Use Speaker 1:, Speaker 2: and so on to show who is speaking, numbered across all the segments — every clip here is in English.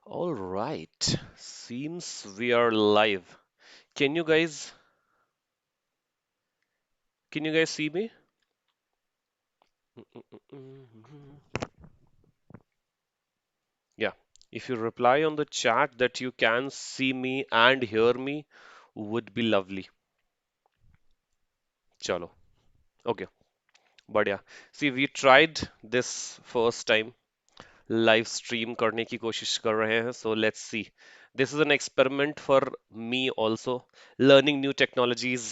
Speaker 1: All right. Seems we are live. Can you guys can you guys see me? Yeah. If you reply on the chat that you can see me and hear me, would be lovely. Chalo. Okay. But yeah. See, we tried this first time. Live stream करने की कोशिश कर रहे हैं so let's see. This is an experiment for me also, learning new technologies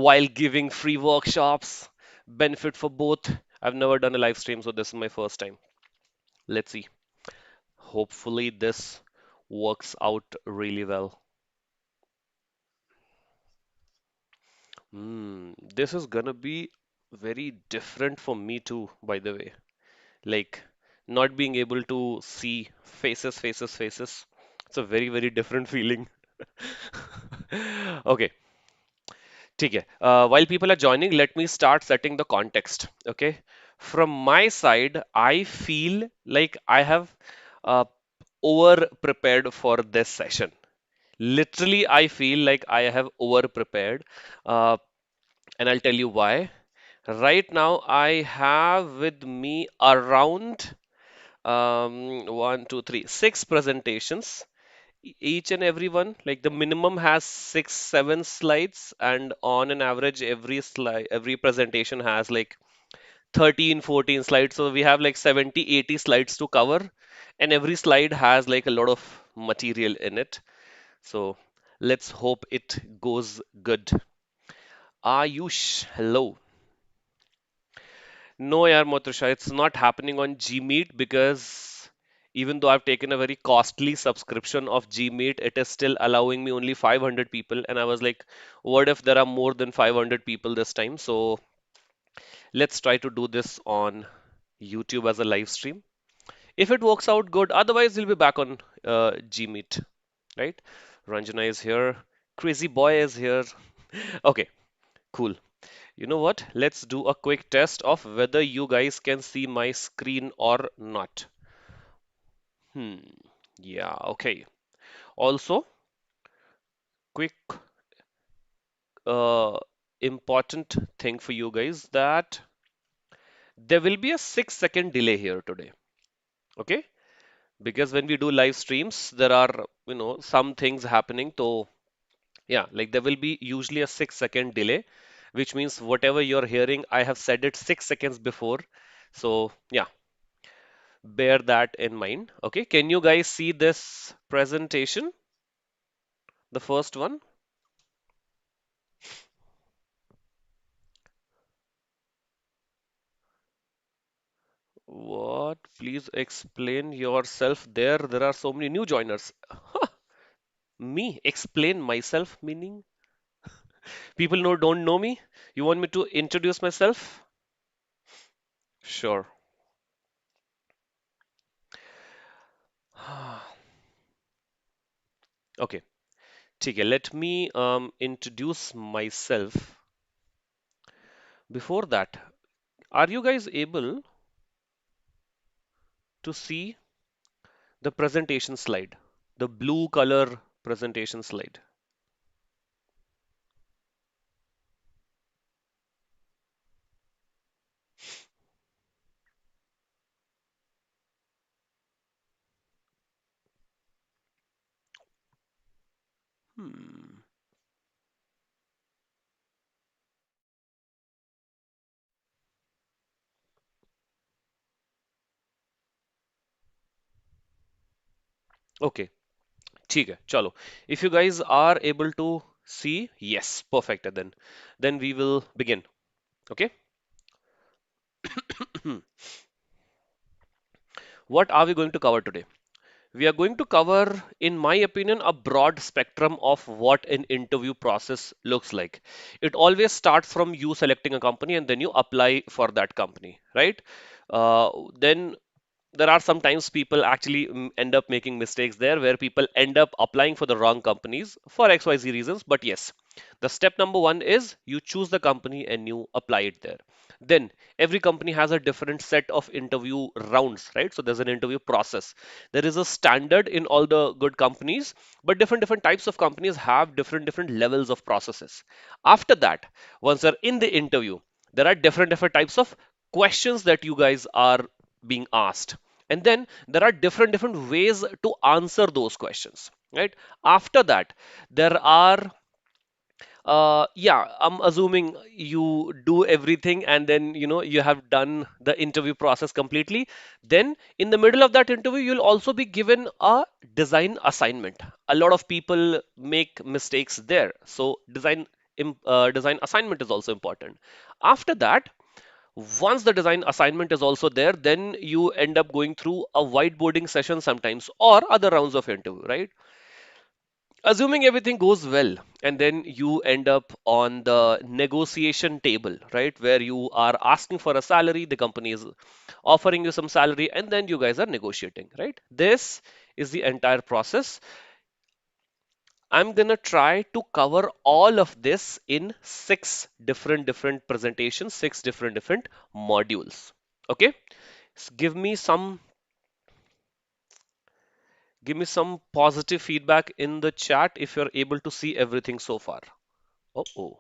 Speaker 1: while giving free workshops, benefit for both. I've never done a live stream, so this is my first time. Let's see. Hopefully this works out really well. This is gonna be very different for me too, by the way. Like not being able to see faces. It's a very, very different feeling. Okay, ठीक है. While people are joining, let me start setting the context. Okay, from my side, I feel like I have uh, over prepared for this session. Literally, I feel like I have over prepared, uh, and I'll tell you why. Right now, I have with me around one, two, three, six presentations. Each and every one, like the minimum has six, seven slides, and on an average, every slide, every presentation has like 13, 14 slides. So we have like 70, 80 slides to cover, and every slide has like a lot of material in it. So let's hope it goes good. Ayush, hello. No, yaar, Motrusha, it's not happening on Gmeet because even though I've taken a very costly subscription of Gmeet, it is still allowing me only 500 people. And I was like, what if there are more than 500 people this time? So let's try to do this on YouTube as a live stream. If it works out good, otherwise we'll be back on Gmeet, right? Ranjana is here. Crazy boy is here. Okay, cool. You know what? Let's do a quick test of whether you guys can see my screen or not. Hmm. Yeah, okay. Also, quick uh, important thing for you guys that there will be a 6 second delay here today. Okay? Because when we do live streams, there are, some things happening. So, yeah, like there will be usually a 6 second delay, which means whatever you're hearing, I have said it 6 seconds before. So, yeah, bear that in mind. Okay, can you guys see this presentation? The first one? What? Please explain yourself there. There are so many new joiners. Me? Explain myself, meaning? People don't know me? You want me to introduce myself? Sure. Okay. ठीक है. Let me introduce myself. Before that, are you guys able to see the presentation slide? The blue color presentation slide. Hmm. Okay, ठीक है, चलो. If you guys are able to see, yes, perfect. Then we will begin. Okay. What are we going to cover today? We are going to cover, in my opinion, a broad spectrum of what an interview process looks like. It always starts from you selecting a company and then you apply for that company, right? Then there are sometimes people actually end up making mistakes there where people end up applying for the wrong companies for XYZ reasons. But yes, the step number one is you choose the company and you apply it there. Then every company has a different set of interview rounds, right? So there's an interview process. There is a standard in all the good companies, but different types of companies have different levels of processes. After that, once you're in the interview, there are different types of questions that you guys are being asked, and then there are different ways to answer those questions, right? After that, there are yeah, I'm assuming you do everything and then you have done the interview process completely. Then in the middle of that interview, you'll also be given a design assignment. A lot of people make mistakes there, so design assignment is also important. After that, once the design assignment is also there, then you end up going through a whiteboarding session sometimes or other rounds of interview, right? Assuming everything goes well, and then you end up on the negotiation table, right, where you are asking for a salary, the company is offering you some salary, and then you guys are negotiating, right? This is the entire process. I'm gonna try to cover all of this in six different presentations, six different modules. Okay, give me some positive feedback in the chat if you're able to see everything so far. Oh.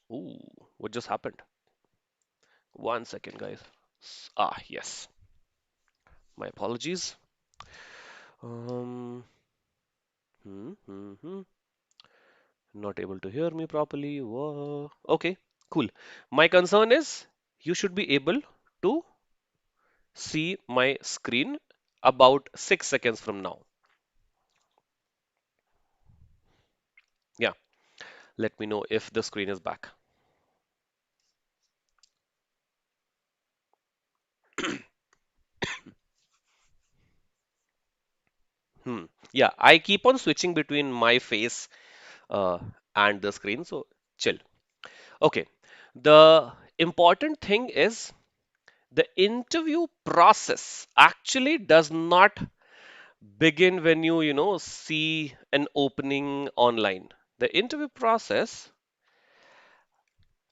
Speaker 1: Ooh, what just happened? One second, guys. Yes. My apologies. Um, Not able to hear me properly. Whoa. Okay, cool. My concern is you should be able to see my screen about 6 seconds from now. Yeah, let me know if the screen is back. Hmm. Yeah, I keep on switching between my face uh, and the screen, so chill. Okay, the important thing is the interview process actually does not begin when you see an opening online. The interview process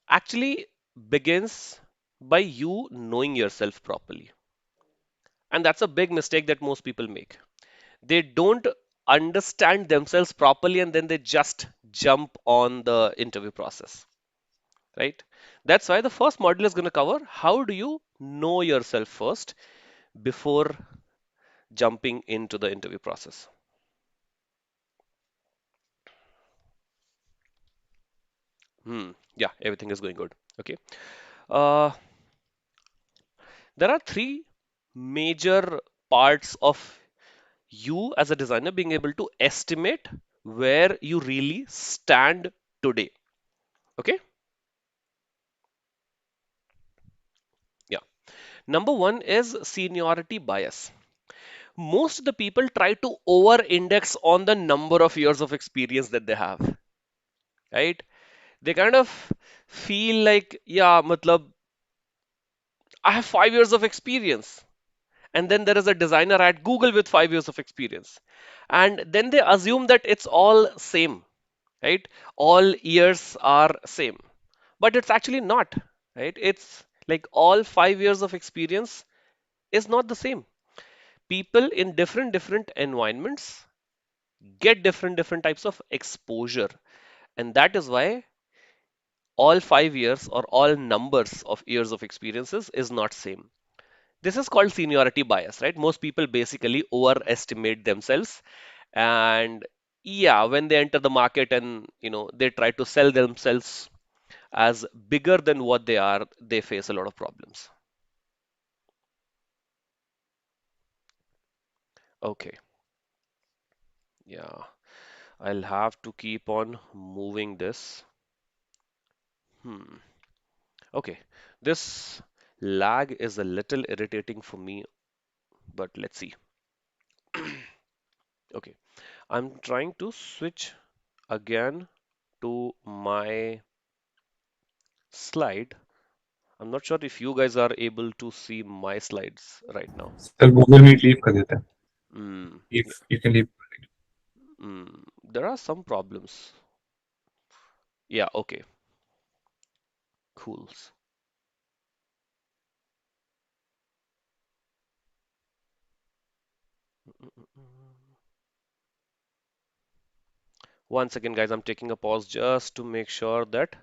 Speaker 1: actually begins by you knowing yourself properly. And that's a big mistake that most people make. They don't understand themselves properly and then they just jump on the interview process, right? That's why the first module is going to cover how do you know yourself first before jumping into the interview process. Yeah, everything is going good. Okay. Uh, there are three major parts of you as a designer being able to estimate where you really stand today. Okay. Yeah. Number one is seniority bias. Most of the people try to over index on the number of years of experience that they have, right? They kind of feel like, yeah, matlab, I have 5 years of experience. And then there is a designer at Google with 5 years of experience. And then they assume that it's all same, right? All years are same. But it's actually not, right? It's like all 5 years of experience is not the same. People in different environments get different types of exposure. And that is why all 5 years or all numbers of years of experiences is not same. This is called seniority bias, right? Most people basically overestimate themselves. And yeah, when they enter the market and they try to sell themselves as bigger than what they are, they face a lot of problems. Okay, yeah, I'll have to keep on moving this. Hmm. Okay, this lag is a little irritating for me, but let's see. Okay, I'm trying to switch again to my slide. I'm not sure if you guys are able to see my slides right now.
Speaker 2: Sir Google meet leave कर देता है.
Speaker 1: Mm,
Speaker 2: If you can leave.
Speaker 1: there are some problems. Yeah, okay, cool. One second, guys, I'm taking a pause just to make sure that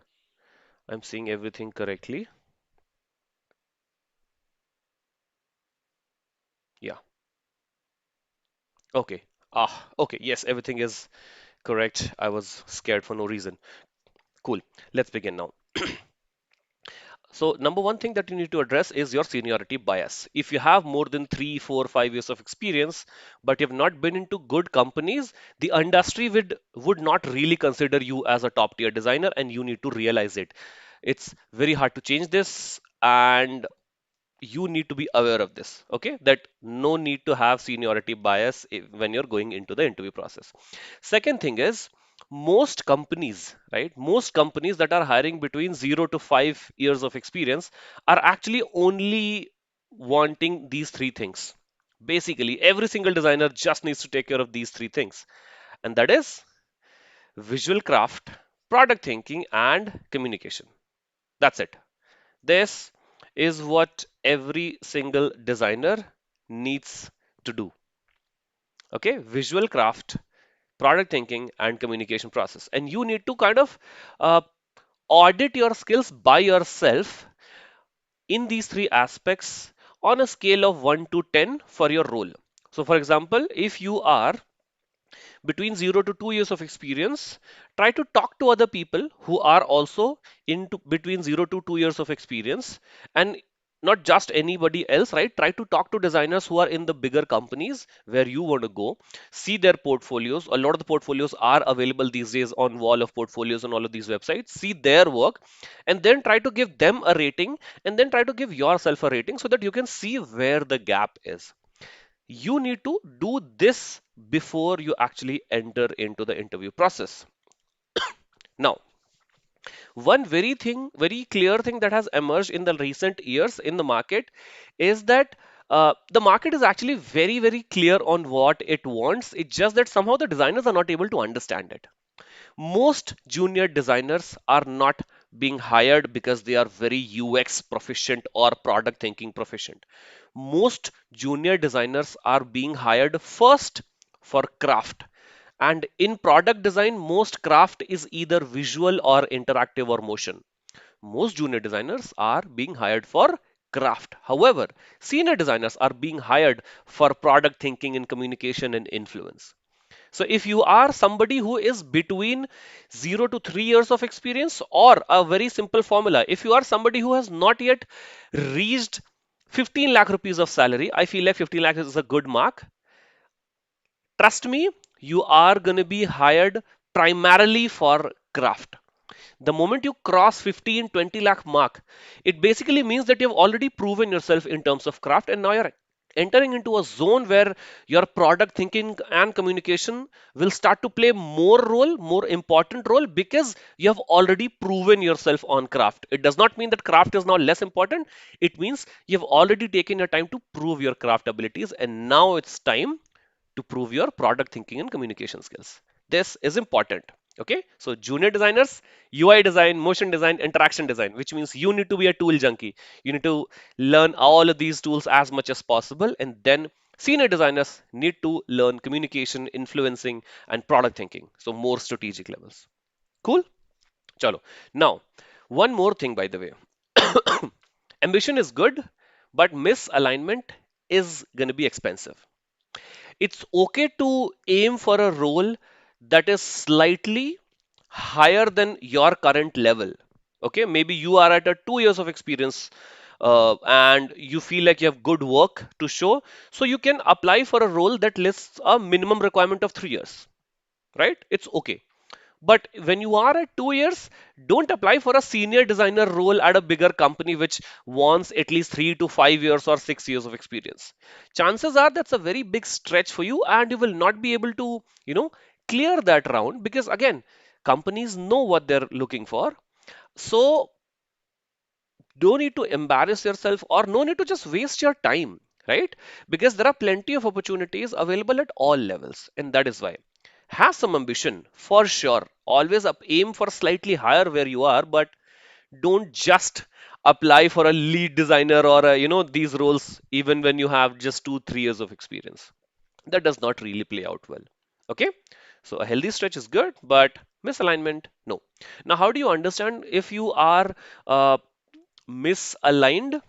Speaker 1: I'm seeing everything correctly. Yeah, okay. Okay, yes, everything is correct. I was scared for no reason. Cool. Let's begin now. So, number one thing that you need to address is your seniority bias. If you have more than 3, 4, 5 years of experience, but you've not been into good companies, the industry would not really consider you as a top tier designer, and you need to realize it. It's very hard to change this, and you need to be aware of this, okay? That no need to have seniority bias when you're going into the interview process. Second thing is, most companies, right? Most companies that are hiring between 0 to 5 years of experience are actually only wanting these three things. Basically, every single designer just needs to take care of these three things, and that is visual craft, product thinking, and communication. That's it. This is what every single designer needs to do. Okay, visual craft, product thinking, and communication process. And you need to kind of uh, audit your skills by yourself in these three aspects on a scale of 1 to 10 for your role. So, for example, if you are between 0 to 2 years of experience, try to talk to other people who are also into between 0 to 2 years of experience, and not just anybody else, right? Try to talk to designers who are in the bigger companies where you want to go, see their portfolios. A lot of the portfolios are available these days on wall of portfolios on all of these websites. See their work, and then try to give them a rating, and then try to give yourself a rating so that you can see where the gap is. You need to do this before you actually enter into the interview process. Now, one very clear thing that has emerged in the recent years in the market is that the market is actually very clear on what it wants. It's just that somehow the designers are not able to understand it. Most junior designers are not being hired because they are very UX proficient or product thinking proficient. Most junior designers are being hired first for craft. And in product design, most craft is either visual or interactive or motion. Most junior designers are being hired for craft. However, senior designers are being hired for product thinking and communication and influence. So if you are somebody who is between 0 to 3 years of experience, or a very simple formula, if you are somebody who has not yet reached 15 lakh rupees of salary, I feel like 15 lakh is a good mark. Trust me, you are going to be hired primarily for craft. The moment you cross 15, 20 lakh mark, it basically means that you've already proven yourself in terms of craft, and now you're entering into a zone where your product thinking and communication will start to play more important role, because you have already proven yourself on craft. It does not mean that craft is now less important. It means you've already taken your time to prove your craft abilities, and now it's time to prove your product thinking and communication skills. This is important. Okay, so junior designers, UI design, motion design, interaction design, which means you need to be a tool junkie. You need to learn all of these tools as much as possible. And then senior designers need to learn communication, influencing, and product thinking. So more strategic levels. Cool? Chalo. Now, one more thing, by the way. Ambition is good, but misalignment is going to be expensive. It's okay to aim for a role that is slightly higher than your current level. Okay, maybe you are at a 2 years of experience, and you feel like you have good work to show, so you can apply for a role that lists a minimum requirement of 3 years, right? It's okay. But when you are at 2 years, don't apply for a senior designer role at a bigger company which wants at least 3 to 5 years or 6 years of experience. Chances are that's a very big stretch for you, and you will not be able to, clear that round, because again, companies know what they're looking for. So No need to embarrass yourself or no need to just waste your time, right? Because there are plenty of opportunities available at all levels, and that is why have some ambition for sure. Always up aim for slightly higher where you are, but don't just apply for a lead designer or these roles even when you have just 2 3 years of experience. That does not really play out well. Okay, so a healthy stretch is good, but misalignment, no. Now, how do you understand if you are misaligned?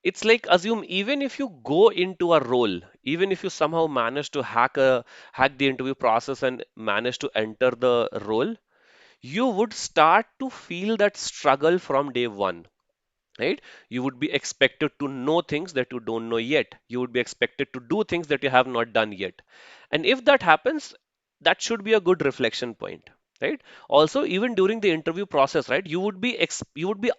Speaker 1: It's like, assume even if you go into a role, even if you somehow manage to hack the interview process and manage to enter the role, you would start to feel that struggle from day one, right? You would be expected to know things that you don't know yet. You would be expected to do things that you have not done yet. And if that happens, that should be a good reflection point, right? Also, even during the interview process, right, you would be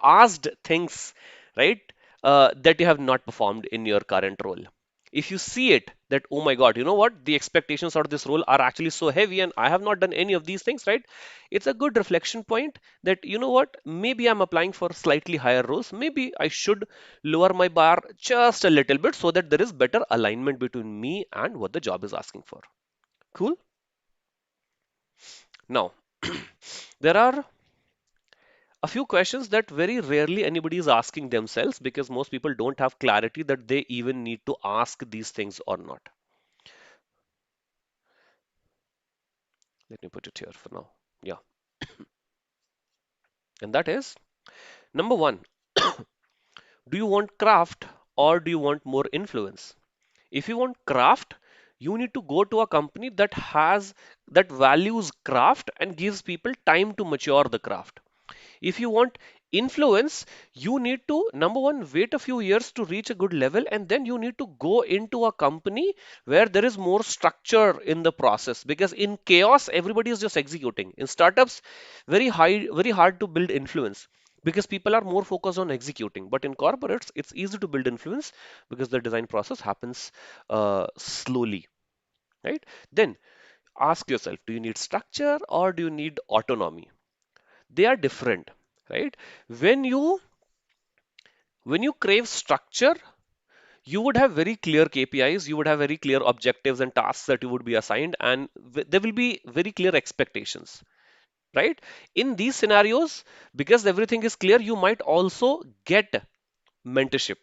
Speaker 1: asked things, right, that you have not performed in your current role. If you see it that, oh my God, you know what, the expectations of this role are actually so heavy and I have not done any of these things, right? It's a good reflection point that, you know what, maybe I'm applying for slightly higher roles. Maybe I should lower my bar just a little bit so that there is better alignment between me and what the job is asking for. Cool. Now, there are a few questions that very rarely anybody is asking themselves because most people don't have clarity that they even need to ask these things or not. Let me put it here for now. Yeah. And that is number one, do you want craft or do you want more influence? If you want craft, you need to go to a company that values craft and gives people time to mature the craft. If you want influence, you need to, number one, wait a few years to reach a good level, and then you need to go into a company where there is more structure in the process. Because in chaos, everybody is just executing. In startups, very hard to build influence because people are more focused on executing. But in corporates, it's easy to build influence because the design process happens slowly, right? Then ask yourself, do you need structure or do you need autonomy? They are different, right? when you when you crave structure, you would have very clear KPIs, you would have very clear objectives and tasks that you would be assigned, and there will be very clear expectations, right? In these scenarios, because everything is clear, you might also get mentorship,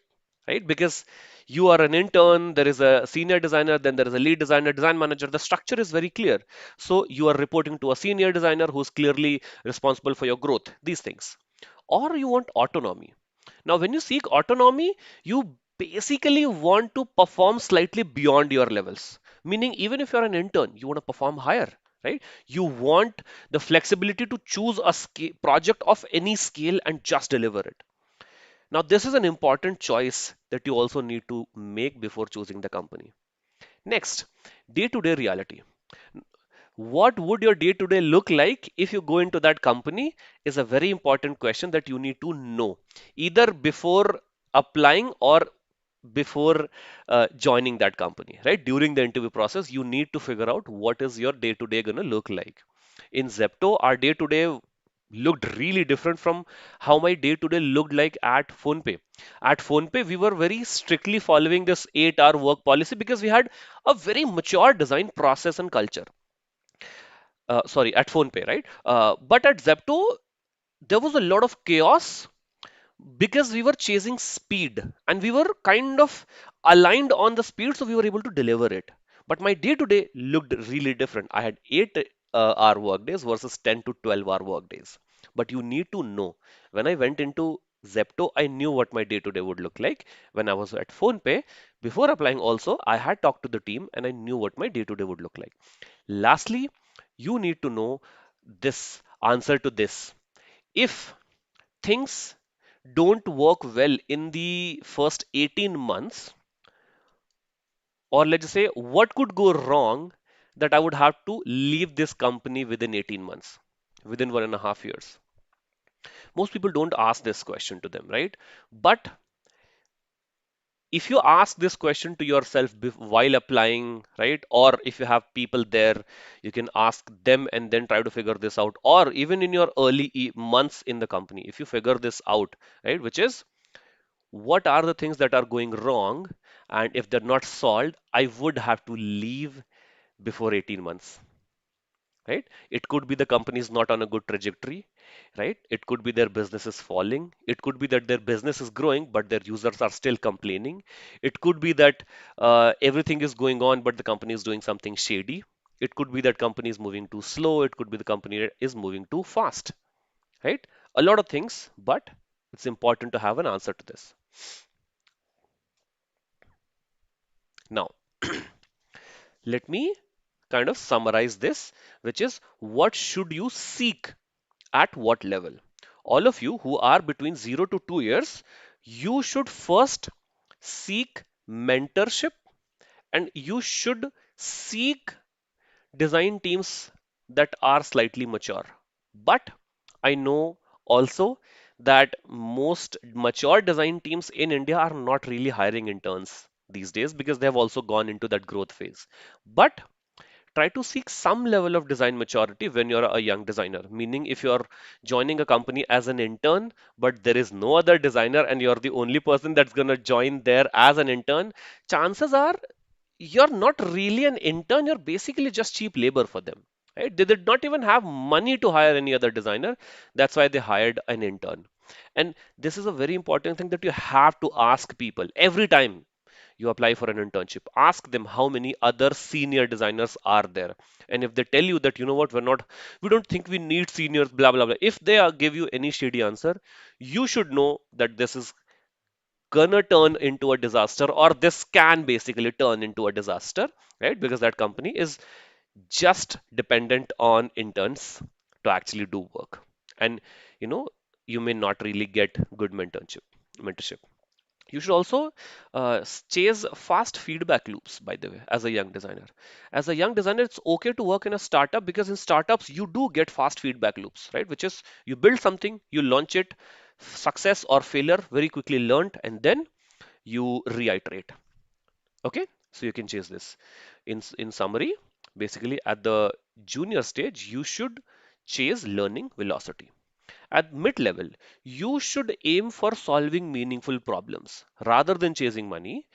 Speaker 1: right? Because you are an intern, there is a senior designer, then there is a lead designer, design manager. The structure is very clear. So you are reporting to a senior designer who's clearly responsible for your growth, these things. Or you want autonomy. Now, when you seek autonomy, you basically want to perform slightly beyond your levels. Meaning, even if you're an intern, you want to perform higher, right? You want the flexibility to choose a project of any scale and just deliver it. Now, this is an important choice that you also need to make before choosing the company. Next, day-to-day reality. What would your day-to-day look like if you go into that company is a very important question that you need to know, either before applying or before joining that company, right? During the interview process, you need to figure out what is your day-to-day going to look like. In Zepto, our day-to-day looked really different from how my day-to-day looked like at PhonePe. At PhonePe, we were very strictly following this 8-hour work policy because we had a very mature design process and culture. Sorry, at PhonePe, right? But at Zepto, there was a lot of chaos because we were chasing speed and we were kind of aligned on the speed, so we were able to deliver it. But my day to day looked really different. I had 8 hour work days versus 10 to 12-hour work days. But you need to know, when I went into Zepto, I knew what my day to day would look like. When I was at PhonePe, before applying, also, I had talked to the team and I knew what my day to day would look like. Lastly, you need to know this answer to this. If things don't work well in the first 18 months, or let's just say what could go wrong that I would have to leave this company within 18 months, within 1.5 years. Most people don't ask this question to them, right? But if you ask this question to yourself while applying, right? Or if you have people there, you can ask them and then try to figure this out. Or even in your early months in the company, if you figure this out, right? Which is, what are the things that are going wrong? And if they're not solved, I would have to leave before 18 months, right? It could be the company is not on a good trajectory, right? It could be their business is falling. It could be that their business is growing, but their users are still complaining. It could be that everything is going on, but the company is doing something shady. It could be that company is moving too slow. It could be the company is moving too fast, right? A lot of things, but it's important to have an answer to this. Now, let me kind of summarize this, which is what should you seek at what level? All of you who are between 0 to 2 years, you should first seek mentorship, and you should seek design teams that are slightly mature. But I know also that most mature design teams in India are not really hiring interns these days because they have also gone into that growth phase. But try to seek some level of design maturity when you're a young designer. Meaning, if you're joining a company as an intern, but there is no other designer and you're the only person that's going to join there as an intern, chances are you're not really an intern, you're basically just cheap labor for them. Right? They did not even have money to hire any other designer. That's why they hired an intern. And this is a very important thing that you have to ask people every time you apply for an internship. Ask them how many other senior designers are there. And if they tell you that, you know what, we don't think we need seniors, blah, blah, blah. If they give you any shady answer, you should know that this is gonna turn into a disaster, or this can basically turn into a disaster, right? Because that company is just dependent on interns to actually do work. And, you know, you may not really get good mentorship. You should also chase fast feedback loops, by the way, as a young designer. As a young designer, it's okay to work in a startup because in startups, you do get fast feedback loops, right? Which is you build something, you launch it, success or failure, very quickly learned, and then you reiterate. Okay, so you can chase this. In summary, basically at the junior stage, you should chase learning velocity. At mid level, you should aim for solving meaningful problems. Rather than chasing money,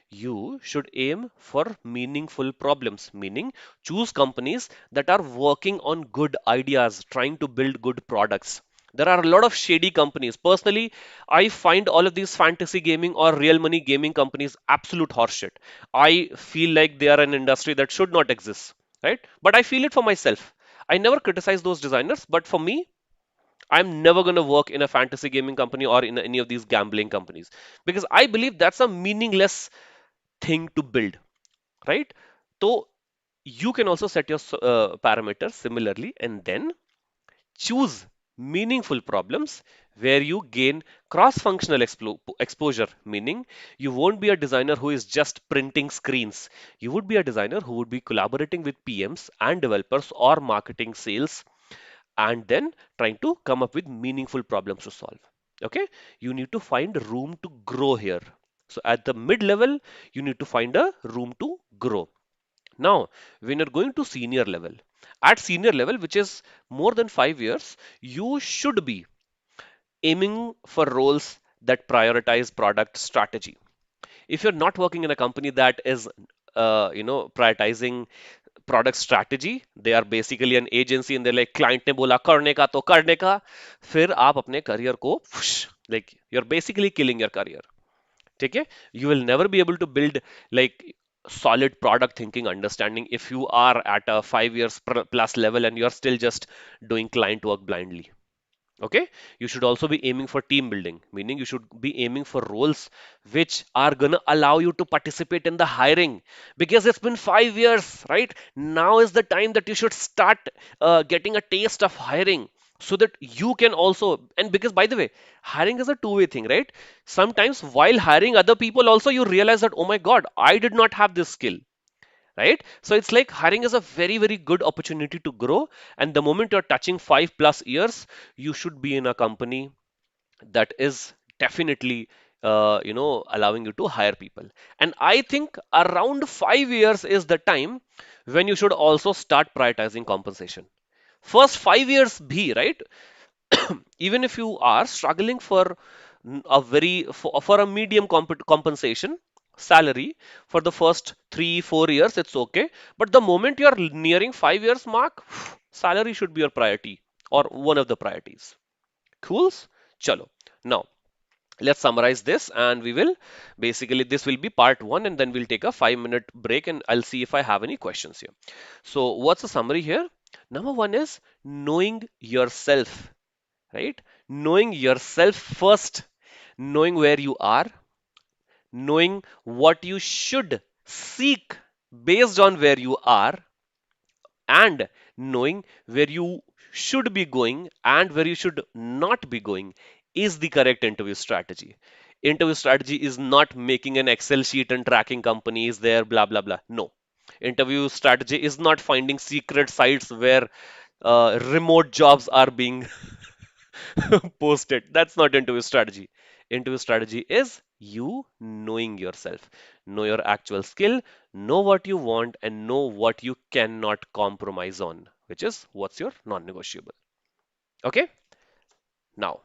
Speaker 1: you should aim for meaningful problems, meaning choose companies that are working on good ideas, trying to build good products. There are a lot of shady companies. Personally, I find all of these fantasy gaming or real money gaming companies absolute horseshit. I feel like they are an industry that should not exist, right? But I feel it for myself. I never criticize those designers, but for me, I'm never going to work in a fantasy gaming company or in any of these gambling companies because I believe that's a meaningless thing to build, right? So you can also set your parameters similarly and then choose meaningful problems where you gain cross-functional exposure, meaning you won't be a designer who is just printing screens. You would be a designer who would be collaborating with PMs and developers or marketing sales and then trying to come up with meaningful problems to solve. Okay, you need to find room to grow here. So at the mid level, you need to find a room to grow. Now, when you're going to senior level, at senior level, which is more than 5 years, you should be aiming for roles that prioritize product strategy. If you're not working in a company that is prioritizing product strategy they are basically an agency and they like client ने बोला करने का तो करने का फिर आप अपने करियर को like you are basically killing your career ठीक है you will never be able to build like solid product thinking understanding if you are at a 5 years plus level and you're still just doing client work blindly. Okay, you should also be aiming for team building, meaning you should be aiming for roles which are gonna allow you to participate in the hiring because it's been 5 years, right? Now is the time that you should start getting a taste of hiring so that you can also, and because by the way, hiring is a two-way thing, right? Sometimes while hiring other people, also you realize that, oh my God, I did not have this skill, right? So it's like hiring is a very, very good opportunity to grow. And the moment you're touching 5 plus years, you should be in a company that is definitely allowing you to hire people. And I think around 5 years is the time when you should also start prioritizing compensation. First 5 years be right. Even if you are struggling for for a medium compensation salary for the first 3 4 years, it's okay. But the moment you're nearing 5 years mark, salary should be your priority or one of the priorities. Cool. Chalo. Now let's summarize this, and we will basically, this will be part one, and then we'll take a 5 minute break and I'll see if I have any questions here. So what's the summary here? Number one is knowing yourself, right? Knowing yourself first, knowing where you are, knowing what you should seek based on where you are, and knowing where you should be going and where you should not be going is the correct interview strategy. Interview strategy is not making an Excel sheet and tracking companies there, blah, blah, blah. No. Interview strategy is not finding secret sites where remote jobs are being posted. That's not interview strategy. Interview strategy is you knowing yourself, know your actual skill, know what you want, and know what you cannot compromise on, which is what's your non-negotiable. Okay, now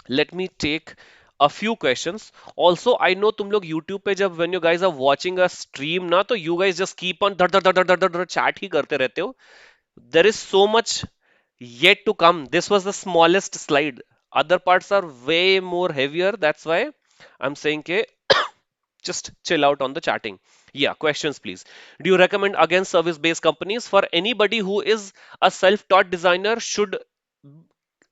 Speaker 1: let me take a few questions. Also, I know तुम लोग YouTube पे जब when you guys are watching a stream ना, तो you guys just keep on धड़ धड़ धड़ धड़ धड़ धड़ chat ही करते रहते हो. There is so much yet to come. This was the smallest slide. Other parts are way more heavier. That's why I'm saying ke just chill out on the chatting. Yeah, questions please. Do you recommend against service-based companies? For anybody who is a self-taught designer should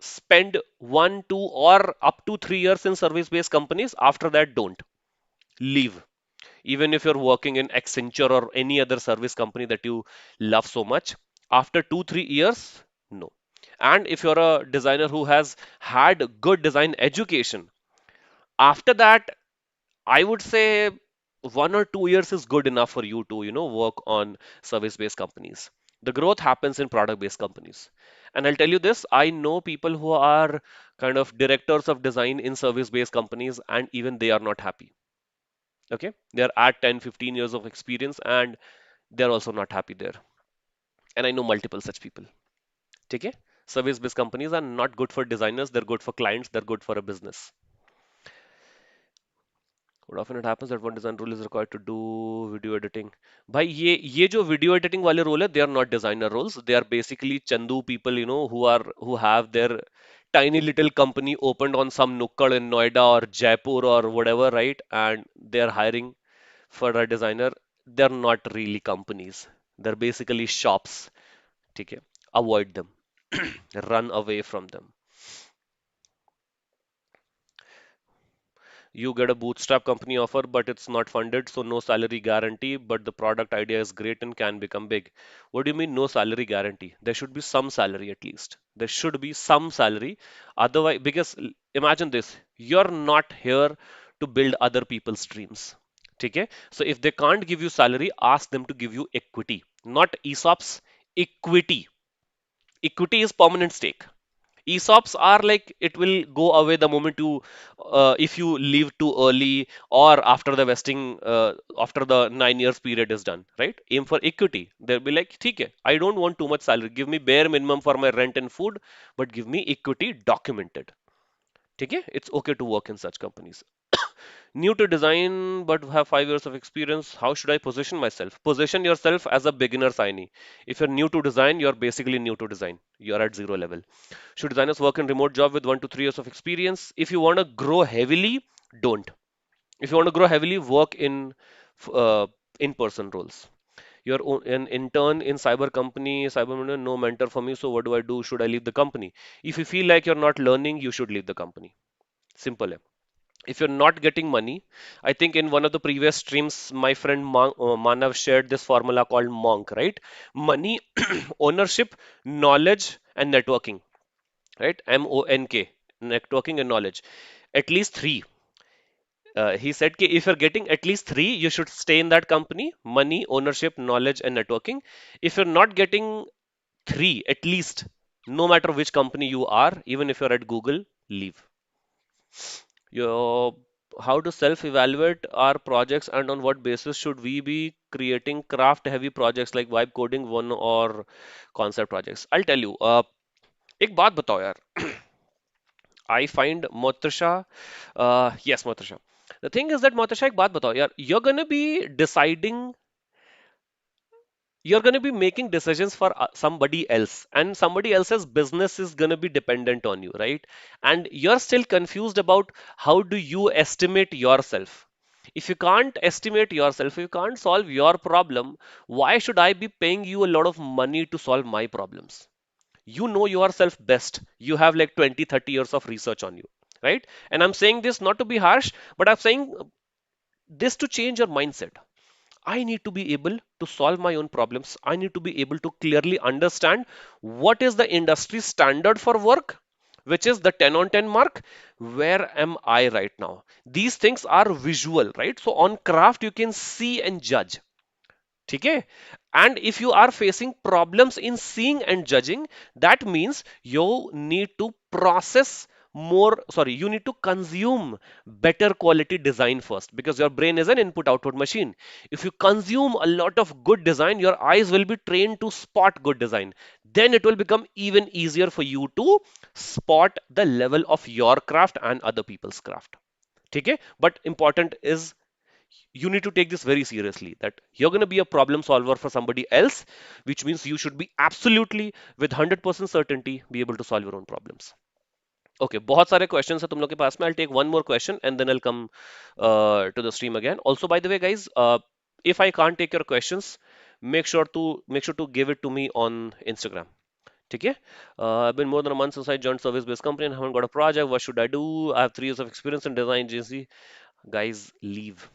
Speaker 1: spend 1, 2, or up to 3 years in service-based companies. After that, don't leave. Even if you're working in Accenture or any other service company that you love so much, after 2, 3 years, no. And if you're a designer who has had good design education, after that, I would say 1 or 2 years is good enough for you to, work on service-based companies. The growth happens in product-based companies. And I'll tell you this, I know people who are kind of directors of design in service-based companies, and even they are not happy. Okay, they're at 10, 15 years of experience and they're also not happy there. And I know multiple such people. Okay, service based companies are not good for designers, they're good for clients, they're good for a business. What often it happens that one design role is required to do video editing. भाई ये जो video editing वाले role है, they are not designer roles, they are basically chandu people, who have their tiny little company opened on some nukkad in Noida or Jaipur or whatever, right? And they are hiring for a designer. They're not really companies, they're basically shops. ठीक है, avoid them. Run away from them. You get a bootstrap company offer but it's not funded, so no salary guarantee, but the product idea is great and can become big. What do you mean no salary guarantee? There should be some salary, at least there should be some salary. Otherwise, because imagine this, you're not here to build other people's dreams. Okay, so if they can't give you salary, ask them to give you equity, not ESOPs. Equity. Equity is permanent stake. ESOPs are like it will go away the moment you, if you leave too early or after the vesting, after the 9 years period is done, right? Aim for equity. They'll be like, ठीक है, I don't want too much salary. Give me bare minimum for my rent and food, but give me equity documented. ठीक है? It's okay to work in such companies. New to design but have 5 years of experience. How should I position myself? Position yourself as a beginner signee. If you're new to design, you're basically new to design. You're at zero level. Should designers work in remote job with 1 to 3 years of experience? If you want to grow heavily, don't. If you want to grow heavily, work uh, in-person roles. You're an intern in cyber company, no mentor for me. So what do I do? Should I leave the company? If you feel like you're not learning, you should leave the company. Simple. If you're not getting money, I think in one of the previous streams, my friend Manav shared this formula called MONK, right? Money, ownership, knowledge, and networking, right? MONK, networking and knowledge. At least three. He said कि if you're getting at least three, you should stay in that company: money, ownership, knowledge, and networking. If you're not getting three, at least, no matter which company you are, even if you're at Google, leave. how to self-evaluate our projects and on what basis should we be creating craft-heavy projects like vibe coding one or concept projects? I'll tell you. एक बात बताओ यार. I find Motasha, yes, Motasha. The thing is that Motasha, एक बात बताओ यार. You're going to be making decisions for somebody else, and somebody else's business is going to be dependent on you, right? And you're still confused about how do you estimate yourself. If you can't estimate yourself, if you can't solve your problem, why should I be paying you a lot of money to solve my problems? You know yourself best. You have like 20, 30 years of research on you, right? And I'm saying this not to be harsh, but I'm saying this to change your mindset. I need to be able to solve my own problems. I need to be able to clearly understand what is the industry standard for work, which is the 10 on 10 mark. Where am I right now? These things are visual, right? So on craft, you can see and judge. ठीक है? And if you are facing problems in seeing and judging, that means you need to process more, sorry, you need to consume better quality design first, because your brain is an input output machine. If you consume a lot of good design, your eyes will be trained to spot good design. Then it will become even easier for you to spot the level of your craft and other people's craft. ठीक है? But important is you need to take this very seriously, that you're going to be a problem solver for somebody else, which means you should be absolutely with 100% certainty be able to solve your own problems. Okay, बहुत सारे questions है तुम लोग के पास में. I'll take one more question and then I'll come to the stream again. Also, by the way, guys, if I can't take your questions, make sure to give it to me on Instagram. ठीक है? I've been more than a month since I joined service-based company and haven't got a project. What should I do? I have 3 years of experience in design agency. Guys, leave.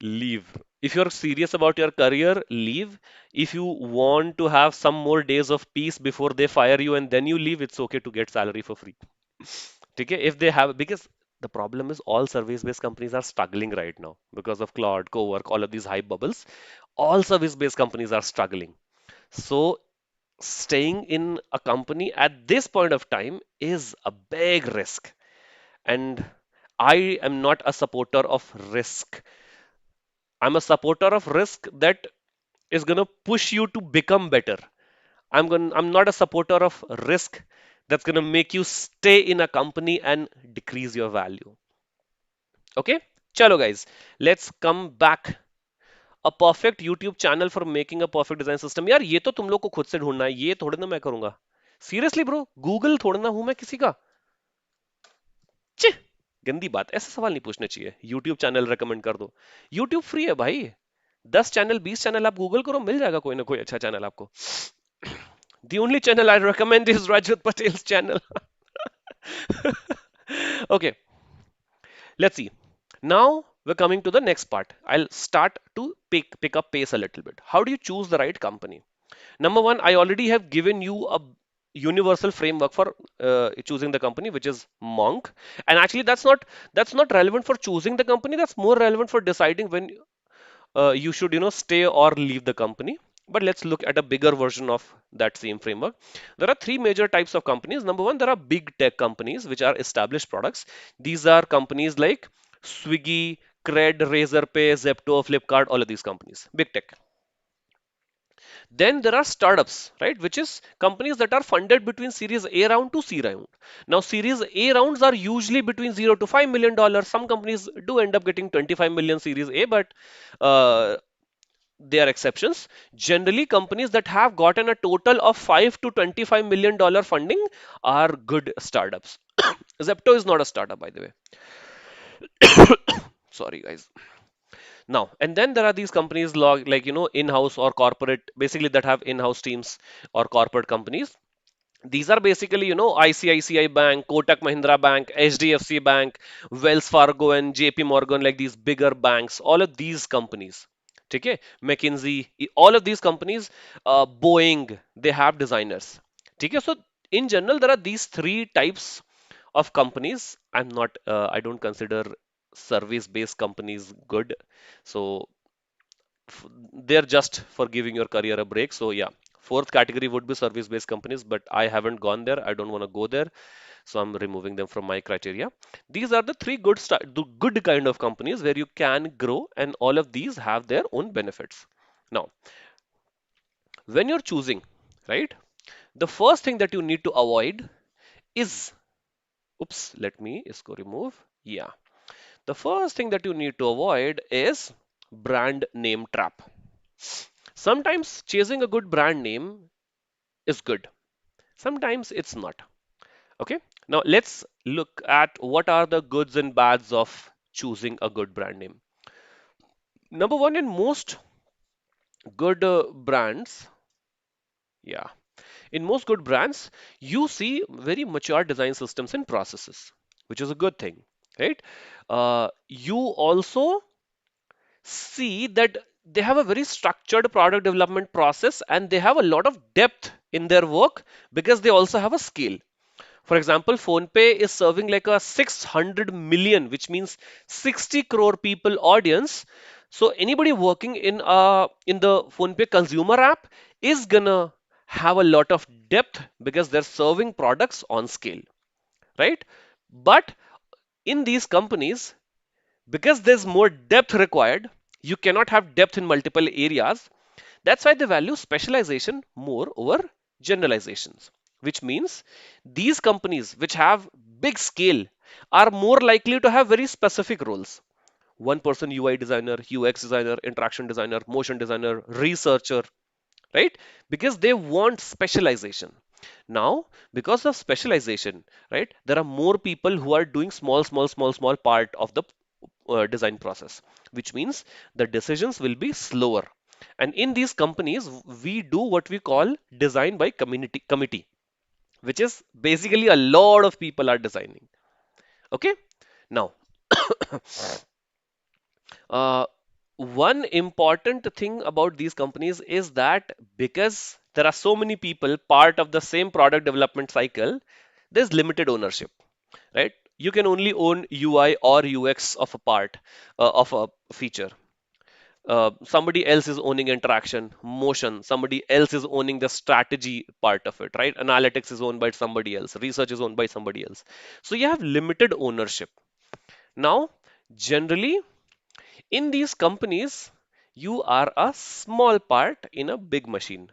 Speaker 1: Leave. If you're serious about your career, leave. If you want to have some more days of peace before they fire you and then you leave, it's okay to get salary for free. Okay? If they have, because the problem is all service-based companies are struggling right now because of cloud, co-work, all of these hype bubbles. All service-based companies are struggling. So staying in a company at this point of time is a big risk. And I am not a supporter of risk. I'm a supporter of risk that is going to push you to become better. I'm not a supporter of risk that's going to make you stay in a company and decrease your value. Okay? Chalo guys, let's come back. A perfect YouTube channel for making a perfect design system. यार ये तो तुम लोग को खुद से ढूंढना है, ये थोड़ी ना मैं करूंगा. सीरियसली ब्रो, गूगल थोड़ा ना हूं मैं किसी का. चिह, गंदी बात, ऐसे सवाल नहीं पूछने चाहिए. यूट्यूब चैनल रेकमेंड कर दो. यूट्यूब फ्री है भाई. 10 चैनल 20 चैनल आप गूगल करो, मिल जाएगा कोई ना कोई अच्छा चैनल आपको. The only channel I recommend is Rajat Patel's channel. Okay, let's see. Now we're coming to the next part. I'll start to pick up pace a little bit. How do you choose the right company? Number one, I already have given you a universal framework for choosing the company, which is Monk. And actually, that's not relevant for choosing the company. That's more relevant for deciding when you should stay or leave the company. But let's look at a bigger version of that same framework. There are three major types of companies. Number one, there are big tech companies which are established products. These are companies like Swiggy, Cred, Razorpay, Zepto, Flipkart, all of these companies, big tech. Then there are startups, right, which is companies that are funded between Series A round to C round. Now, Series A rounds are usually between $0 to $5 million. Some companies do end up getting 25 million Series A, but uh, they are exceptions. Generally, companies that have gotten a total of 5 to $25 million funding are good startups. Zepto is not a startup, by the way. Sorry, guys. Now, and then there are these companies like, in-house or corporate, basically that have in-house teams or corporate companies. These are basically, ICICI Bank, Kotak Mahindra Bank, HDFC Bank, Wells Fargo, and JP Morgan, like these bigger banks, all of these companies. Okay, McKinsey, all of these companies, Boeing, they have designers. Okay, so in general, there are these three types of companies. I don't consider service-based companies good. So they're just for giving your career a break. So yeah, fourth category would be service-based companies, but I haven't gone there. I don't want to go there. so I'm removing them from my criteria. These are the three the good kind of companies where you can grow, and all of these have their own benefits. Now, when you're choosing, right, the first thing that you need to avoid is, oops, let me isco remove. Yeah, the first thing that you need to avoid is brand name trap. Sometimes chasing a good brand name is good, sometimes it's not. Okay, now let's look at what are the goods and bads of choosing a good brand name. Number one, in most good brands, yeah, in most good brands, you see very mature design systems and processes, which is a good thing, right? You also see that they have a very structured product development process and they have a lot of depth in their work because they also have a scale. For example, PhonePe is serving like a 600 million, which means 60 crore people audience. So anybody working in the PhonePe consumer app is gonna have a lot of depth because they're serving products on scale, right? But in these companies, because there's more depth required, you cannot have depth in multiple areas. That's why they value specialization more over generalizations, which means these companies which have big scale are more likely to have very specific roles. One person UI designer, UX designer, interaction designer, motion designer, researcher, right? Because they want specialization. Now, because of specialization, right, there are more people who are doing small part of the design process, which means the decisions will be slower. And in these companies, we do what we call design by community committee, which is basically a lot of people are designing. Okay. Now, uh, one important thing about these companies is that because there are so many people part of the same product development cycle, there's limited ownership, right? You can only own UI or UX of a part of a feature. Somebody else is owning interaction, motion, somebody else is owning the strategy part of it, right? Analytics is owned by somebody else, research is owned by somebody else. So you have limited ownership. Now, generally, in these companies, you are a small part in a big machine.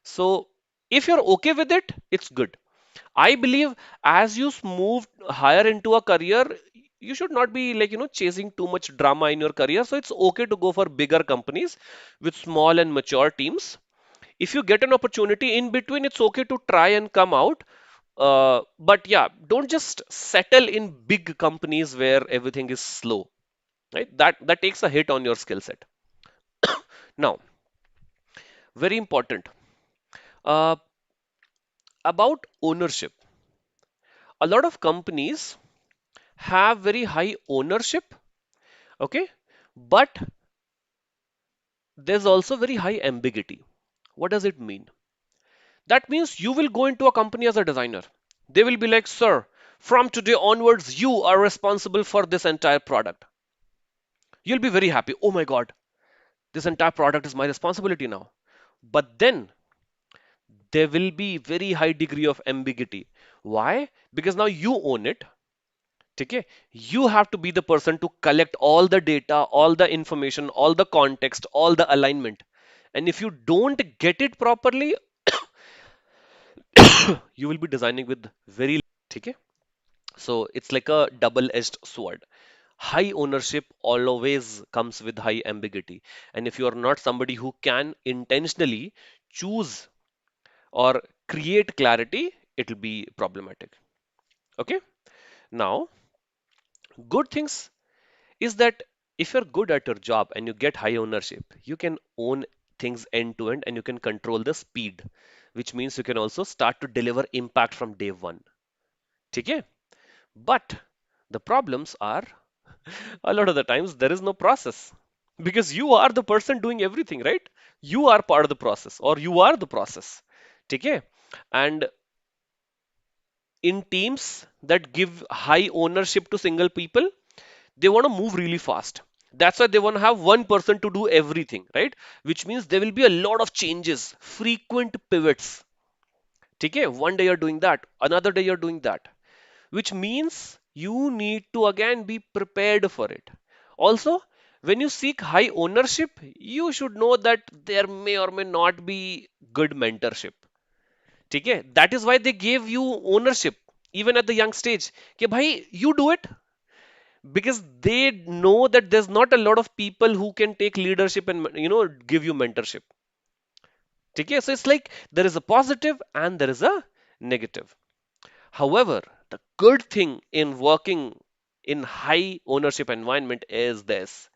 Speaker 1: So if you're okay with it, it's good. I believe as you move higher into a career, you should not be like, chasing too much drama in your career. So it's okay to go for bigger companies with small and mature teams. If you get an opportunity in between, it's okay to try and come out. But yeah, don't just settle in big companies where everything is slow, right? That takes a hit on your skill set. Now, very important uh, about ownership. A lot of companies have very high ownership, okay, but there's also very high ambiguity. What does it mean? That means you will go into a company as a designer. They will be like, sir, from today onwards, you are responsible for this entire product. You'll be very happy. Oh my God, this entire product is my responsibility now. But then there will be very high degree of ambiguity. Why? Because now you own it. Okay, you have to be the person to collect all the data, all the information, all the context, all the alignment. And if you don't get it properly, you will be designing with very okay. So it's like a double-edged sword. High ownership always comes with high ambiguity. And if you are not somebody who can intentionally choose or create clarity, it will be problematic. Okay. Now, good things is that if you're good at your job and you get high ownership, you can own things end to end and you can control the speed, which means you can also start to deliver impact from day one. Okay? But the problems are a lot of the times there is no process because you are the person doing everything, right? You are part of the process or you are the process. Okay? And in teams that give high ownership to single people, they want to move really fast. That's why they want to have one person to do everything, right? Which means there will be a lot of changes, frequent pivots. Okay, one day you're doing that, another day you're doing that. which means you need to again be prepared for it. Also, when you seek high ownership, you should know that there may or may not be good mentorship. ठीक है? That is why they gave you ownership even at the young stage. कि भाई you do it because they know that there's not a lot of people who can take leadership and give you mentorship. ठीक है? So it's like there is a positive and there is a negative. However, the good thing in working in high ownership environment is this.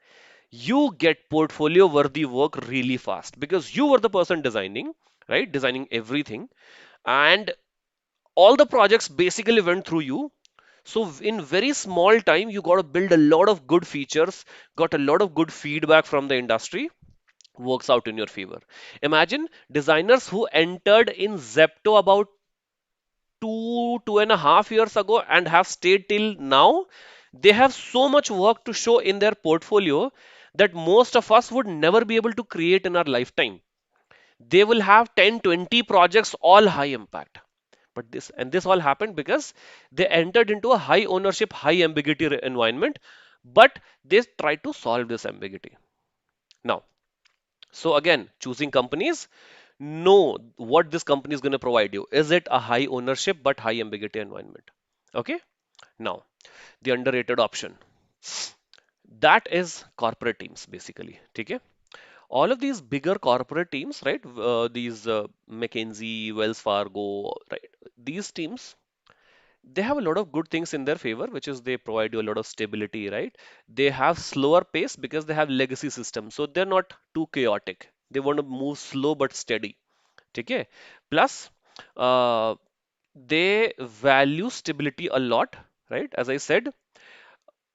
Speaker 1: You get portfolio worthy work really fast because you were the person designing, right? Designing everything. And all the projects basically went through you. So in very small time, you got to build a lot of good features, got a lot of good feedback from the industry, works out in your favor. Imagine designers who entered in Zepto about 2.5 years ago and have stayed till now. They have so much work to show in their portfolio that most of us would never be able to create in our lifetime. They will have 10, 20 projects, all high impact. But this all happened because they entered into a high ownership, high ambiguity environment, but they tried to solve this ambiguity. Now, so again, choosing companies, know what this company is going to provide you. Is it a high ownership but high ambiguity environment? Okay. Now, the underrated option, that is corporate teams basically. Okay. All of these bigger corporate teams, right? These McKinsey, Wells Fargo, right? These teams, they have a lot of good things in their favor, which is they provide you a lot of stability, right? They have slower pace because they have legacy systems, so they're not too chaotic. They want to move slow but steady. Okay. Plus, uh, they value stability a lot, right? As I said,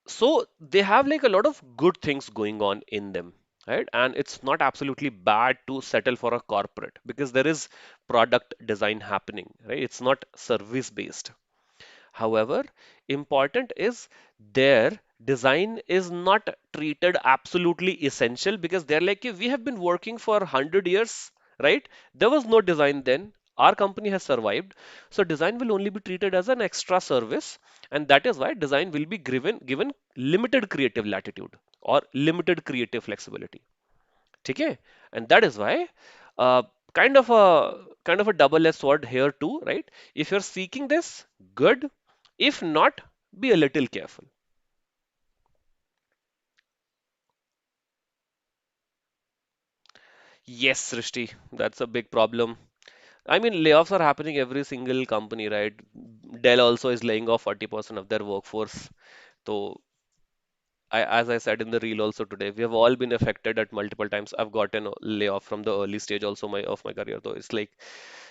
Speaker 1: so they have like a lot of good things going on in them, right? And it's not absolutely bad to settle for a corporate because there is product design happening, right? It's not service based. However, important is their design is not treated absolutely essential because they're like, "Hey, we have been working for 100 years, right? There was no design then. Our company has survived. So design will only be treated as an extra service. And that is why design will be given limited creative latitude or limited creative flexibility. ठीक है? And that is why uh, kind of a double-edged sword here too, right? If you're seeking this, good. If not, be a little careful. Yes, Srishti, that's a big problem. I mean, layoffs are happening every single company, right? Dell also is laying off 40% of their workforce. So, as I said in the reel also today, we have all been affected at multiple times. I've gotten a layoff from the early stage also my of my career. So it's like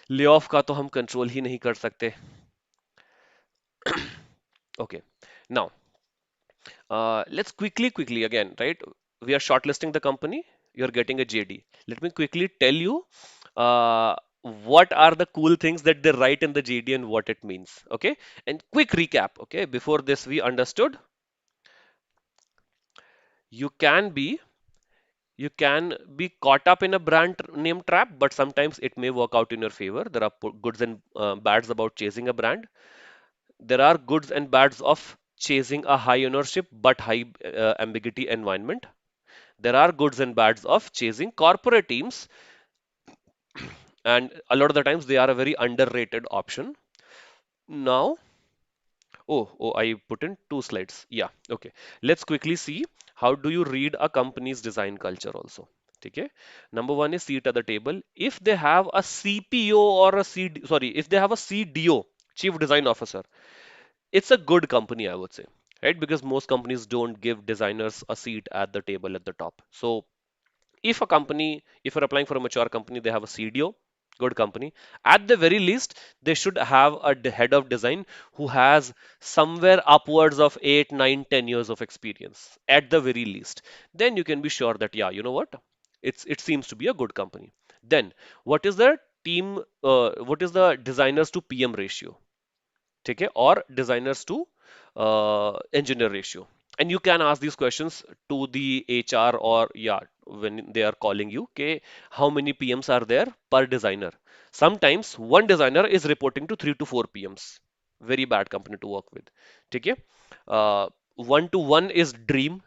Speaker 1: layoff का तो हम control ही नहीं कर सकते. Okay. Now, let's quickly again, right? We are shortlisting the company. You're getting a JD. Let me quickly tell you uh, what are the cool things that they write in the JD and what it means. Okay. And quick recap. Okay. Before this, we understood you can be you can be caught up in a brand name trap, but sometimes it may work out in your favor. There are goods and bads about chasing a brand. There are goods and bads of chasing a high ownership but high ambiguity environment. There are goods and bads of chasing corporate teams, and a lot of the times they are a very underrated option. Now, oh, I put in two slides. Yeah, okay. Let's quickly see how do you read a company's design culture also. Okay. Number one is seat at the table. If they have a CPO or a CD, sorry, if they have a CDO, Chief Design Officer, it's a good company, I would say, right? Because most companies don't give designers a seat at the table at the top. So if a company, if you're applying for a mature company, they have a CDO, good company. At the very least, they should have a head of design who has somewhere upwards of 8, 9, 10 years of experience, at the very least. Then you can be sure that, yeah, you know what? It seems to be a good company. Then, what is the what is the designers to PM ratio? ठीक है और designers to engineer ratio, and you can ask these questions to the HR or yeah when they are calling you okay how many PMs are there per designer. Sometimes one designer is reporting to 3 to 4 PMs. very bad company to work with. ठीक है? One to one is dream.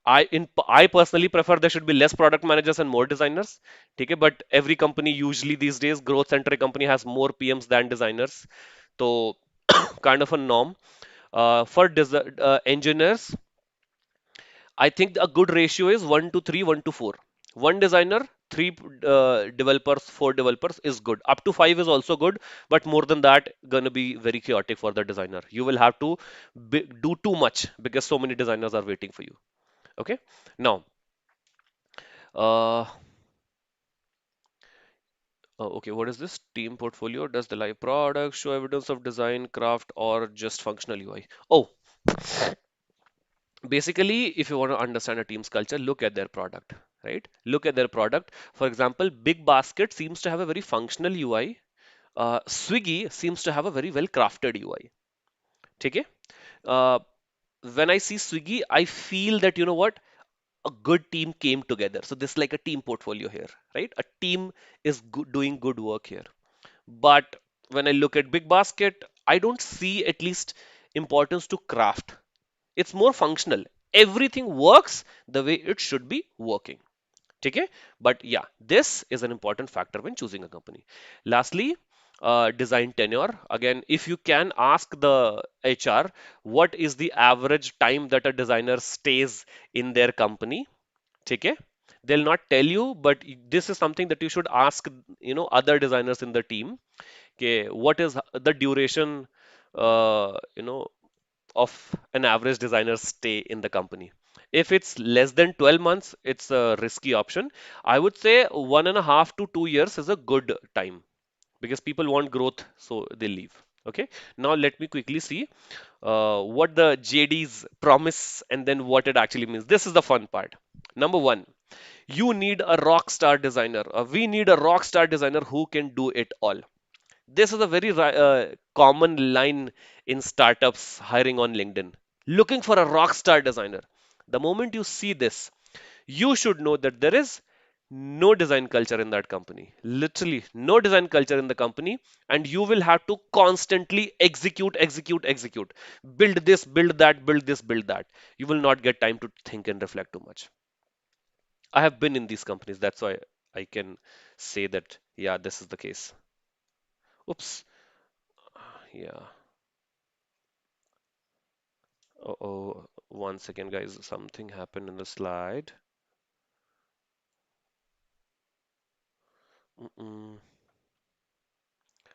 Speaker 1: I personally prefer there should be less product managers and more designers. ठीक है? But every company usually these days, growth centric company has more PMs than designers. So kind of a norm. For engineers, I think a good ratio is 1 to 3, 1 to 4. One designer, three developers, four developers is good. Up to five is also good, but more than that, gonna be very chaotic for the designer. You will have to do too much because so many designers are waiting for you. Okay. Now, uh, okay, what is this? Team portfolio. Does the live product show evidence of design, craft, or just functional UI? Oh, basically, if you want to understand a team's culture, look at their product, right? Look at their product. For example, Big Basket seems to have a very functional UI. Swiggy seems to have a very well crafted UI. Okay? Uh, when I see Swiggy, I feel that, you know what? A good team came together. So this is like a team portfolio here, right? A team is doing good work here. But when I look at Big Basket, I don't see at least importance to craft. It's more functional. Everything works the way it should be working. Okay? But yeah, this is an important factor when choosing a company. Lastly, design tenure. Again, if you can ask the HR what is the average time that a designer stays in their company, okay? They'll not tell you, but this is something that you should ask, other designers in the team. Okay, what is the duration, you know, of an average designer stay in the company. If it's less than 12 months, it's a risky option. I would say 1.5 to 2 years is a good time because people want growth, so they leave. Okay. Now let me quickly see what the JDs promise and then what it actually means. This is the fun part. Number one, you need a rock star designer. We need a rock star designer who can do it all. This is a very common line in startups hiring on LinkedIn. Looking for a rock star designer. The moment you see this, you should know that there is no design culture in that company. Literally, no design culture in the company, and you will have to constantly execute, execute, execute. Build this, build that, build this, build that. You will not get time to think and reflect too much. I have been in these companies, that's why I can say that, yeah, this is the case. Oops. Yeah. Oh, one second, guys. Something happened in the slide. Mm-mm.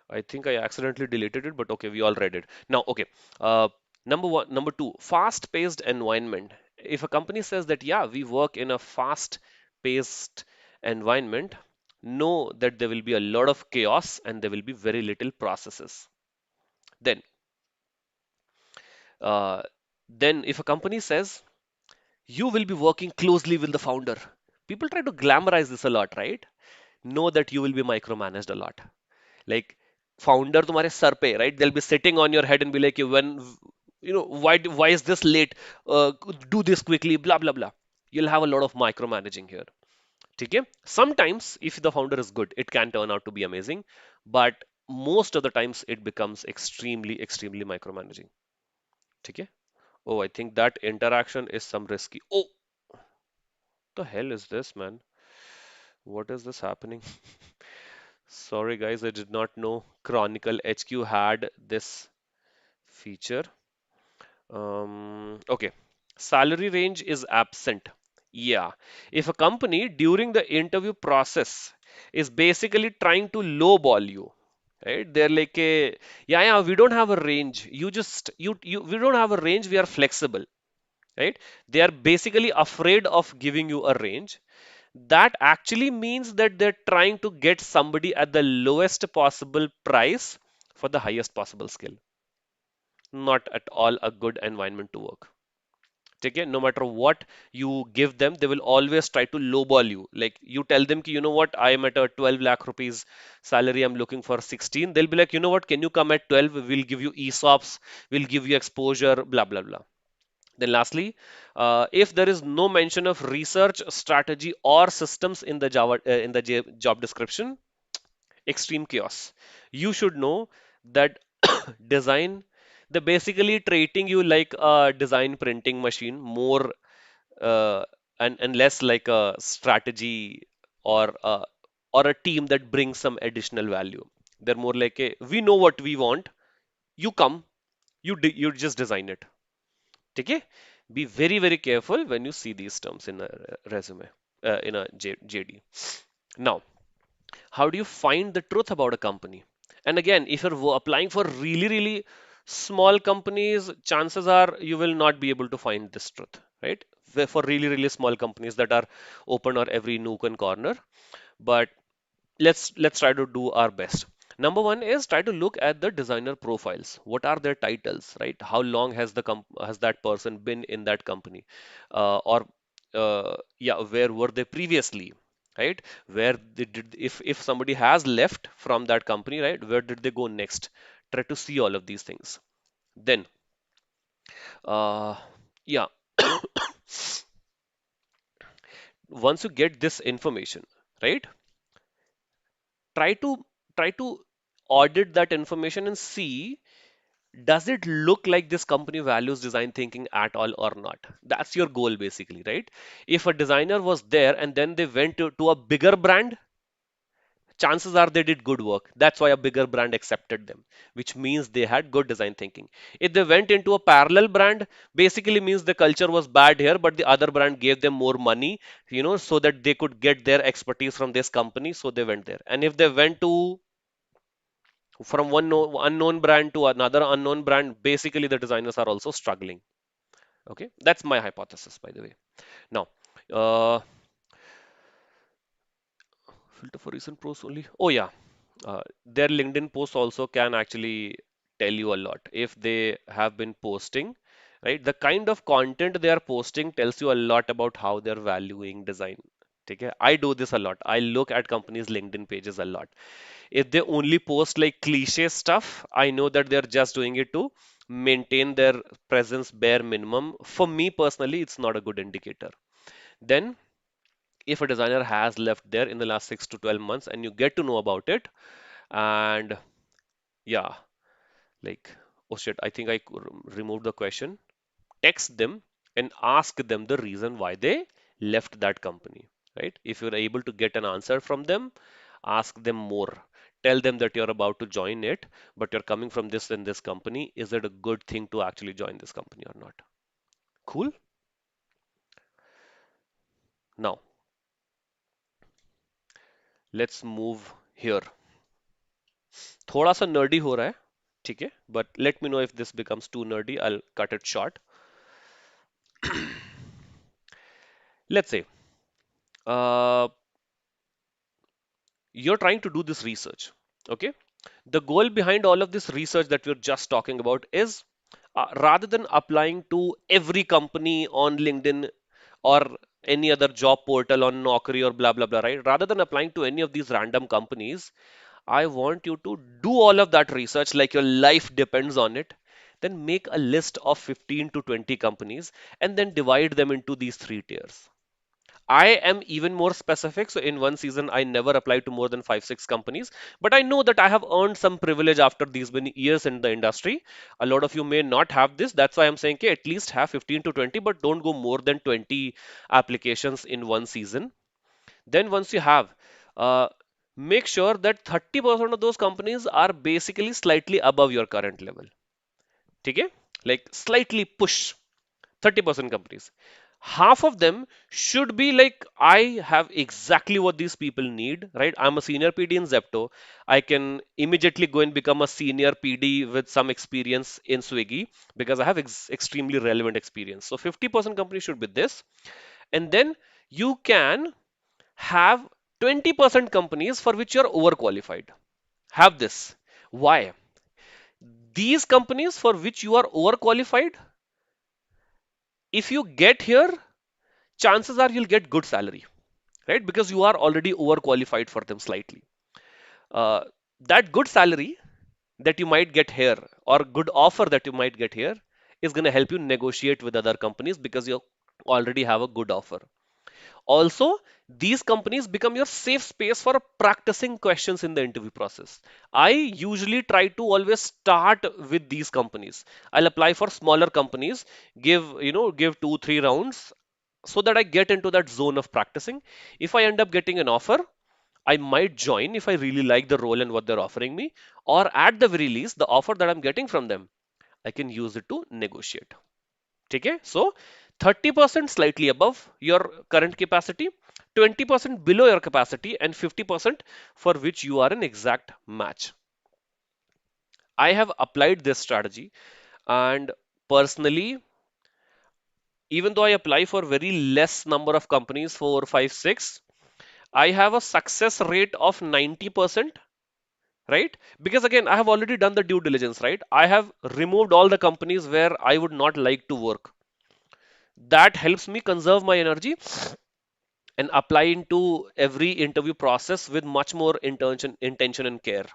Speaker 1: I think I accidentally deleted it, but okay, we all read it. Now, okay. Uh, number one, number two, fast-paced environment. If a company says that, yeah, we work in a fast-paced environment, know that there will be a lot of chaos and there will be very little processes. Then, uh, then if a company says you will be working closely with the founder, people try to glamorize this a lot, right? Know that you will be micromanaged a lot. Like founder तुम्हारे sir पे, right? They'll be sitting on your head and be like, when, why is this late? Do this quickly, blah blah blah. You'll have a lot of micromanaging here. ठीक है? Sometimes, if the founder is good, it can turn out to be amazing, but most of the times it becomes extremely, extremely micromanaging. ठीक है? Oh, I think that interaction is some risky. Oh, the hell is this, man? What is this happening? Sorry, guys, I did not know Chronicle HQ had this feature. Okay. Salary range is absent. Yeah. If a company during the interview process is basically trying to lowball you, right? They're like, yeah, we don't have a range. We don't have a range. We are flexible, right? They are basically afraid of giving you a range. That actually means that they're trying to get somebody at the lowest possible price for the highest possible skill. Not at all a good environment to work. Okay, no matter what you give them, they will always try to lowball you. Like you tell them, ki, you know what, I am at a 12 lakh rupees salary, I'm looking for 16. They'll be like, you know what, can you come at 12? We'll give you ESOPs, we'll give you exposure, blah, blah, blah. Then lastly, if there is no mention of research, strategy, or systems in the job description, extreme chaos. You should know that Design, they're basically treating you like a design printing machine, more uh, and less like a strategy or a team that brings some additional value. They're more like a, we know what we want, you come, you just design it. Okay? Be very, very careful when you see these terms in a resume, in a JD. Now, how do you find the truth about a company? And again, if you're applying for really, really small companies, chances are you will not be able to find this truth, right? For really, really small companies that are open or every nook and corner. But let's try to do our best. Number one is try to look at the designer profiles. What are their titles, right? How long has has that person been in that company, or yeah, where were they previously, right? Where they did, if somebody has left from that company, right? Where did they go next? Try to see all of these things. Then, uh, yeah, once you get this information, right? Try to try to audit that information and see, does it look like this company values design thinking at all or not? That's your goal basically, right? If a designer was there and then they went to a bigger brand, chances are they did good work. That's why a bigger brand accepted them, which means they had good design thinking. If they went into a parallel brand, basically means the culture was bad here, but the other brand gave them more money, so that they could get their expertise from this company, so they went there. And if they went to from one unknown brand to another unknown brand, basically the designers are also struggling. Okay, that's my hypothesis, by the way. Now, uh, filter for recent posts only. Oh yeah, their LinkedIn posts also can actually tell you a lot if they have been posting. Right, the kind of content they are posting tells you a lot about how they're valuing design. Okay, I do this a lot. I look at companies' LinkedIn pages a lot. If they only post like cliche stuff, I know that they're just doing it to maintain their presence bare minimum. For me personally, it's not a good indicator. Then, if a designer has left there in the last 6 to 12 months and you get to know about it, and yeah, like, oh shit, I think I removed the question. Text them and ask them the reason why they left that company, right? If you're able to get an answer from them, ask them more. Tell them that you're about to join it, but you're coming from this and this company. Is it a good thing to actually join this company or not? Cool. Now, let's move here. थोड़ा सा nerdy हो रहा है, ठीक है? But let me know if this becomes too nerdy. I'll cut it short. Let's say uh, you're trying to do this research, okay? The goal behind all of this research that we're just talking about is, rather than applying to every company on LinkedIn or any other job portal on Naukri or blah blah blah, right? Rather than applying to any of these random companies, I want you to do all of that research like your life depends on it. Then make a list of 15 to 20 companies and then divide them into these three tiers. I am even more specific. So in one season, I never applied to more than five, six companies. But I know that I have earned some privilege after these many years in the industry. A lot of you may not have this. That's why I'm saying, okay, at least have 15 to 20, but don't go more than 20 applications in one season. Then once you have, uh, make sure that 30% of those companies are basically slightly above your current level. Okay? Like slightly push 30% companies. Half of them should be like, I have exactly what these people need, right? I'm a senior PD in Zepto. I can immediately go and become a senior PD with some experience in Swiggy because I have extremely relevant experience. So 50% company should be this. And then you can have 20% companies for which you're overqualified. Have this. Why? These companies for which you are overqualified, if you get here, chances are you'll get good salary, right? Because you are already overqualified for them slightly. Uh, that good salary that you might get here or good offer that you might get here is going to help you negotiate with other companies because you already have a good offer. Also, these companies become your safe space for practicing questions in the interview process. I usually try to always start with these companies. I'll apply for smaller companies, give 2, 3 rounds so that I get into that zone of practicing. If I end up getting an offer, I might join if I really like the role and what they're offering me, or at the very least, the offer that I'm getting from them, I can use it to negotiate. ठीक है so 30% slightly above your current capacity, 20% below your capacity, and 50% for which you are an exact match. I have applied this strategy, and personally, even though I apply for very less number of companies, 4, 5, 6, I have a success rate of 90%, right? Because again, I have already done the due diligence, right? I have removed all the companies where I would not like to work. That helps me conserve my energy and apply into every interview process with much more intention and care.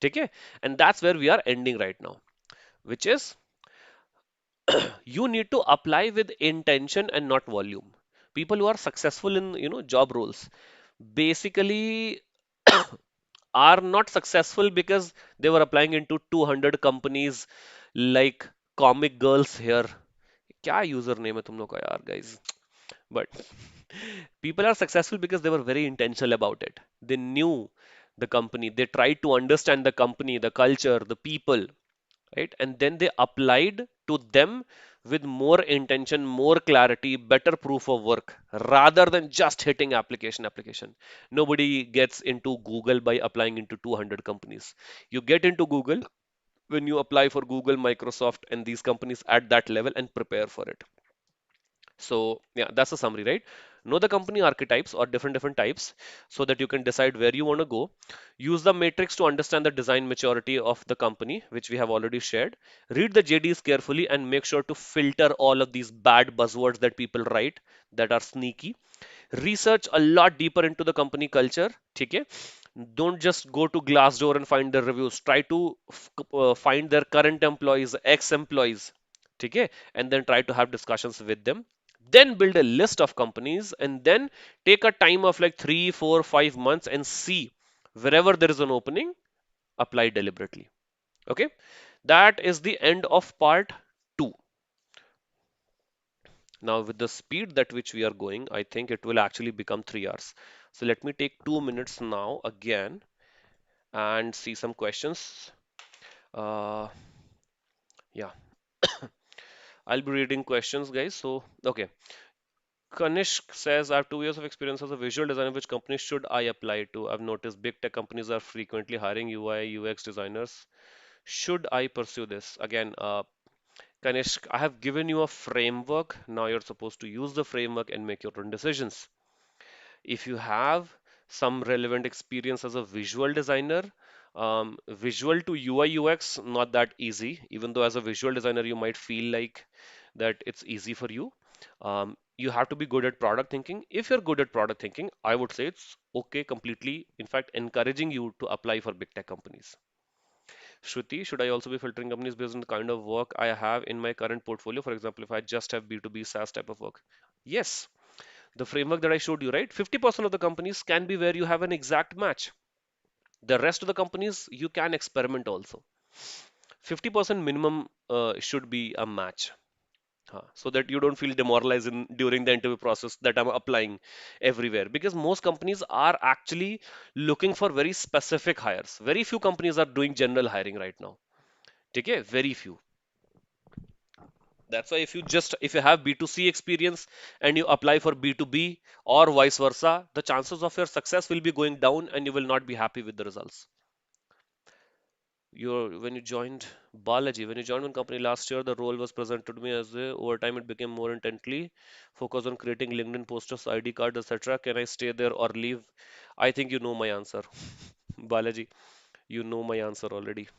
Speaker 1: Okay, and that's where we are ending right now, which is you need to apply with intention and not volume. People who are successful in job roles basically are not successful because they were applying into 200 companies like comic girls here. क्या user name है तुम लोग का यार guys? But people are successful because they were very intentional about it. They knew the company, they tried to understand the company, the culture, the people, right? And then they applied to them with more intention, more clarity, better proof of work rather than just hitting application. Nobody gets into Google by applying into 200 companies. You get into Google when you apply for Google, Microsoft, and these companies at that level and prepare for it. So yeah, that's a summary, right? Know the company archetypes or different types so that you can decide where you want to go. Use the matrix to understand the design maturity of the company, which we have already shared. Read the JDs carefully and make sure to filter all of these bad buzzwords that people write that are sneaky. Research a lot deeper into the company culture. Okay? Don't just go to Glassdoor and find their reviews. Try to find their current employees, ex-employees. Okay? And then try to have discussions with them. Then build a list of companies and then take a time of like 3, 4, 5 months and see wherever there is an opening, apply deliberately. Okay? That is the end of part 2. Now, with the speed that which we are going, I think it will actually become 3 hours. So let me take 2 minutes now again and see some questions. Uh, yeah, I'll be reading questions, guys. So, okay. Kanishk says, I have 2 years of experience as a visual designer. Which company should I apply to? I've noticed big tech companies are frequently hiring UI, UX designers. Should I pursue this? Again, Kanishk, I have given you a framework. Now you're supposed to use the framework and make your own decisions. If you have some relevant experience as a visual designer, visual to UI UX, not that easy, even though as a visual designer, you might feel like that it's easy for you. You have to be good at product thinking. If you're good at product thinking, I would say it's okay completely. In fact, encouraging you to apply for big tech companies. Shruti, should I also be filtering companies based on the kind of work I have in my current portfolio? For example, if I just have B2B SaaS type of work. Yes, the framework that I showed you, right? 50% of the companies can be where you have an exact match. The rest of the companies you can experiment also. 50% minimum should be a match. So that you don't feel demoralized during the interview process that I'm applying everywhere, because most companies are actually looking for very specific hires. Very few companies are doing general hiring right now. Okay, very few. That's why if you have B2C experience and you apply for B2B or vice versa, the chances of your success will be going down and you will not be happy with the results. When you joined Balaji, when you joined one company last year, the role was presented to me as over time it became more intently focused on creating LinkedIn posters, ID cards, etc. Can I stay there or leave? I think you know my answer. Balaji, you know my answer already.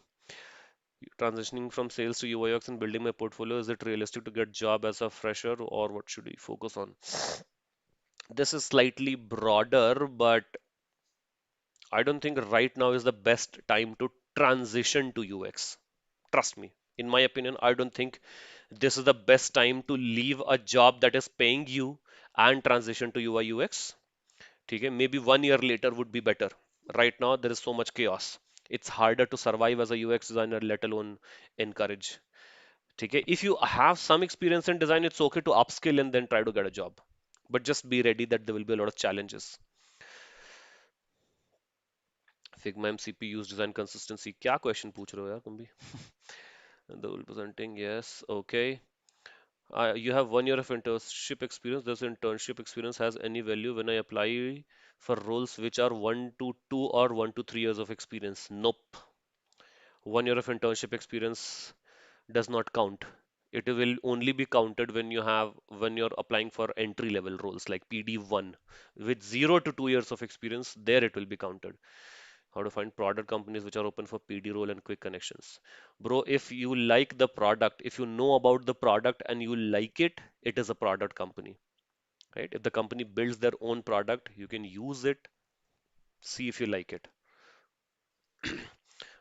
Speaker 1: Transitioning from sales to UI/UX and building my portfolio, is it realistic to get job as a fresher, or what should we focus on? This is slightly broader, but I don't think right now is the best time to transition to UX. Trust me. In my opinion, I don't think this is the best time to leave a job that is paying you and transition to UI UX. ठीक है, maybe 1 year later would be better. Right now there is so much chaos. It's harder to survive as a UX designer, let alone encourage. ठीक है, if you have some experience in design, it's okay to upskill and then try to get a job, but just be ready that there will be a lot of challenges. Figma MCP use design consistency, क्या question पूछ रहे हो यार तुम भी? The presenting, yes, okay. You have 1 year of internship experience. Does internship experience has any value when I apply for roles which are 1 to 2 or 1 to 3 years of experience? Nope. 1 year of internship experience does not count. It will only be counted when you're applying for entry level roles like PD1 with 0 to 2 years of experience. There it will be counted. How to find product companies which are open for PD role and quick connections. Bro, if you like the product, if you know about the product and you like it is a product company, right? If the company builds their own product, you can use it, see if you like it.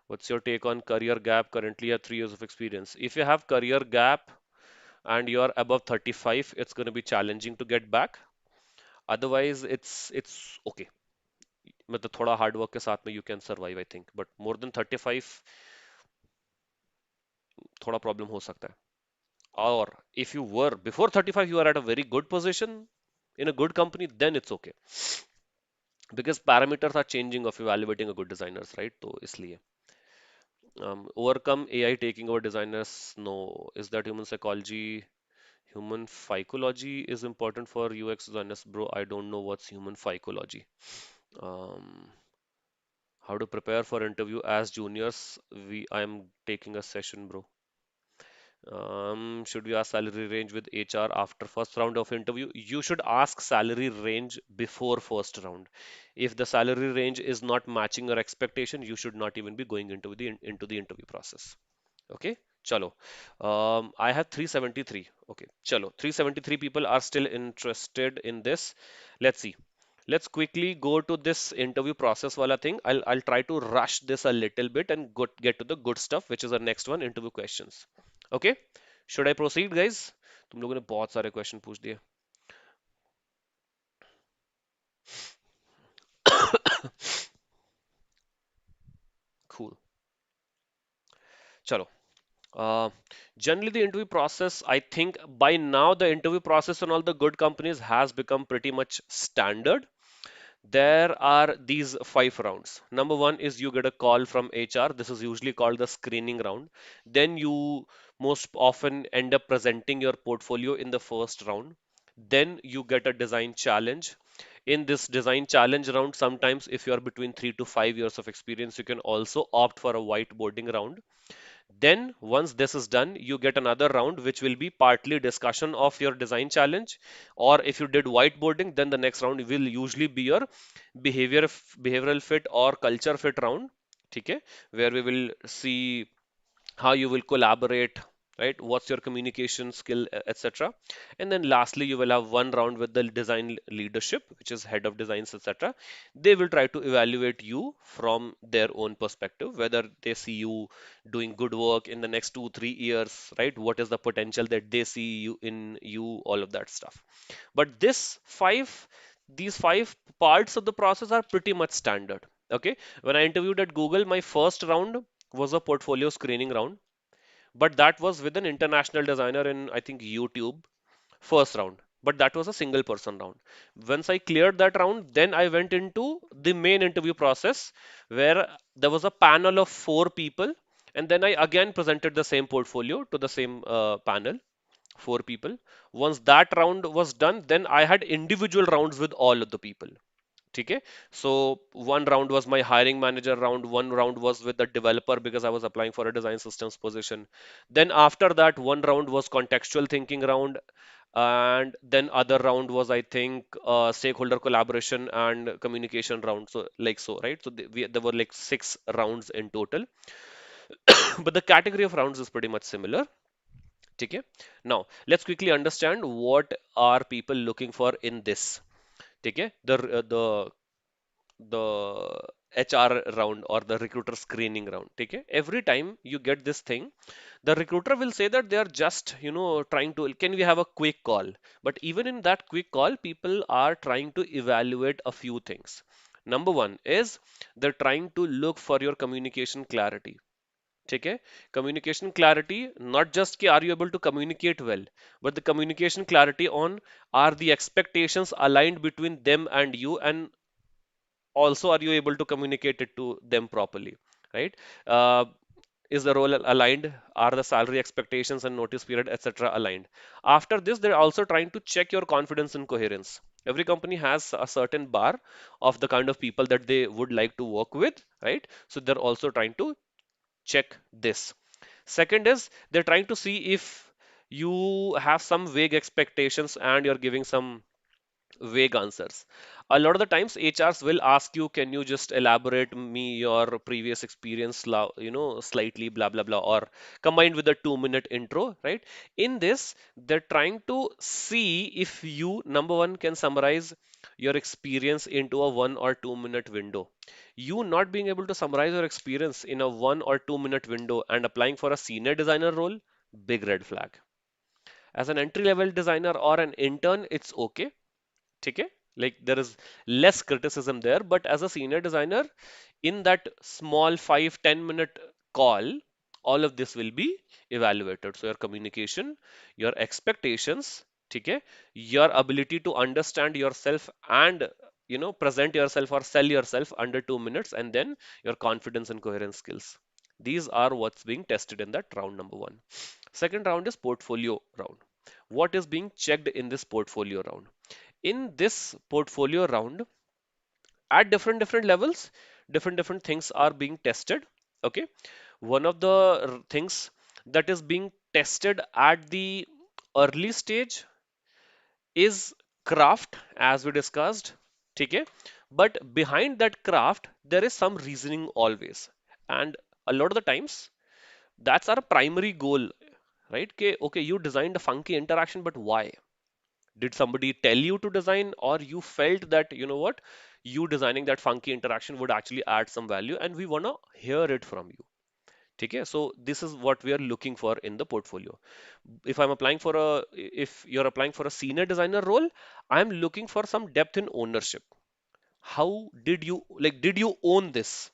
Speaker 1: What's your take on career gap? Currently, you have 3 years of experience. If you have career gap and you're above 35, it's going to be challenging to get back. Otherwise, it's okay. मतलब थोड़ा hard work के साथ में you can survive, I think. But more than 35, थोड़ा problem हो सकता है. Or if you were before 35, you are at a very good position in a good company, then it's okay. Because parameters are changing of evaluating a good designers, right? So इसलिए. Overcome AI taking over designers. No. Is that human psychology? Human psychology is important for UX designers, bro. I don't know what's human psychology. Um, how to prepare for interview as juniors? I am taking a session, bro. Should we ask salary range with HR after first round of interview? You should ask salary range before first round. If the salary range is not matching your expectation, you should not even be going into the interview process. Okay, chalo. I have 373. Okay, chalo. 373 people are still interested in this. Let's see. Let's quickly go to this interview process wala thing. I'll try to rush this a little bit and get to the good stuff, which is the next one, interview questions. Okay, should I proceed, guys? तुम लोगों ने बहुत सारे question पूछ दिए. Cool. चलो. Uh, Generally, the interview process, I think by now the interview process on all the good companies has become pretty much standard. There are these 5 rounds. Number one is you get a call from HR. This is usually called the screening round. Then you most often end up presenting your portfolio in the first round. Then you get a design challenge. In this design challenge round, sometimes if you are between 3 to 5 years of experience, you can also opt for a whiteboarding round. Then, once this is done, you get another round which will be partly discussion of your design challenge. Or if you did whiteboarding, then the next round will usually be your behavioral fit or culture fit round. Okay, where we will see how you will collaborate, right? What's your communication skill, etc. And then lastly, you will have one round with the design leadership, which is head of designs, etc. They will try to evaluate you from their own perspective, whether they see you doing good work in the next 2 3 years, right? What is the potential that they see you in you, all of that stuff. But these 5 parts of the process are pretty much standard. Okay, when I interviewed at Google, my first round was a portfolio screening round, but that was with an international designer in, I think, YouTube, first round. But that was a single person round. Once I cleared that round, then I went into the main interview process where there was a panel of 4 people, and then I again presented the same portfolio to the same panel, 4 people. Once that round was done, then I had individual rounds with all of the people. Okay, so one round was my hiring manager round, one round was with the developer because I was applying for a design systems position. Then after that, one round was contextual thinking round, and then other round was, I think, stakeholder collaboration and communication round. So like so, right? So there were like 6 rounds in total, but the category of rounds is pretty much similar. Okay. Now let's quickly understand what are people looking for in this. Okay, the HR round or the recruiter screening round. Okay? Every time you get this thing, the recruiter will say that they are just, trying to, can we have a quick call? But even in that quick call, people are trying to evaluate a few things. Number one is they're trying to look for your communication clarity. ठीक है communication clarity, not just कि are you able to communicate well, but the communication clarity on are the expectations aligned between them and you, and also are you able to communicate it to them properly, right? uh, is the role aligned, are the salary expectations and notice period etc aligned? After this, they're also trying to check your confidence and coherence. Every company has a certain bar of the kind of people that they would like to work with, right? So they're also trying to check this. Second is they're trying to see if you have some vague expectations and you're giving some vague answers. A lot of the times HRs will ask you, can you just elaborate me your previous experience, slightly, blah, blah, blah, or combined with a 2 minute intro, right? In this, they're trying to see if you, number one, can summarize your experience into a 1 or 2 minute window. You not being able to summarize your experience in a 1 or 2 minute window and applying for a senior designer role, big red flag. As an entry level designer or an intern, it's okay. ठीक है, like there is less criticism there, but as a senior designer in that small 5-10 minute call, all of this will be evaluated. So your communication, your expectations, ठीक है, your ability to understand yourself and present yourself or sell yourself under 2 minutes, and then your confidence and coherence skills. These are what's being tested in that round number one. Second round is portfolio round. What is being checked in this portfolio round? In this portfolio round, at different levels, different things are being tested. Okay, one of the things that is being tested at the early stage is craft, as we discussed. Okay, but behind that craft there is some reasoning always, and a lot of the times that's our primary goal, right? Okay, okay, you designed a funky interaction, but why? Did somebody tell you to design, or you felt that, you know what, you designing that funky interaction would actually add some value, and we want to hear it from you? Okay, so this is what we are looking for in the portfolio. If I'm applying for a, if you're applying for a senior designer role, I'm looking for some depth in ownership. How did you, like, did you own this?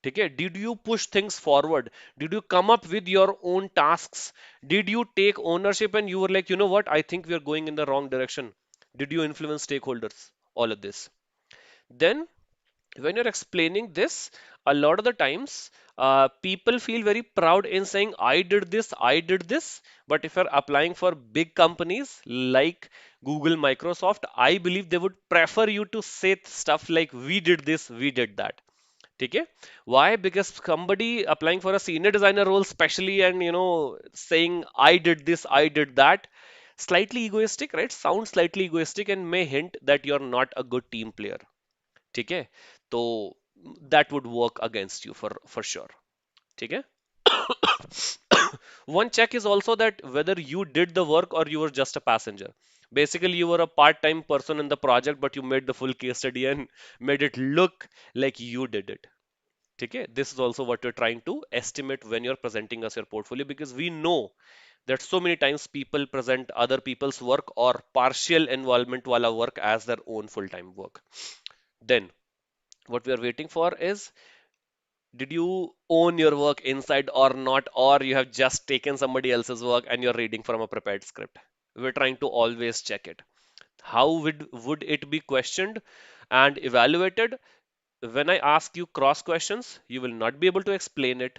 Speaker 1: Okay, did you push things forward? Did you come up with your own tasks? Did you take ownership and you were like, you know what, I think we are going in the wrong direction? Did you influence stakeholders? All of this. Then, when you're explaining this, a lot of the times, people feel very proud in saying, I did this, I did this. But if you're applying for big companies like Google, Microsoft, I believe they would prefer you to say stuff like, we did this, we did that. ठीक है? Why? Because somebody applying for a senior designer role specially and saying I did this, I did that, slightly egoistic, right? Sounds slightly egoistic and may hint that you're not a good team player. ठीक है? तो that would work against you for sure. ठीक है? One check is also that whether you did the work or you were just a passenger. Basically, you were a part-time person in the project, but you made the full case study and made it look like you did it. Okay, this is also what we're trying to estimate when you're presenting us your portfolio, because we know that so many times people present other people's work or partial involvement wala work as their own full-time work. Then what we are waiting for is, did you own your work inside or not, or you have just taken somebody else's work and you're reading from a prepared script? We're trying to always check it. How would it be questioned and evaluated? When I ask you cross questions, you will not be able to explain it.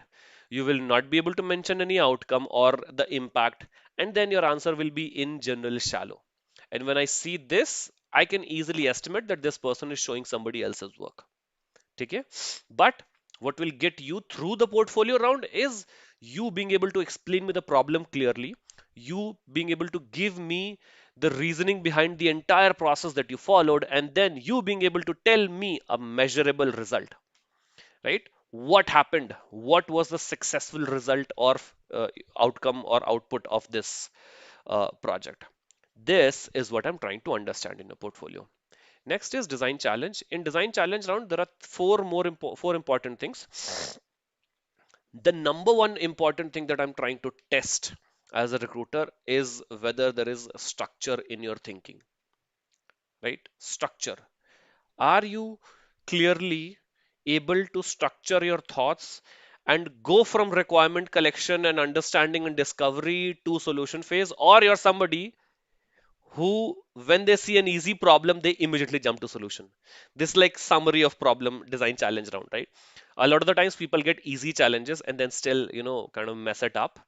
Speaker 1: You will not be able to mention any outcome or the impact, and then your answer will be in general shallow. And when I see this, I can easily estimate that this person is showing somebody else's work. Okay? But what will get you through the portfolio round is you being able to explain me the problem clearly, you being able to give me the reasoning behind the entire process that you followed, and then you being able to tell me a measurable result, right? What happened? What was the successful result or outcome or output of this project? This is what I'm trying to understand in a portfolio. Next is design challenge. In design challenge round, there are four important things. The number one important thing that I'm trying to test as a recruiter is whether there is structure in your thinking, right? Structure. Are you clearly able to structure your thoughts and go from requirement collection and understanding and discovery to solution phase, or you're somebody who, when they see an easy problem, they immediately jump to solution? This like summary of problem design challenge round, right? A lot of the times people get easy challenges and then still, kind of mess it up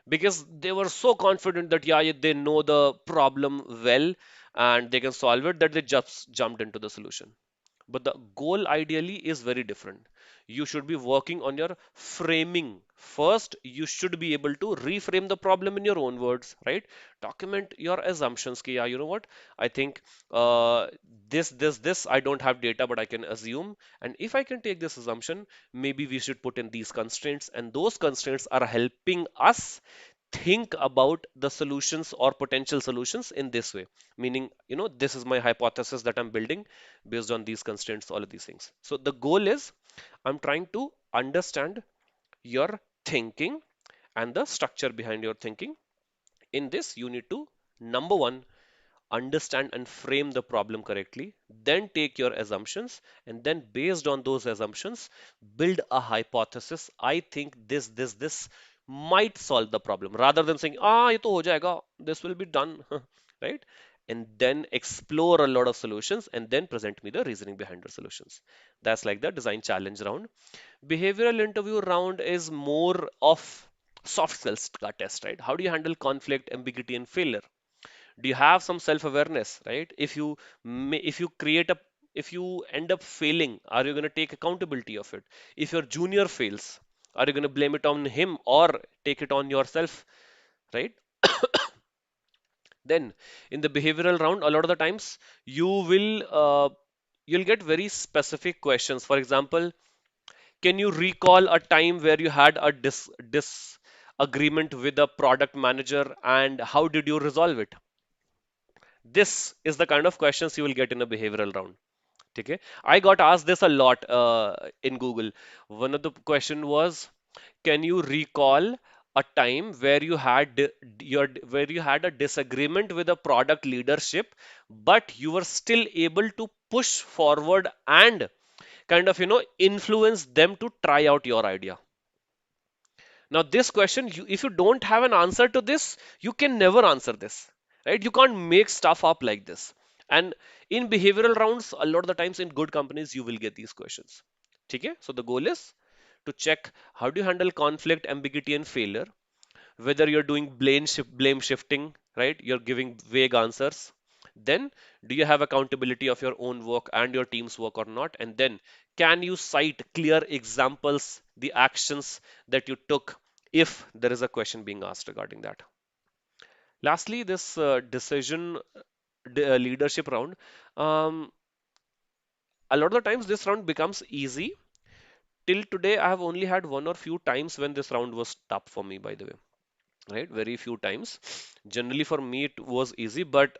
Speaker 1: because they were so confident that yeah, they know the problem well and they can solve it, that they just jumped into the solution. But the goal ideally is very different. You should be working on your framing. First, you should be able to reframe the problem in your own words, right? Document your assumptions. Ki, yeah, you know what? I think uh, this, I don't have data, but I can assume. And if I can take this assumption, maybe we should put in these constraints. And those constraints are helping us think about the solutions or potential solutions in this way. Meaning, this is my hypothesis that I'm building based on these constraints, all of these things. So the goal is I'm trying to understand your thinking and the structure behind your thinking. In this, you need to, number one, understand and frame the problem correctly, then take your assumptions, and then based on those assumptions, build a hypothesis. I think this might solve the problem, rather than saying, ye to ho jayega, this will be done, right? And then explore a lot of solutions and then present me the reasoning behind the solutions. That's like the design challenge round. Behavioral interview round is more of soft skills ka test, right? How do you handle conflict, ambiguity, and failure? Do you have some self awareness, right? If you create a if you end up failing, are you going to take accountability of it? If your junior fails, are you going to blame it on him or take it on yourself, right? Then in the behavioral round, a lot of the times you will you'll get very specific questions. For example, can you recall a time where you had a disagreement with a product manager and how did you resolve it? This is the kind of questions you will get in a behavioral round. Okay, I got asked this a lot in Google. One of the question was, can you recall a time where you had where you had a disagreement with a product leadership, but you were still able to push forward and kind of influence them to try out your idea? Now, this question, if you don't have an answer to this, you can never answer this, right? You can't make stuff up like this. And in behavioral rounds, a lot of the times in good companies, you will get these questions. Okay? So the goal is to check how do you handle conflict, ambiguity, and failure, whether you're doing blame shifting, right? You're giving vague answers. Then, do you have accountability of your own work and your team's work or not? And then, can you cite clear examples, the actions that you took if there is a question being asked regarding that? Lastly, this decision leadership round. Um, a lot of the times, this round becomes easy. Till today, I have only had one or few times when this round was tough for me, by the way, right? Very few times. Generally, for me, it was easy, but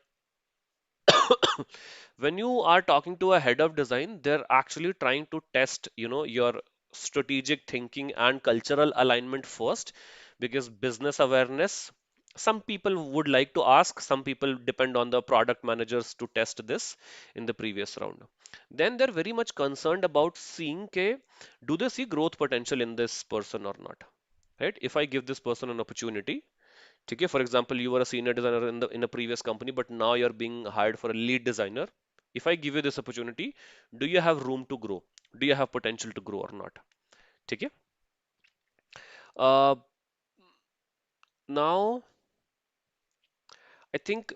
Speaker 1: when you are talking to a head of design, they're actually trying to test, your strategic thinking and cultural alignment first, because business awareness, some people would like to ask, some people depend on the product managers to test this in the previous round. Then they're very much concerned about seeing, okay, do they see growth potential in this person or not? Right? If I give this person an opportunity, okay, for example, you were a senior designer in a previous company, but now you're being hired for a lead designer. If I give you this opportunity, do you have room to grow? Do you have potential to grow or not? Okay. Uh, Now, I think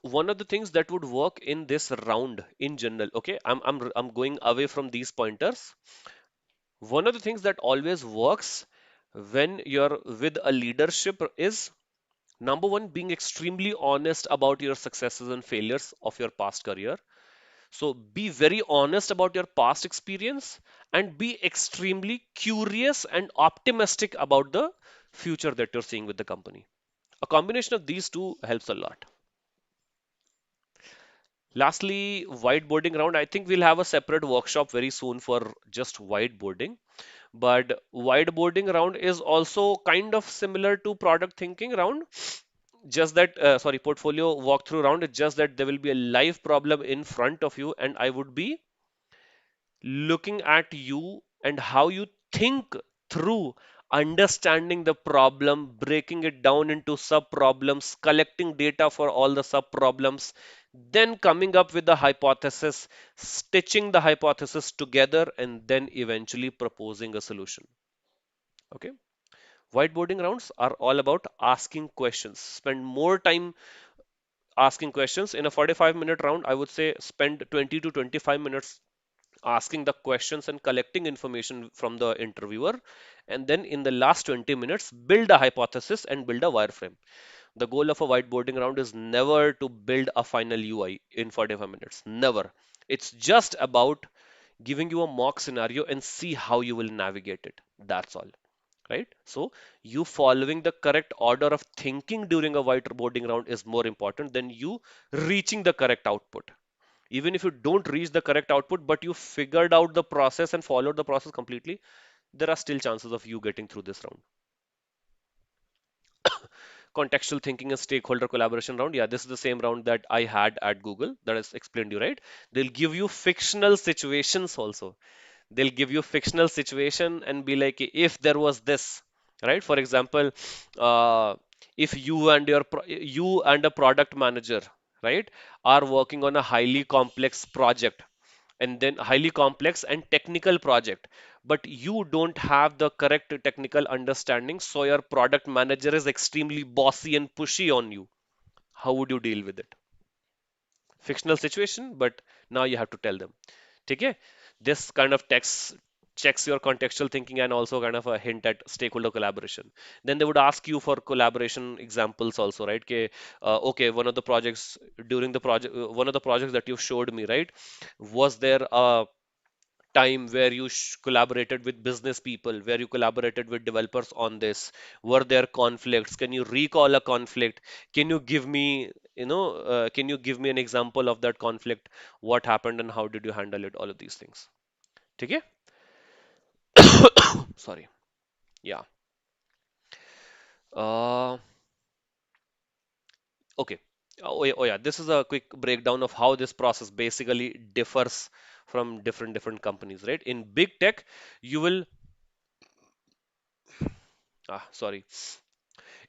Speaker 1: one of the things that would work in this round in general, okay, I'm going away from these pointers. One of the things that always works when you're with a leadership is, number one, being extremely honest about your successes and failures of your past career. So be very honest about your past experience and be extremely curious and optimistic about the future that you're seeing with the company. A combination of these two helps a lot. Lastly, whiteboarding round. I think we'll have a separate workshop very soon for just whiteboarding. But whiteboarding round is also kind of similar to product thinking round. Just that, sorry, portfolio walkthrough round. It's just that there will be a live problem in front of you, and I would be looking at you and how you think through understanding the problem, breaking it down into sub problems, collecting data for all the sub problems, then coming up with the hypothesis, stitching the hypothesis together, and then eventually proposing a solution. Okay. Whiteboarding rounds are all about asking questions. Spend more time asking questions. In a 45-minute round, I would say spend 20 to 25 minutes asking the questions and collecting information from the interviewer. And then in the last 20 minutes, build a hypothesis and build a wireframe. The goal of a whiteboarding round is never to build a final UI in 45 minutes. Never. It's just about giving you a mock scenario and see how you will navigate it. That's all. Right? So, you following the correct order of thinking during a whiteboarding round is more important than you reaching the correct output. Even if you don't reach the correct output, but you figured out the process and followed the process completely, there are still chances of you getting through this round. Contextual thinking and stakeholder collaboration round. Yeah, this is the same round that I had at Google that I explained you, right? They'll give you fictional situations also. They'll give you fictional situation and be like, if there was this, right? For example, uh, if you and a product manager, right, are working on a highly complex project, and then highly complex and technical project, but you don't have the correct technical understanding, so your product manager is extremely bossy and pushy on you. How would you deal with it? Fictional situation, but now you have to tell them. Okay, this kind of text checks your contextual thinking and also kind of a hint at stakeholder collaboration. Then they would ask you for collaboration examples also, right? Okay, okay, one of the projects during the project, one of the projects that you showed me, right? Was there a time where you collaborated with business people, where you collaborated with developers on this? Were there conflicts? Can you recall a conflict? Can you give me, can you give me an example of that conflict? What happened and how did you handle it? All of these things. Okay? Sorry. Yeah. Uh, okay. Oh yeah. This is a quick breakdown of how this process basically differs from different companies, right? In big tech, you will, sorry.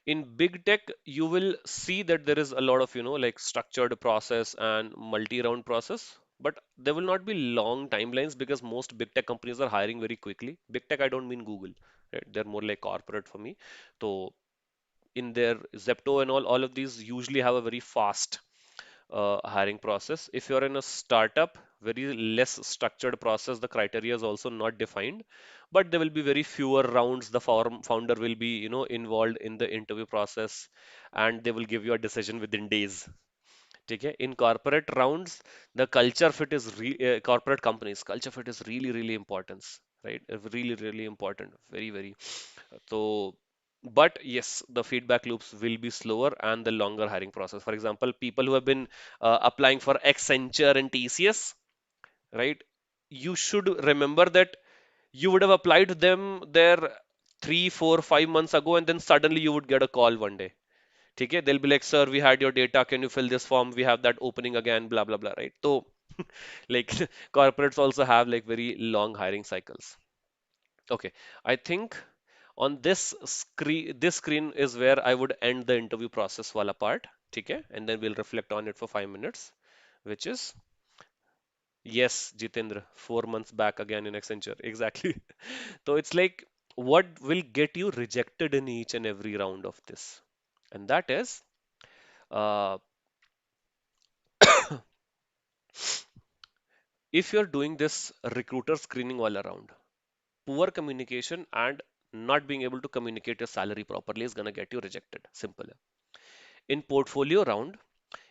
Speaker 1: In big tech, you will see that there is a lot of, like structured process and multi-round process, but there will not be long timelines because most big tech companies are hiring very quickly. Big tech, I don't mean Google, right? They're more like corporate for me. So in their Zepto and all of these usually have a very fast hiring process. If you're in a startup, very less structured process, the criteria is also not defined, but there will be very fewer rounds. The founder will be, involved in the interview process, and they will give you a decision within days. ठीक है? In corporate rounds, the culture fit is corporate companies culture fit is really important, right? Really important, very. So, but yes, the feedback loops will be slower and the longer hiring process. For example, people who have been applying for Accenture and TCS, right? You should remember that you would have applied to them there 3, 4, 5 months ago, and then suddenly you would get a call one day. ठीक है, they'll be like, sir, we had your data, can you fill this form, we have that opening again, blah blah blah, right? So like corporates also have like very long hiring cycles. Okay, I think on this screen is where I would end the interview process wala part. ठीक है, and then we'll reflect on it for 5 minutes, which is, yes, Jitendra, 4 months back again in Accenture, exactly. So it's like, what will get you rejected in each and every round of this? And that is, uh, if you're doing this recruiter screening all around, poor communication and not being able to communicate your salary properly is going to get you rejected. Simple. In portfolio round,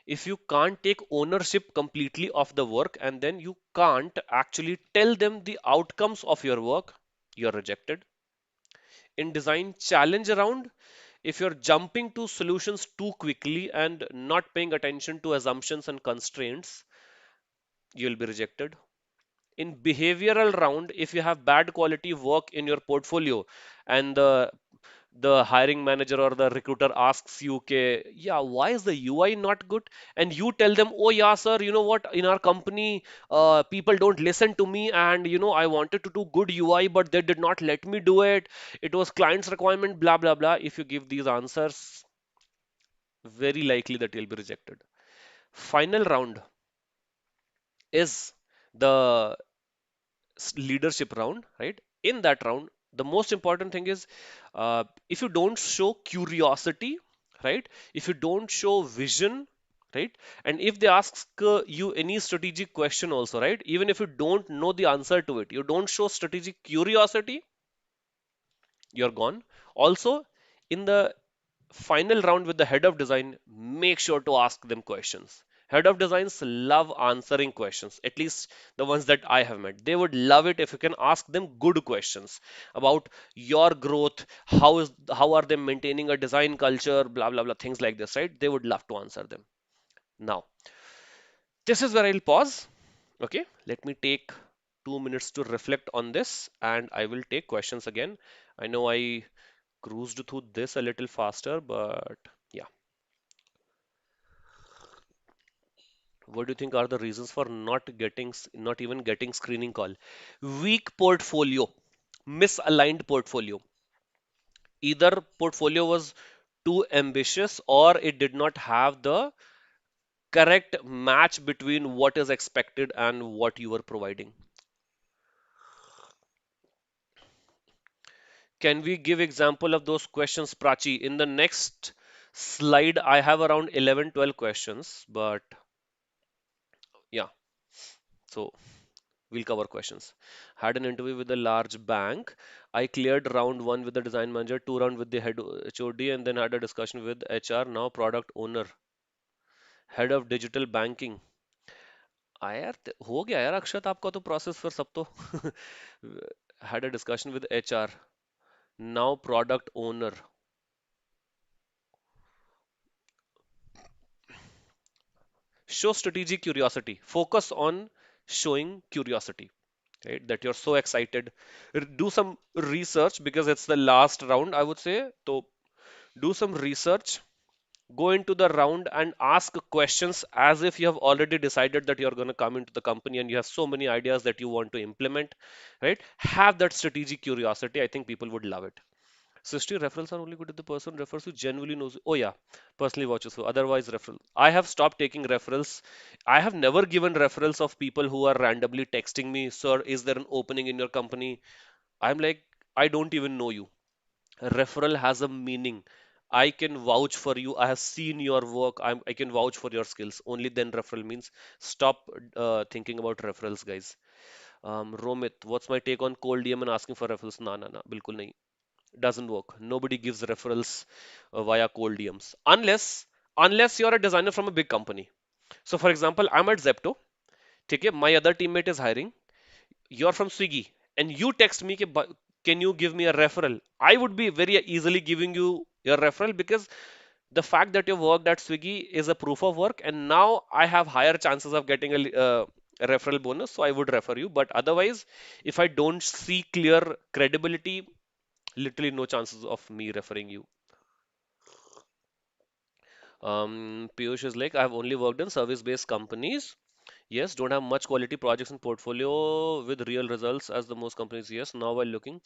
Speaker 1: if you can't take ownership completely of the work and then you can't actually tell them the outcomes of your work, you're rejected. In design challenge round, if you're jumping to solutions too quickly and not paying attention to assumptions and constraints, you'll be rejected. In behavioral round, if you have bad quality work in your portfolio and the hiring manager or the recruiter asks you, okay, yeah, why is the UI not good? And you tell them, oh yeah, sir, you know what, in our company, people don't listen to me, and I wanted to do good UI, but they did not let me do it. It was client's requirement, blah blah blah. If you give these answers, very likely that you'll be rejected. Final round is the leadership round, right? In that round, the most important thing is, if you don't show curiosity, right? If you don't show vision, right? And if they ask you any strategic question also, right? Even if you don't know the answer to it, you don't show strategic curiosity, you're gone. Also, in the final round with the head of design, make sure to ask them questions. Head of designs love answering questions, at least the ones that I have met. They would love it if you can ask them good questions about your growth, how are they maintaining a design culture, blah blah blah, things like this, right? They would love to answer them. Now, this is where I'll pause. Okay, let me take 2 minutes to reflect on this and I will take questions again. I know I cruised through this a little faster, but yeah. What do you think are the reasons for not even getting screening call? Weak portfolio, misaligned portfolio. Either portfolio was too ambitious or it did not have the correct match between what is expected and what you were providing. Can we give example of those questions, Prachi? In the next slide, I have around 11, 12 questions, but yeah, so we'll cover questions. Had an interview with a large bank. I cleared round one with the design manager, two round with the head HOD, and then had a discussion with HR, now product owner, head of digital banking. यार हो गया यार अक्षत आपका तो process फिर सब तो had a discussion with HR, now product owner. Show strategic curiosity. Focus on showing curiosity, right? That you're so excited. Do some research because it's the last round, I would say. So do some research, go into the round and ask questions as if you have already decided that you're going to come into the company and you have so many ideas that you want to implement, right? Have that strategic curiosity. I think people would love it. Srishti, referrals are only good if the person refers who genuinely knows. Oh yeah, personally watches. So otherwise, referral. I have stopped taking referrals. I have never given referrals of people who are randomly texting me, sir, is there an opening in your company? I'm like, I don't even know you. Referral has a meaning. I can vouch for you. I have seen your work. I can vouch for your skills. Only then referral means. Stop thinking about referrals, guys. Romit, what's my take on cold DM and asking for referrals? Na, na, na, बिल्कुल नहीं. Doesn't work. Nobody gives referrals via cold DMs unless you're a designer from a big company. So, for example, I'm at Zepto. ठीक है, my other teammate is hiring. You're from Swiggy, and you text me कि can you give me a referral? I would be very easily giving you your referral because the fact that you worked at Swiggy is a proof of work, and now I have higher chances of getting a referral bonus, so I would refer you. But otherwise, if I don't see clear credibility, literally no chances of me referring you. Piyush is like, I've only worked in service-based companies. Yes, don't have much quality projects in portfolio with real results as the most companies. Yes, now while looking,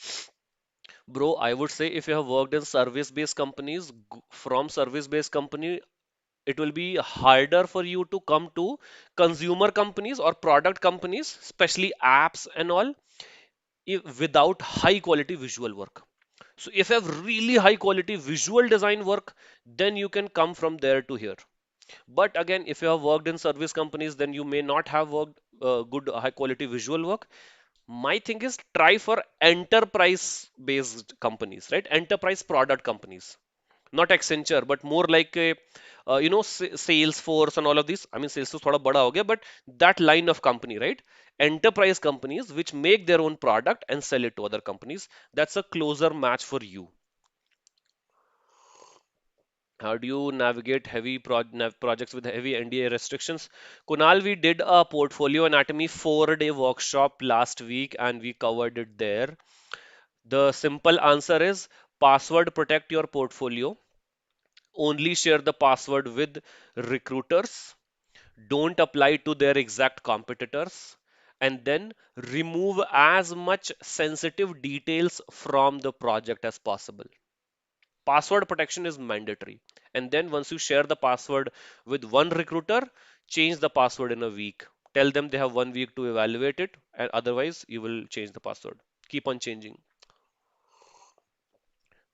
Speaker 1: bro, I would say if you have worked in service-based companies, from service-based company, it will be harder for you to come to consumer companies or product companies, especially apps and all, without high quality visual work. So if you have really high quality visual design work, then you can come from there to here. But again, if you have worked in service companies, then you may not have worked good high quality visual work. My thing is try for enterprise based companies, right? Enterprise product companies, not Accenture, but more like a, Salesforce and all of these. I mean, Salesforce thoda bada ho gaya, but that line of company, right? Enterprise companies which make their own product and sell it to other companies. That's a closer match for you. How do you navigate projects with heavy NDA restrictions? Kunal, we did a portfolio anatomy 4-day workshop last week and we covered it there. The simple answer is password protect your portfolio. Only share the password with recruiters. Don't apply to their exact competitors. And then remove as much sensitive details from the project as possible. Password protection is mandatory. And then once you share the password with one recruiter, change the password in a week. Tell them they have 1 week to evaluate it, and otherwise you will change the password. Keep on changing.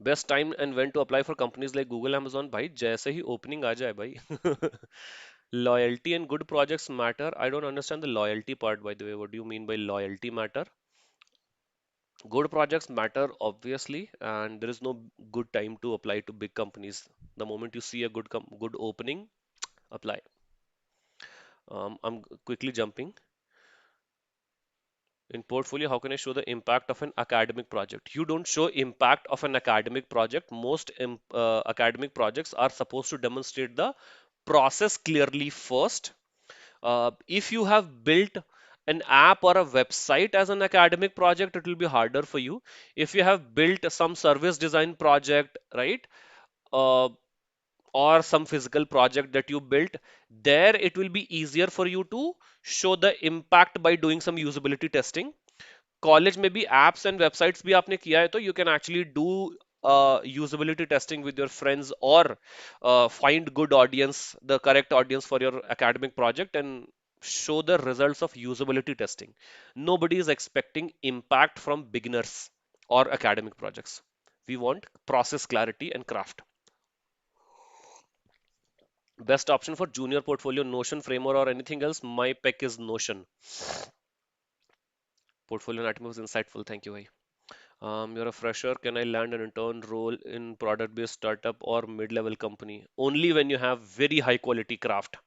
Speaker 1: Best time and when to apply for companies like Google, Amazon, भाई जैसे ही opening आ जाए भाई. Loyalty and good projects matter. I don't understand the loyalty part, by the way. What do you mean by loyalty matter? Good projects matter, obviously, and there is no good time to apply to big companies. The moment you see a good opening, apply. I'm quickly jumping. In portfolio, how can I show the impact of an academic project? You don't show impact of an academic project. Most academic projects are supposed to demonstrate the process clearly first. If you have built an app or a website as an academic project, it will be harder for you. If you have built some service design project, right? Uh, or some physical project that you built, there it will be easier for you to show the impact by doing some usability testing. College में भी apps and websites भी आपने किया है तो you can actually do usability testing with your friends or find good audience, the correct audience for your academic project and show the results of usability testing. Nobody is expecting impact from beginners or academic projects. We want process clarity and craft. Best option for junior portfolio, Notion, Framework, or anything else? My pick is Notion. Portfolio anatomy was insightful. Thank you, bhai. You're a fresher. Can I land an intern role in product-based startup or mid-level company? Only when you have very high quality craft.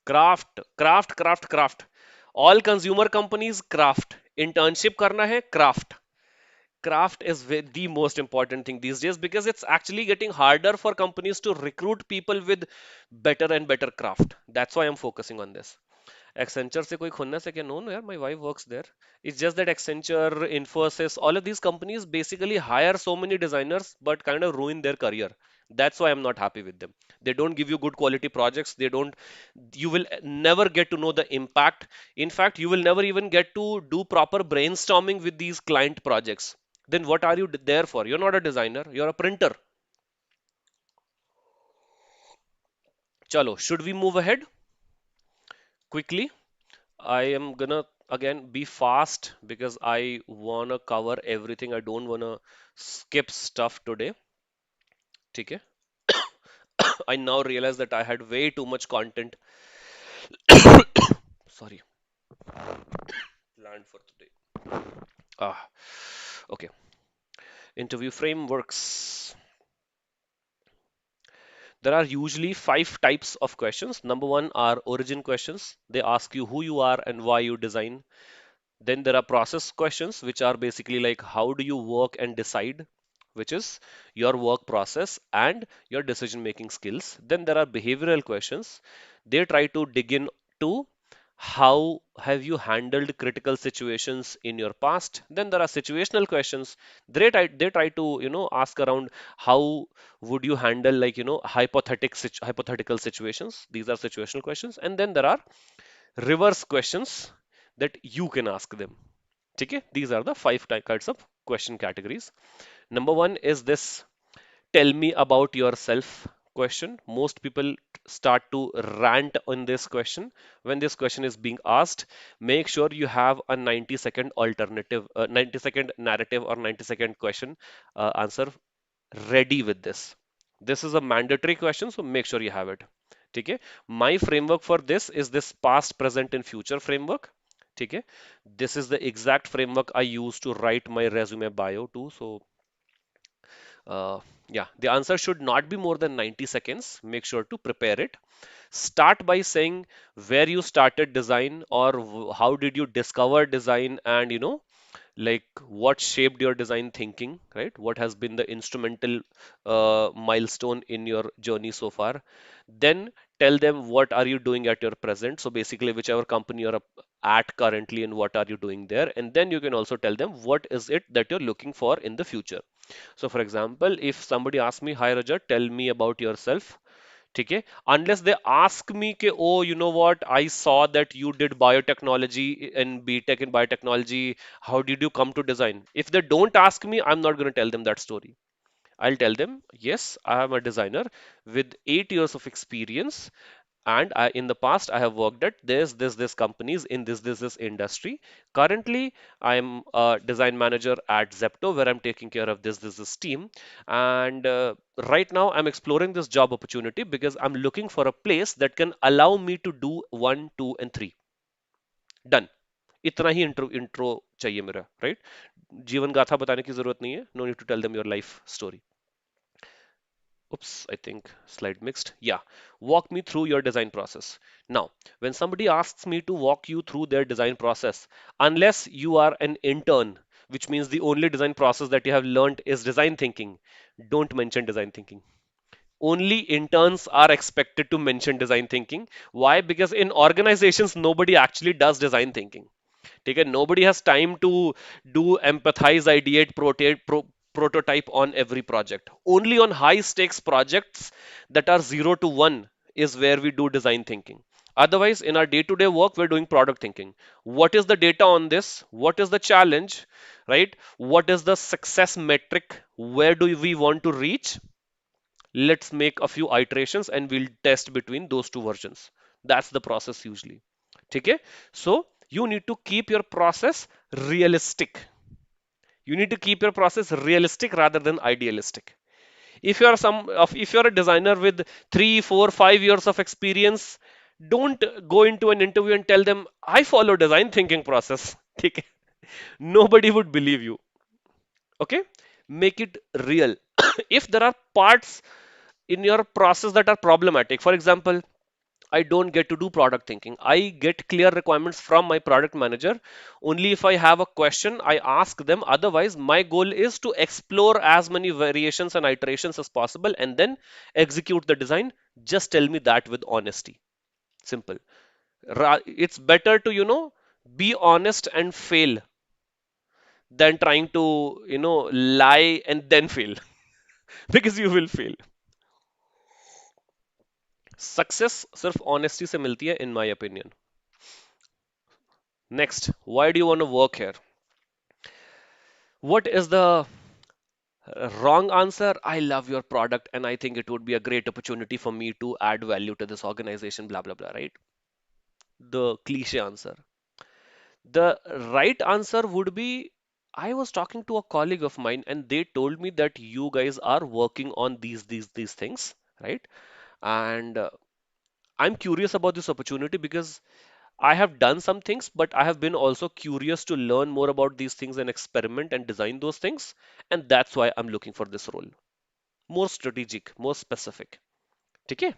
Speaker 1: Craft, craft, craft, craft. All consumer companies craft. Internship करना है craft. Craft is the most important thing these days because it's actually getting harder for companies to recruit people with better and better craft. That's why I'm focusing on this. Accenture से कोई खुन्नस है क्या? No, no, यार, my wife works there. It's just that Accenture, Infosys, all of these companies basically hire so many designers but kind of ruin their career. That's why I'm not happy with them. They don't give you good quality projects. They don't, you will never get to know the impact. In fact, you will never even get to do proper brainstorming with these client projects. Then what are you there for? You're not a designer, you're a printer. Chalo, should we move ahead quickly? I am gonna again be fast because I wanna cover everything. I don't wanna skip stuff today. ठीक है? I now realize that I had way too much content. Sorry, planned for today. Ah, okay. Interview frameworks. There are usually 5 types of questions. Number one are origin questions. They ask you who you are and why you design. Then there are process questions, which are basically like how do you work and decide, which is your work process and your decision making skills. Then there are behavioral questions. They try to dig in to how have you handled critical situations in your past. Then there are situational questions. They try to ask around how would you handle like hypothetical situations. These are situational questions. And then there are reverse questions that you can ask them. Okay, these are the 5 kinds of question categories. Number one is this tell me about yourself question. Most people start to rant on this question. When this question is being asked, make sure you have a 90-second alternative, 90-second narrative or 90-second question answer ready with this. This is a mandatory question, so make sure you have it. Okay. My framework for this is this past, present, and future framework. Okay. This is the exact framework I use to write my resume bio too. So, yeah, the answer should not be more than 90 seconds. Make sure to prepare it. Start by saying where you started design or how did you discover design and like what shaped your design thinking, right? What has been the instrumental milestone in your journey so far? Then tell them what are you doing at your present. So basically, whichever company you're at currently and what are you doing there. And then you can also tell them what is it that you're looking for in the future. So for example, if somebody asks me, "Hi Raja, tell me about yourself." ठीक है, unless they ask me कि, oh, you know what, I saw that you did biotechnology and BTech in biotechnology, how did you come to design? If they don't ask me, I'm not going to tell them that story. I'll tell them, yes, I am a designer with 8 years of experience, and in the past I have worked at this companies in this industry. Currently, I'm a design manager at Zepto, where I'm taking care of this team. And right now, I'm exploring this job opportunity because I'm looking for a place that can allow me to do one, two, and three. Done. इतना ही intro चाहिए मेरा, right? जीवन गाथा बताने की जरूरत नहीं है. No need to tell them your life story. Oops, I think slide mixed. Yeah, walk me through your design process. Now, when somebody asks me to walk you through their design process, unless you are an intern, which means the only design process that you have learned is design thinking, don't mention design thinking. Only interns are expected to mention design thinking. Why? Because in organizations, nobody actually does design thinking. ठीक है, nobody has time to do empathize, ideate, prototype on every project. Only on high stakes projects that are 0 to 1 is where we do design thinking. Otherwise, in our day to day work, we're doing product thinking. What is the data on this? What is the challenge? Right? What is the success metric? Where do we want to reach? Let's make a few iterations and we'll test between those two versions. That's the process usually. Okay, so you need to keep your process realistic. You need to keep your process realistic rather than idealistic. If you're a designer with 3, 4, 5 years of experience, don't go into an interview and tell them I follow design thinking process. Okay, nobody would believe you. Okay, make it real. If there are parts in your process that are problematic, for example, I don't get to do product thinking. I get clear requirements from my product manager. Only if I have a question, I ask them. Otherwise, my goal is to explore as many variations and iterations as possible and then execute the design. Just tell me that with honesty. Simple. It's better to, be honest and fail than trying to, lie and then fail because you will fail. Success सिर्फ honesty से मिलती है in my opinion. Next, why do you want to work here? What is the wrong answer? I love your product and I think it would be a great opportunity for me to add value to this organization, blah blah blah, right? The cliche answer. The right answer would be, I was talking to a colleague of mine and they told me that you guys are working on these things, right? And I'm curious about this opportunity because I have done some things, but I have been also curious to learn more about these things and experiment and design those things. And that's why I'm looking for this role. More strategic, more specific. Okay?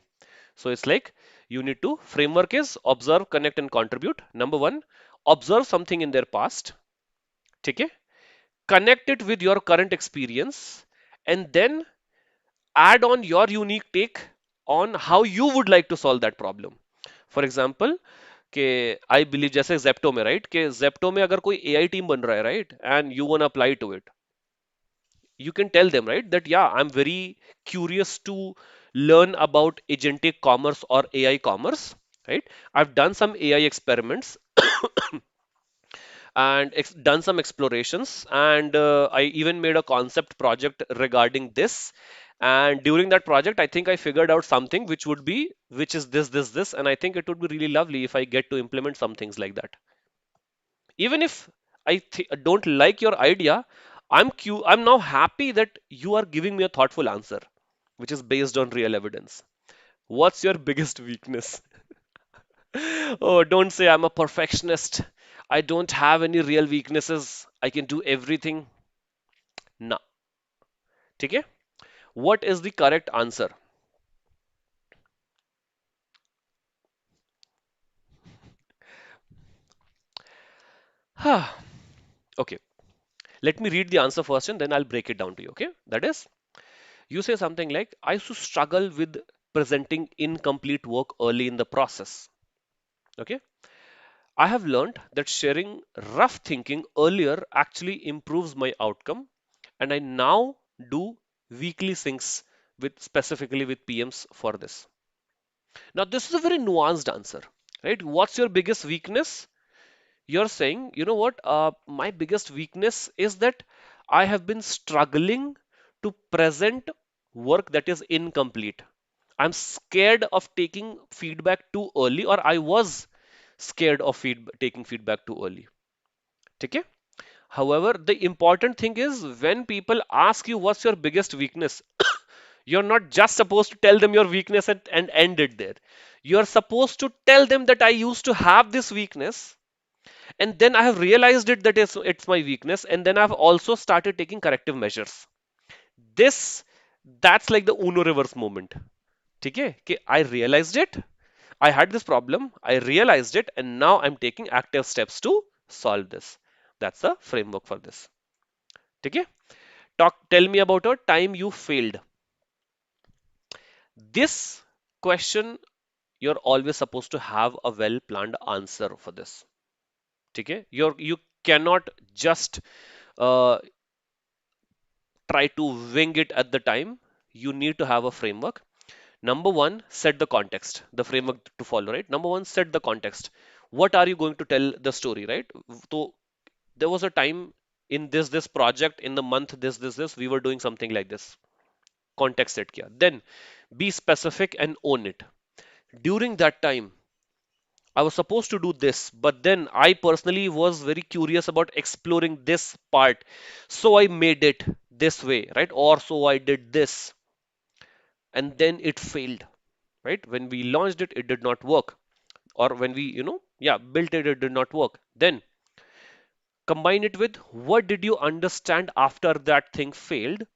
Speaker 1: So it's like you need to, framework is observe, connect, and contribute. Number one, observe something in their past. Okay? Connect it with your current experience and then add on your unique take on how you would like to solve that problem. For example, कि I believe जैसे जेप्टो में right कि जेप्टो में अगर कोई AI team बन रहा है right and you want apply to it, you can tell them right that yeah, I'm very curious to learn about agentic commerce or AI commerce, right? I've done some AI experiments and done some explorations, and I even made a concept project regarding this. And during that project, I think I figured out something which is this, and I think it would be really lovely if I get to implement some things like that. Even if don't like your idea, I'm now happy that you are giving me a thoughtful answer which is based on real evidence. What's your biggest weakness? Oh, don't say I'm a perfectionist, I don't have any real weaknesses, I can do everything. No. Okay, what is the correct answer? Okay, Let me read the answer first and then I'll break it down to you. Okay, that is, you say something like, I used to struggle with presenting incomplete work early in the process. Okay, I have learned that sharing rough thinking earlier actually improves my outcome, and I now do weekly syncs with specifically with PMs for this. Now, this is a very nuanced answer, right? What's your biggest weakness? You're saying, you know what? My biggest weakness is that I have been struggling to present work that is incomplete. I'm scared of taking feedback too early, or I was scared of taking feedback too early. Okay? However, the important thing is when people ask you what's your biggest weakness, you're not just supposed to tell them your weakness and end it there. You're supposed to tell them that I used to have this weakness and then I have realized it that it's my weakness, and then I've also started taking corrective measures. This that's like the Uno reverse moment. Okay? Okay, I realized it, I had this problem, I realized it, and now I'm taking active steps to solve this. That's the framework for this. Okay? Tell me about a time you failed. This question, you're always supposed to have a well planned answer for this. Okay? You cannot just uh, try to wing it at the time. You need to have a framework. Number one, set the context, the framework to follow, right? Number one, set the context. What are you going to tell the story, right? So there was a time in this project in the month this we were doing something like this. Context set kiya. Then be specific and own it. During that time, I was supposed to do this, but then I personally was very curious about exploring this part. So I made it this way, right? Or so I did this, and then it failed, right? When we launched it, it did not work. Or when we, yeah, built it, it did not work. Then combine it with what did you understand after that thing failed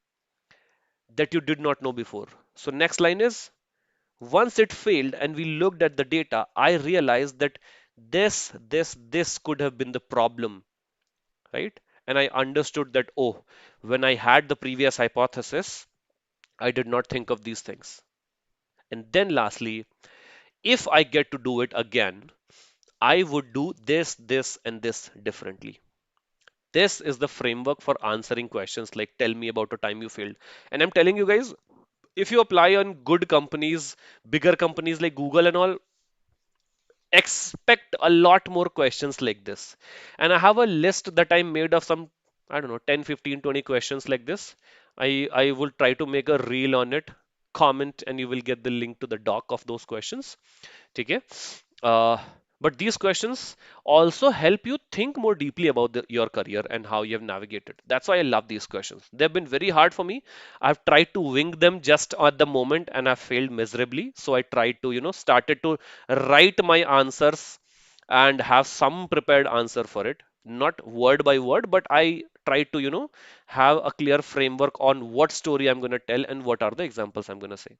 Speaker 1: that you did not know before. So next line is, once it failed and we looked at the data, I realized that this could have been the problem, right? And I understood that, oh, when I had the previous hypothesis, I did not think of these things. And then lastly, if I get to do it again, I would do this, and this differently. This is the framework for answering questions like tell me about a time you failed. And I'm telling you guys, if you apply on good companies, bigger companies like Google and all, expect a lot more questions like this. And I have a list that I made of some, I don't know, 10, 15, 20 questions like this. I will try to make a reel on it, comment, and you will get the link to the doc of those questions. Okay? Uh, but these questions also help you think more deeply about your career and how you have navigated. That's why I love these questions. They've been very hard for me. I've tried to wing them just at the moment and I've failed miserably. So I tried to, started to write my answers and have some prepared answer for it. Not word by word, but I try to, have a clear framework on what story I'm going to tell and what are the examples I'm going to say.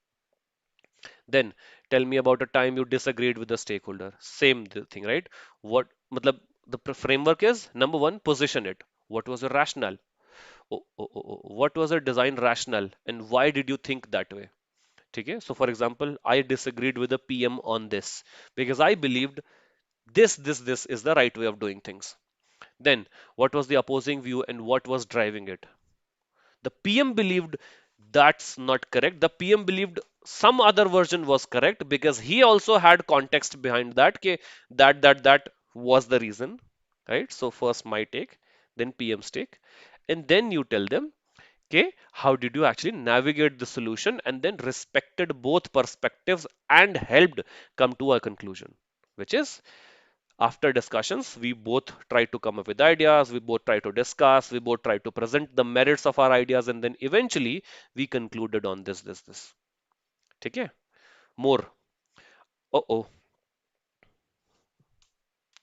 Speaker 1: Then tell me about a time you disagreed with the stakeholder. Same thing, right? What matlab, the framework is number one, position it. What was your rationale? What was your design rationale and why did you think that way? Okay, so for example, I disagreed with the PM on this because I believed this is the right way of doing things. Then, what was the opposing view and what was driving it? The PM believed that's not correct. The PM believed some other version was correct because he also had context behind that. Okay, that was the reason, right? So first my take, then PM's take, and then you tell them, okay, how did you actually navigate the solution and then respected both perspectives and helped come to a conclusion, which is after discussions, we both try to come up with ideas, we both try to discuss, we both try to present the merits of our ideas, and then eventually we concluded on this. Okay? More. Oh,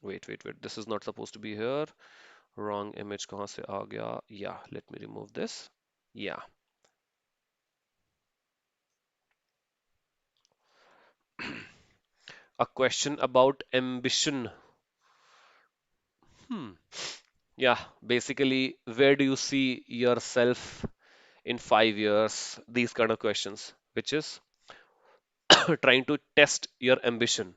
Speaker 1: wait. This is not supposed to be here. Wrong image kahan se aa gaya? Yeah, let me remove this. Yeah. A question about ambition. Hmm. Yeah, basically, where do you see yourself in 5 years? These kind of questions, which is trying to test your ambition.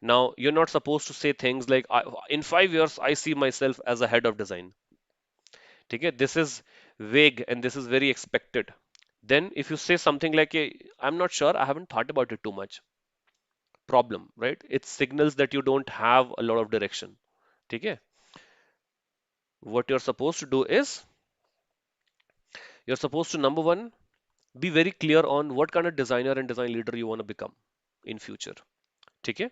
Speaker 1: Now, you're not supposed to say things like, in 5 years, I see myself as a head of design. Okay, this is vague and this is very expected. Then, if you say something like, I'm not sure, I haven't thought about it too much, problem, right? It signals that you don't have a lot of direction. Okay, what you're supposed to do is, you're supposed to, number one, be very clear on what kind of designer and design leader you want to become in future. Okay,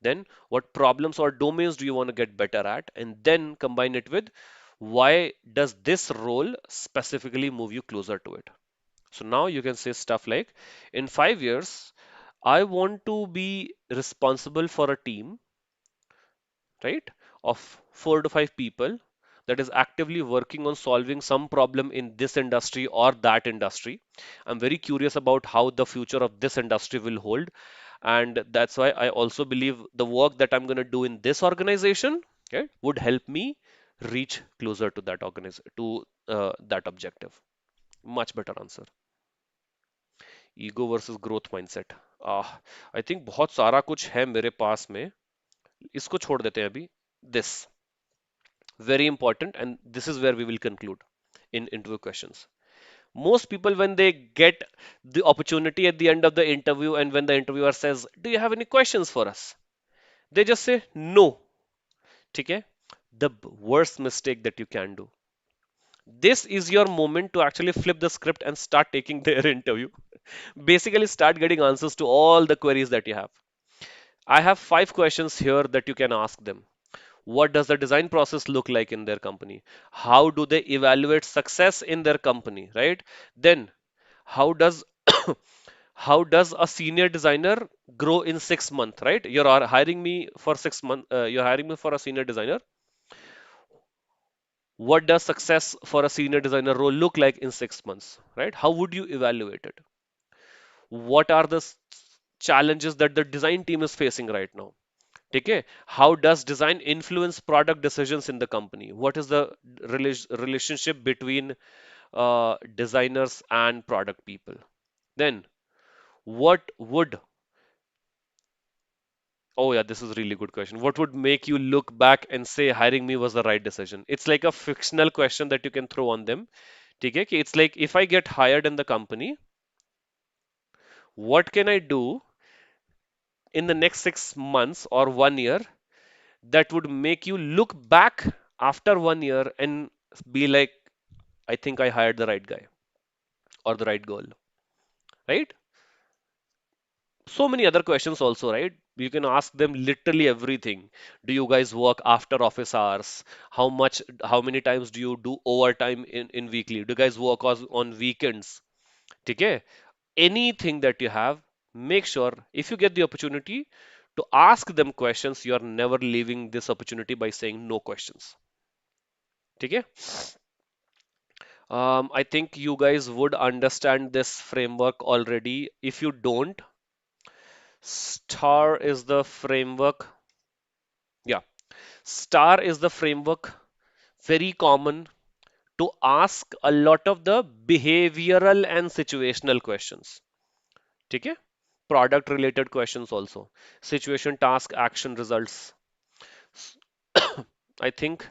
Speaker 1: then what problems or domains do you want to get better at, and then combine it with why does this role specifically move you closer to it. So now you can say stuff like, in 5 years, I want to be responsible for a team, right, of 4 to 5 people that is actively working on solving some problem in this industry or that industry. I'm very curious about how the future of this industry will hold, and that's why I also believe the work that I'm going to do in this organization, okay, would help me reach closer to that that objective. Much better answer. Ego versus growth mindset. I think बहुत सारा कुछ है मेरे पास में, इसको छोड़ देते हैं अभी। This very important, and this is where we will conclude in interview questions. Most people, when they get the opportunity at the end of the interview, and when the interviewer says, do you have any questions for us, they just say no. Okay, the worst mistake that you can do. This is your moment to actually flip the script and start taking their interview. Basically, start getting answers to all the queries that you have. I have 5 questions here that you can ask them. What does the design process look like in their company? How do they evaluate success in their company, right? Then, how does how does a senior designer grow in 6 months, right? You're hiring me for 6 months. You're hiring me for a senior designer. What does success for a senior designer role look like in 6 months, right? How would you evaluate it? What are the challenges that the design team is facing right now? Okay, how does design influence product decisions in the company? What is the relationship between designers and product people? Then, what would, oh yeah, this is a really good question. What would make you look back and say hiring me was the right decision? It's like a fictional question that you can throw on them. Okay, it's like, if I get hired in the company, what can I do in the next 6 months or 1 year that would make you look back after 1 year and be like, I think I hired the right guy or the right girl, right? So many other questions also, right? You can ask them literally everything. Do you guys work after office hours? How many times do you do overtime in weekly? Do you guys work on weekends? Okay? Anything that you have, make sure if you get the opportunity to ask them questions, you are never leaving this opportunity by saying no questions. Okay? I think you guys would understand this framework already. If you don't, STAR is the framework. Yeah, STAR is the framework, very common to ask a lot of the behavioral and situational questions. ठीक है? Product related questions also. Situation, task, action, results. I think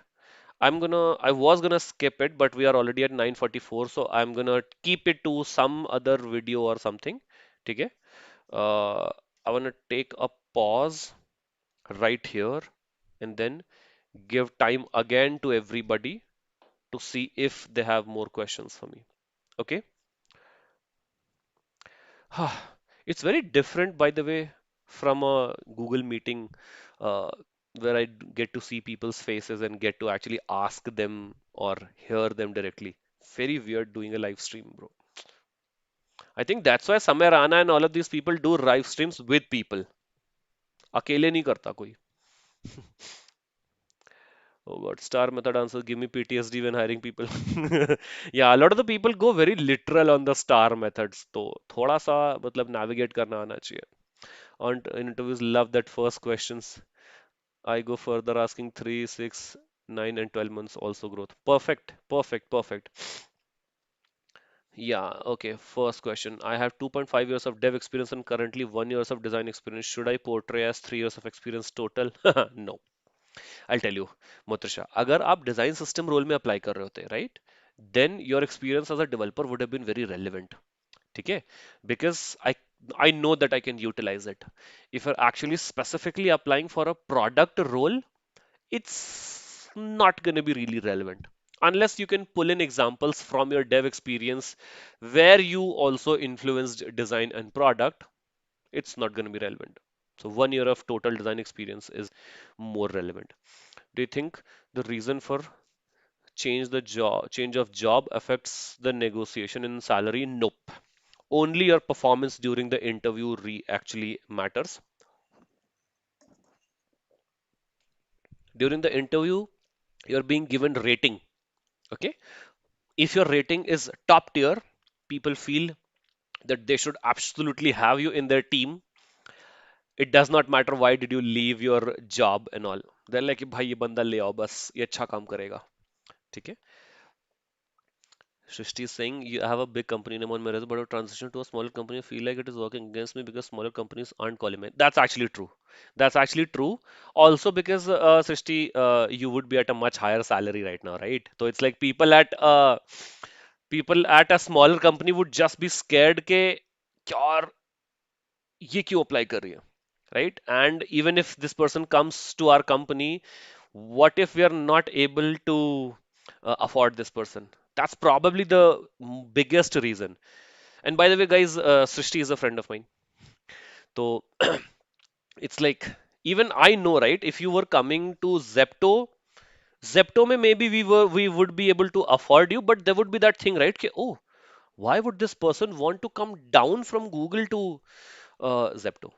Speaker 1: I was gonna skip it, but we are already at 9:44, so I'm gonna keep it to some other video or something. ठीक है? Uh, I wanna take a pause right here and then give time again to everybody to see if they have more questions for me. Okay? It's very different, by the way, from a Google meeting uh, where get to see people's faces and get to actually ask them or hear them directly. Very weird doing a live stream, bro. I think that's why Samir Rana and all of these people do live streams with people. अकेले नहीं करता कोई. Oh God, star method answers give me PTSD when hiring people. Yeah, a lot of the people go very literal on the star methods. तो थोड़ा सा मतलब navigate करना आना चाहिए. On in interviews, love that first questions. I go further asking 3, 6. 9 and 12 months also growth. Perfect, perfect, perfect. Yeah, okay. First question. I have 2.5 years of dev experience and currently 1 years of design experience. Should I portray as 3 years of experience total? No. I'll tell you, Mutrisha, अगर आप design system role में apply कर रहे होते, right? Then your experience as a developer would have been very relevant. ठीक है? Because I know that I can utilize it. If you're actually specifically applying for a product role, it's not going to be really relevant unless you can pull in examples from your dev experience where you also influenced design and product. It's not going to be relevant. So 1 year of total design experience is more relevant. Do you think the reason for change of job affects the negotiation in salary? Nope. Only your performance during the interview actually matters. During the interview, you're being given rating. Okay, if your rating is top tier, people feel that they should absolutely have you in their team. It does not matter why did you leave your job and all. They're like कि भाई ये बंदा ले आओ बस ये अच्छा काम करेगा. ठीक है. Shrishti is saying you have a big company name on my resume, but a transition to a smaller company, I feel like it is working against me because smaller companies aren't calling me. That's actually true. That's actually true. Also because Srishti, you would be at a much higher salary right now, right? So it's like people at a smaller company would just be scared के यार ये क्यों apply कर रही है, right? And even if this person comes to our company, what if we are not able to afford this person? That's probably the biggest reason. And by the way, guys, Srishti is a friend of mine. So it's like even I know, right? If you were coming to Zepto में maybe we would be able to afford you, but there would be that thing, right? कि, oh, why would this person want to come down from Google to Zepto?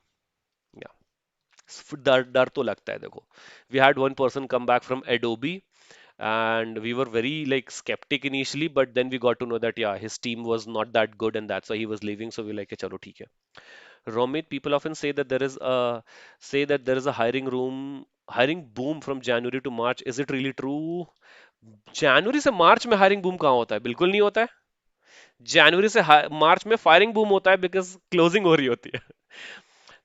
Speaker 1: Yeah, डर डर तो लगता है देखो. We had one person come back from Adobe and we were very like skeptic initially, but then we got to know that yeah, his team was not that good and that's why he was leaving. So we like, chalo ठीक है. Romit, people often say that there is a hiring boom from January to March. Is it really true? जनवरी से मार्च में hiring boom कहाँ होता है? बिल्कुल नहीं होता है. जनवरी से मार्च में फायरिंग बूम होता है बिकॉज क्लोजिंग हो रही होती है.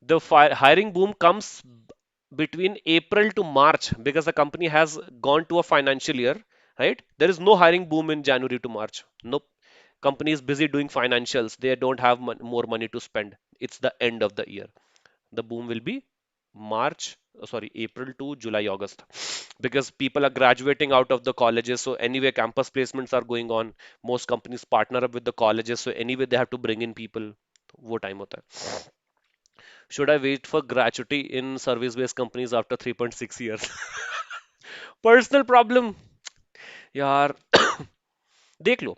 Speaker 1: The hiring boom comes between April to March because the company has gone to a financial year, right? There is no hiring boom in January to March. Nope. Company is busy doing financials. They don't have more money to spend. It's the end of the year. The boom will be April to July, August, because people are graduating out of the colleges. So anyway, campus placements are going on. Most companies partner up with the colleges. So anyway, they have to bring in people. वो time होता है. Should I wait for gratuity in service-based companies after 3.6 years? Personal problem. यार देख लो.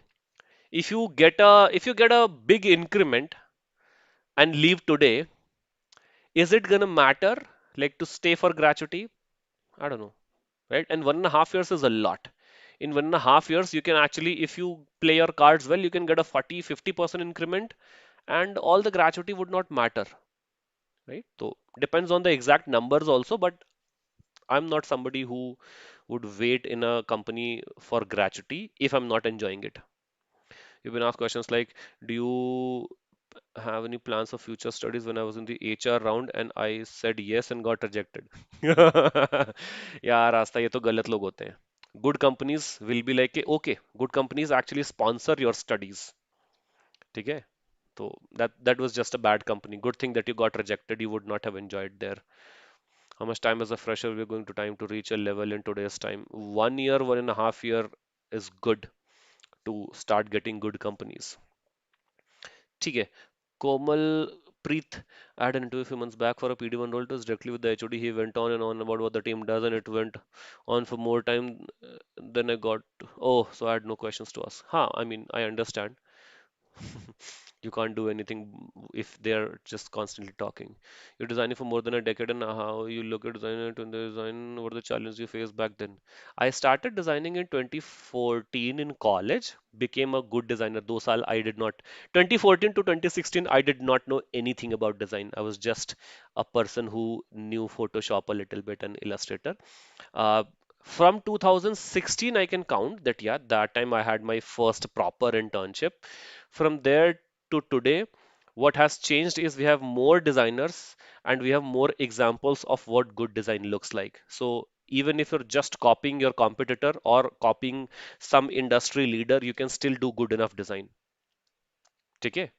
Speaker 1: If you get a big increment and leave today, is it gonna matter like to stay for gratuity? I don't know, right? And 1.5 years is a lot. In 1.5 years, you can actually, if you play your cards well, you can get a 40, 50% increment, and all the gratuity would not matter, right? So depends on the exact numbers also, but I'm not somebody who would wait in a company for gratuity if I'm not enjoying it. You've been asked questions like, do you have any plans for future studies when I was in the HR round and I said yes and got rejected. यार रास्ता ये तो गलत लोग होते हैं. Good companies will be like, okay, good companies actually sponsor your studies. ठीक है? So that was just a bad company. Good thing that you got rejected. You would not have enjoyed there. How much time as a fresher we're going to time to reach a level in today's time? 1 year, 1.5 year is good to start getting good companies. ठीक है. Komal Preet, I had an interview a few months back for a PD1 role. It was directly with the HOD. He went on and on about what the team does, and it went on for more time. Then I got, oh, so I had no questions to ask. Huh, I mean, I understand. You can't do anything if they're just constantly talking. You're designing for more than a decade, and how you look at design and the design, what are the challenges you faced back then? I started designing in 2014 in college, became a good designer. 2 साल I did not. 2014 to 2016, I did not know anything about design. I was just a person who knew Photoshop a little bit and Illustrator. Uh, From 2016, I can count that, yeah, that time I had my first proper internship. From there to today, what has changed is we have more designers and we have more examples of what good design looks like. So even if you're just copying your competitor or copying some industry leader, you can still do good enough design. Okay?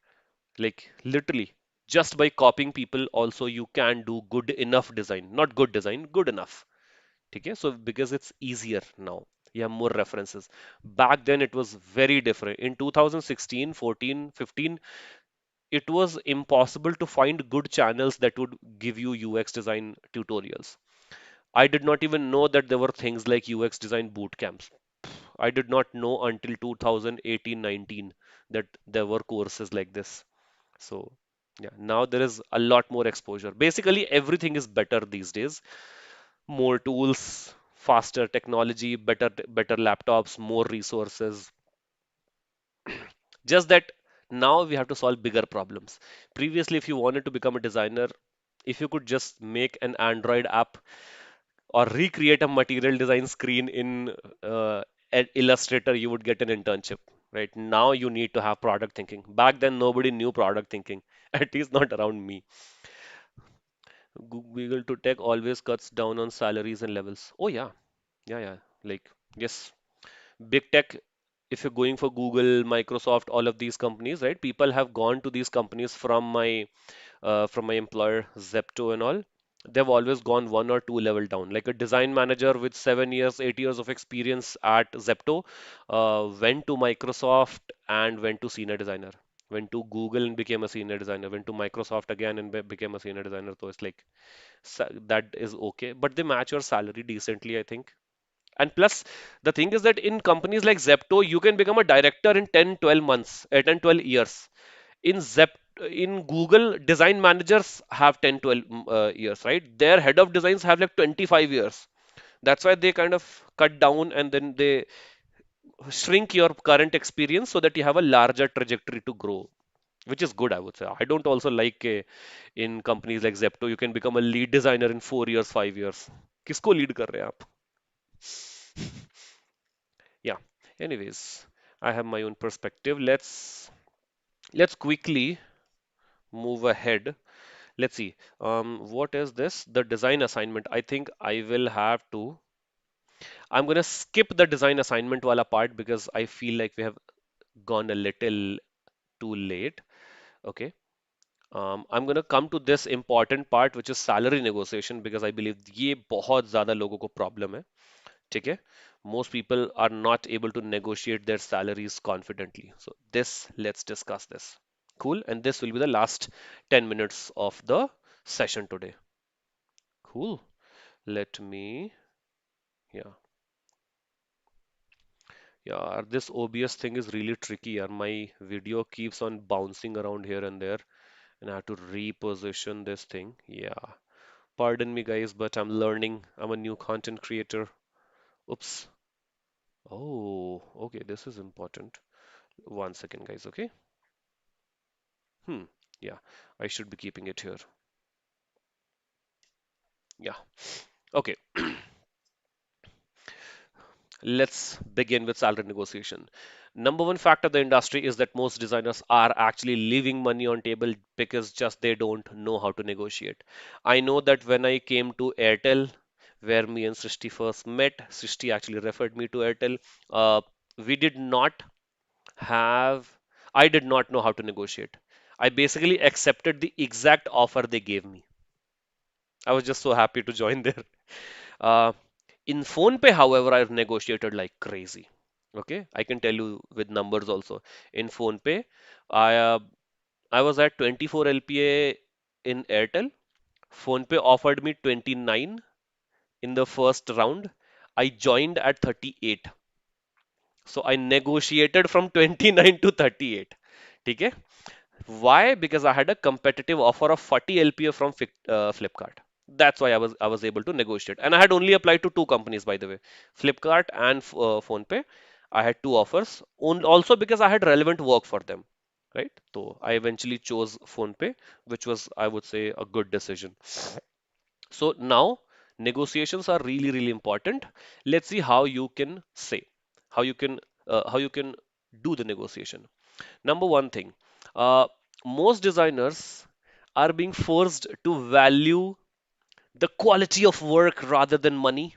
Speaker 1: Like literally, just by copying people, also you can do good enough design. Not good design, good enough. Okay, so because it's easier now, you have more references. Back then it was very different. In 2016, 14, 15, it was impossible to find good channels that would give you UX design tutorials. I did not even know that there were things like UX design boot camps. I did not know until 2018, 19 that there were courses like this. So yeah, now there is a lot more exposure. Basically, everything is better these days. More tools, faster technology, better laptops, more resources. Just that now we have to solve bigger problems. Previously, if you wanted to become a designer, if you could just make an Android app or recreate a material design screen in Illustrator, you would get an internship. Right now, you need to have product thinking. Back then, nobody knew product thinking, at least not around me. Google to Tech always cuts down on salaries and levels. Oh yeah, yeah. Like yes, big tech, if you're going for Google, Microsoft, all of these companies, right? People have gone to these companies from my employer, Zepto and all. They've always gone one or two level down. Like a design manager with 7 years, 8 years of experience at Zepto, went to Microsoft and went to senior designer. Went to Google and became a senior designer. Went to Microsoft again and became a senior designer. So it's like that is okay, but they match your salary decently, I think. And plus, the thing is that in companies like Zepto, you can become a director in 10, 12 months, 10, 12 years. In in Google, design managers have 10, 12 years, right? Their head of designs have like 25 years. That's why they kind of cut down and then they shrink your current experience so that you have a larger trajectory to grow, which is good, I would say. I don't also like in companies like Zepto, you can become a lead designer in 4 years, 5 years. किसको lead कर रहे हैं आप? Yeah. Anyways, I have my own perspective. Let's quickly move ahead. Let's see. What is this? The design assignment. I think I will have to. I'm gonna skip the design assignment wala part because I feel like we have gone a little too late. Okay. I'm gonna come to this important part, which is salary negotiation, because I believe ये बहुत ज़्यादा लोगों को problem है. ठीक है? Most people are not able to negotiate their salaries confidently. So let's discuss this. Cool. And this will be the last 10 minutes of the session today. Cool. Let me, yeah. Yeah, this OBS thing is really tricky. Yeah. My video keeps on bouncing around here and there, and I have to reposition this thing. Yeah. Pardon me, guys, but I'm learning. I'm a new content creator. Oops. Oh, okay, this is important. 1 second, guys, okay? Hmm. Yeah, I should be keeping it here. Yeah. Okay. Let's begin with salary negotiation. Number one fact of the industry is that most designers are actually leaving money on table because just they don't know how to negotiate. I know that when I came to Airtel, where me and Srishti first met, Srishti actually referred me to Airtel. Uh, we did not have, I did not know how to negotiate. I basically accepted the exact offer they gave me. I was just so happy to join there. Uh, in PhonePe, however, I've negotiated like crazy. Okay, I can tell you with numbers also. In PhonePe, I uh, I was at 24 LPA in Airtel. PhonePe offered me 29 in the first round. I joined at 38. So I negotiated from 29 to 38. Okay? Why? Because I had a competitive offer of 40 LPA from Flipkart. That's why I was able to negotiate. And I had only applied to two companies, by the way, Flipkart and PhonePe. I had two offers. Also because I had relevant work for them, right? So I eventually chose PhonePe, which was, I would say, a good decision. So now Negotiations are really, really important. Let's see how you can say, how you can, how you can do the negotiation. Number one thing, uh, most designers are being forced to value the quality of work rather than money.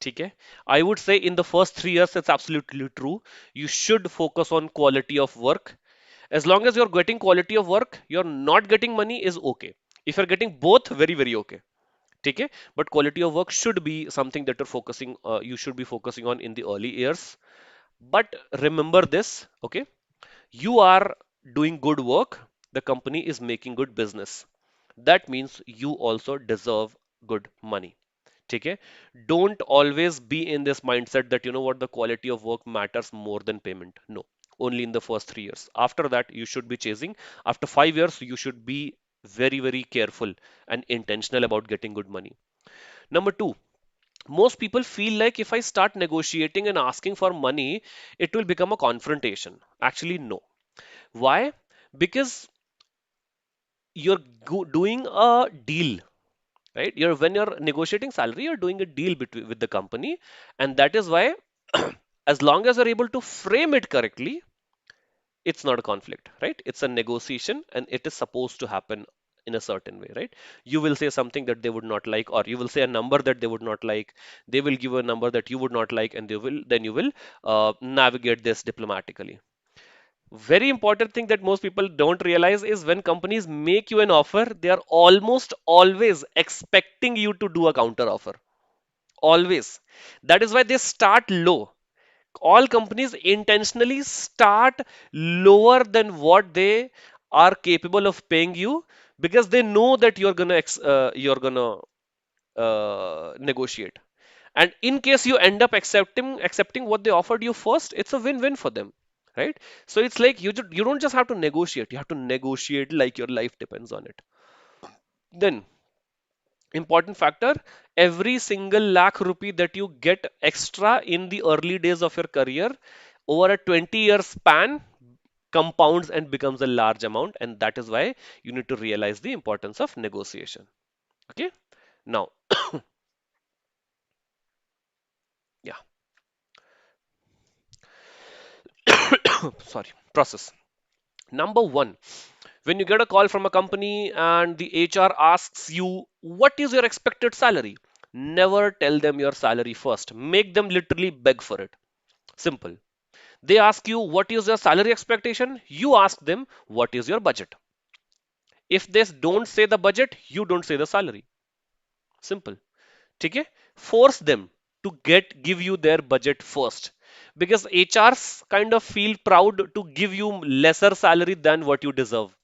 Speaker 1: ठीक है? I would say in the first 3 years, it's absolutely true. You should focus on quality of work. As long as you're getting quality of work, you're not getting money is okay. If you're getting both, very, very okay. ठीक है? But quality of work should be something that you should be focusing on in the early years. But remember this, okay? You are doing good work, the company is making good business. That means you also deserve good money. ठीक है? Don't always be in this mindset that you know what, the quality of work matters more than payment. No, only in the first 3 years. After that, you should be chasing. After 5 years, you should be very, very careful and intentional about getting good money. Number two, most people feel like if I start negotiating and asking for money, it will become a confrontation. Actually, no. Why? Because you're doing a deal, right? When you're negotiating salary, you're doing a deal between with the company, and that is why, as long as you're able to frame it correctly, it's not a conflict, right? It's a negotiation, and it is supposed to happen in a certain way, right? You will say something that they would not like, or you will say a number that they would not like. They will give a number that you would not like, and you will navigate this diplomatically. Very important thing that most people don't realize is when companies make you an offer, they are almost always expecting you to do a counter offer. Always. That is why they start low. All companies intentionally start lower than what they are capable of paying you, because they know that you're gonna negotiate. And in case you end up accepting what they offered you first, it's a win-win for them, right? So it's like you don't just have to negotiate, you have to negotiate like your life depends on it. Then, important factor, every single lakh rupee that you get extra in the early days of your career, over a 20-year span, compounds and becomes a large amount, and that is why you need to realize the importance of negotiation. Okay, now, yeah. Sorry, process. Number one, when you get a call from a company and the HR asks you, what is your expected salary? Never tell them your salary first. Make them literally beg for it. Simple. They ask you, what is your salary expectation? You ask them, what is your budget? If they don't say the budget, you don't say the salary. Simple. ठीक है? Force them to give you their budget first, because HRs kind of feel proud to give you lesser salary than what you deserve.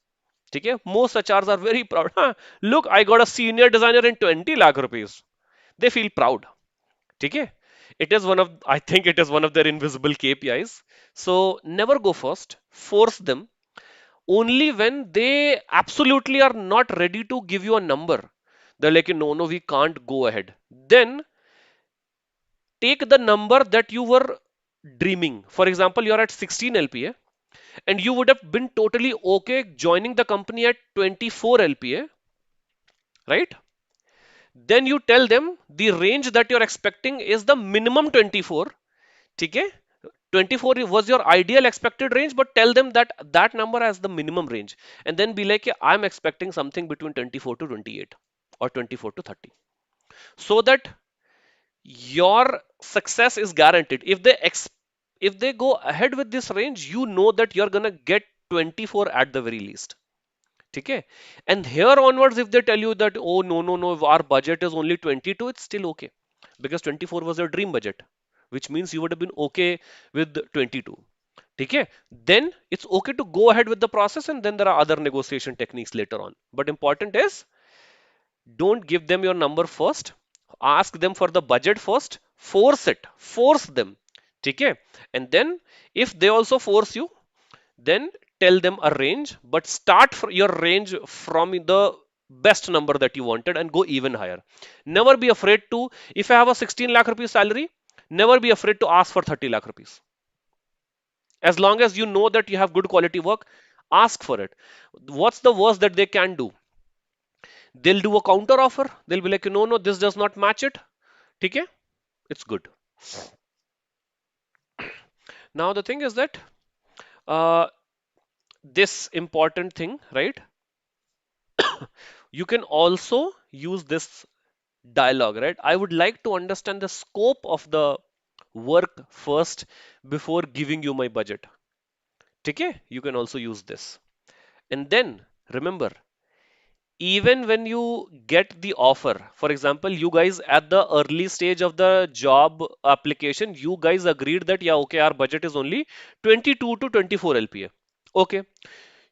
Speaker 1: ठीक है? Most HRs are very proud. Huh, look, I got a senior designer in 20 lakh rupees. They feel proud. ठीक है? It is one of, I think it is one of their invisible KPIs. So never go first. Force them only when they absolutely are not ready to give you a number. They're like, no, no, we can't go ahead. Then take the number that you were dreaming. For example, you're at 16 LPA and you would have been totally okay joining the company at 24 LPA, right? Then you tell them the range that you're expecting is the minimum 24. ठीक है? 24 was your ideal expected range, but tell them that that number as the minimum range, and then be like, "Yeah, I'm expecting something between 24 to 28 or 24 to 30, so that your success is guaranteed. If they go ahead with this range, you know that you're gonna get 24 at the very least. Okay, and here onwards, if they tell you that, oh, no, no, no, our budget is only 22, it's still okay, because 24 was your dream budget, which means you would have been okay with 22. Okay, then it's okay to go ahead with the process, and then there are other negotiation techniques later on. But important is, don't give them your number first. Ask them for the budget first. Force them. Okay, and then if they also force you, then tell them a range, but start your range from the best number that you wanted and go even higher. Never be afraid to, if I have a 16 lakh rupees salary, never be afraid to ask for 30 lakh rupees. As long as you know that you have good quality work, ask for it. What's the worst that they can do? They'll do a counter offer. They'll be like, no, no, this does not match it. Okay, it's good. Now the thing is that uh, this important thing, right? You can also use this dialogue, right? I would like to understand the scope of the work first before giving you my budget. Okay, you can also use this. And then remember, even when you get the offer, for example, you guys at the early stage of the job application, you guys agreed that, yeah, okay, our budget is only 22 to 24 LPA. Okay,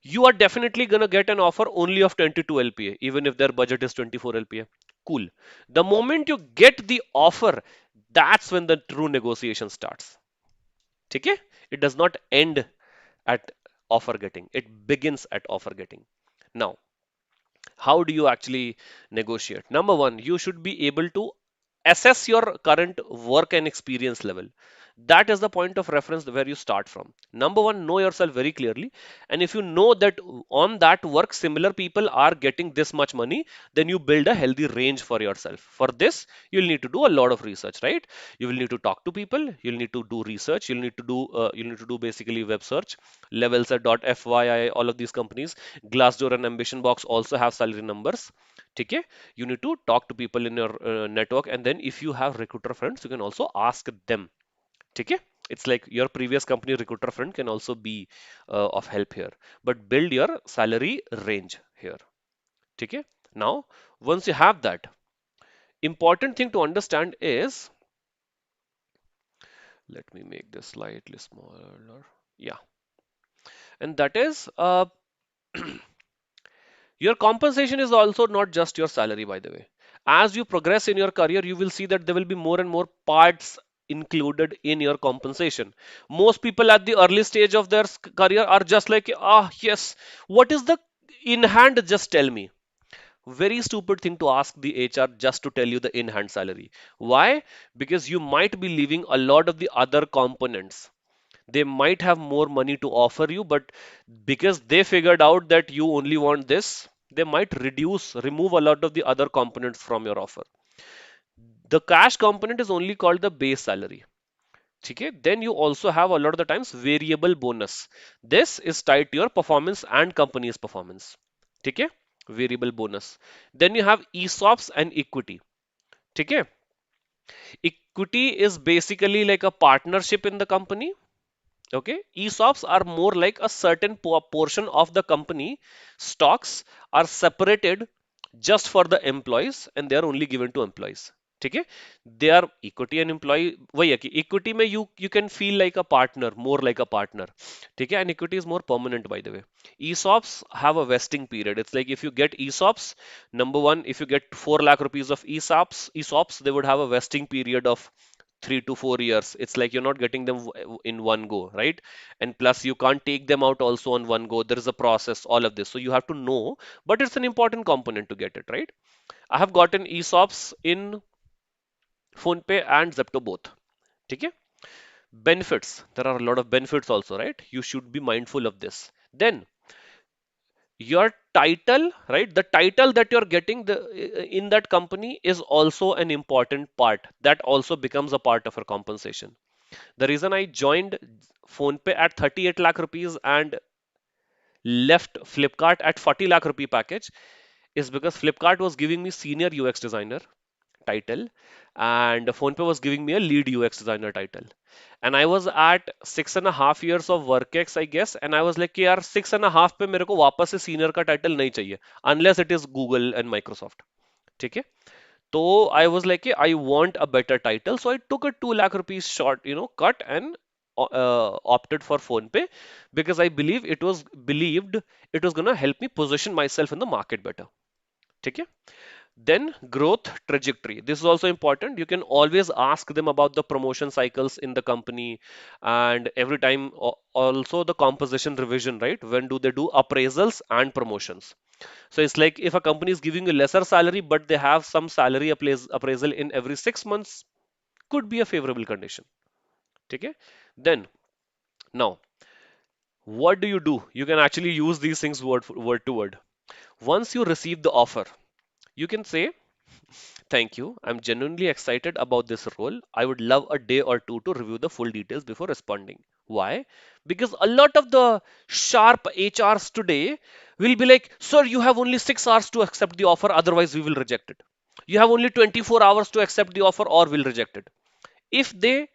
Speaker 1: you are definitely gonna get an offer only of 22 LPA, even if their budget is 24 LPA. Cool. The moment you get the offer, that's when the true negotiation starts. Okay? It does not end at offer getting, it begins at offer getting. Now, how do you actually negotiate? Number one, you should be able to assess your current work and experience level. That is the point of reference where you start from. Number one, know yourself very clearly. And if you know that on that work, similar people are getting this much money, then you build a healthy range for yourself. For this, you'll need to do a lot of research, right? You will need to talk to people. You'll need to do research. You'll need to do basically web search. Levels at .fyi, all of these companies. Glassdoor and Ambition Box also have salary numbers. Okay, you need to talk to people in your network, and then if you have recruiter friends, you can also ask them. Okay, it's like your previous company recruiter friend can also be of help here, but build your salary range here. Okay, now once you have that, important thing to understand is, let me make this slightly smaller. Yeah, and that is your compensation is also not just your salary, by the way. As you progress in your career, you will see that there will be more and more parts included in your compensation. Most people at the early stage of their career are just like, ah, yes, what is the in hand? Just tell me. Very stupid thing to ask the HR just to tell you the in hand salary. Why? Because you might be leaving a lot of the other components. They might have more money to offer you, but because they figured out that you only want this, they might remove a lot of the other components from your offer. The cash component is only called the base salary. Okay? Then you also have a lot of the times variable bonus. This is tied to your performance and company's performance. Okay? Variable bonus. Then you have ESOPs and equity. Okay? Equity is basically like a partnership in the company. Okay, ESOPs are more like a certain portion of the company stocks are separated just for the employees and they are only given to employees. ठीक है, they are equity and employee वही है कि equity में you can feel like a partner, more like a partner. ठीक है, and equity is more permanent, by the way. ESOPs have a vesting period. It's like if you get ESOPs, number one, if you get 4 lakh rupees of ESOPs, they would have a vesting period of 3 to 4 years. It's like you're not getting them in one go, right? And plus you can't take them out also on one go. There is a process, all of this, so you have to know, but it's an important component to get it right. I have gotten ESOPs in PhonePe and Zepto both. Okay, benefits, there are a lot of benefits also, right? You should be mindful of this. Then your title, right, the title that you're getting in that company is also an important part that also becomes a part of your compensation. The reason I joined PhonePe at 38 lakh rupees and left Flipkart at 40 lakh rupee package is because Flipkart was giving me senior UX designer title and PhonePe was giving me a lead UX designer title. And I was at 6.5 years of workex, I guess, and I was like कि यार 6.5 पे मेरे को वापस से senior का title नहीं चाहिए unless it is Google and Microsoft. ठीक है, so I was like, I want a better title. So I took a 2 lakh rupees short, cut and opted for PhonePe because I believed it was gonna help me position myself in the market better. Okay? Then growth trajectory. This is also important. You can always ask them about the promotion cycles in the company and every time also the composition revision, right? When do they do appraisals and promotions? So it's like if a company is giving you lesser salary, but they have some salary appraisal in every 6 months, could be a favorable condition. Okay? Then now, what do? You can actually use these things word to word. Once you receive the offer, You can say, thank you. I'm genuinely excited about this role. I would love a day or two to review the full details before responding. Why? Because a lot of the sharp HRs today will be like, sir, you have only 6 hours to accept the offer, otherwise, we will reject it. You have only 24 hours to accept the offer, or we'll reject it. If they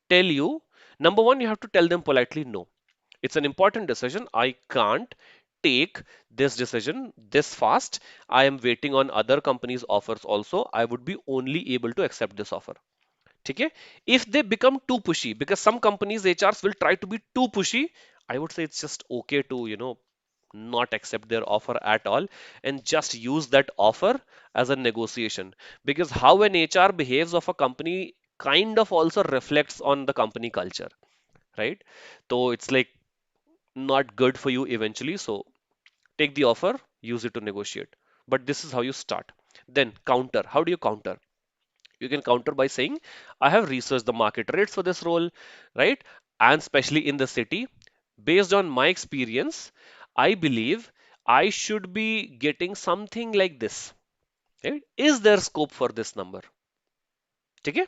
Speaker 1: tell you, number one, you have to tell them politely no. It's an important decision. I can't take this decision this fast. I am waiting on other companies' offers also. I would be only able to accept this offer. Okay? If they become too pushy, because some companies' HRs will try to be too pushy, I would say it's just okay to, not accept their offer at all and just use that offer as a negotiation. Because how an HR behaves of a company kind of also reflects on the company culture, right? So it's like not good for you eventually. So take the offer, use it to negotiate. But this is how you start. Then counter. How do you counter? You can counter by saying, I have researched the market rates for this role, right? And especially in the city, based on my experience, I believe I should be getting something like this. Right? Is there scope for this number? Okay?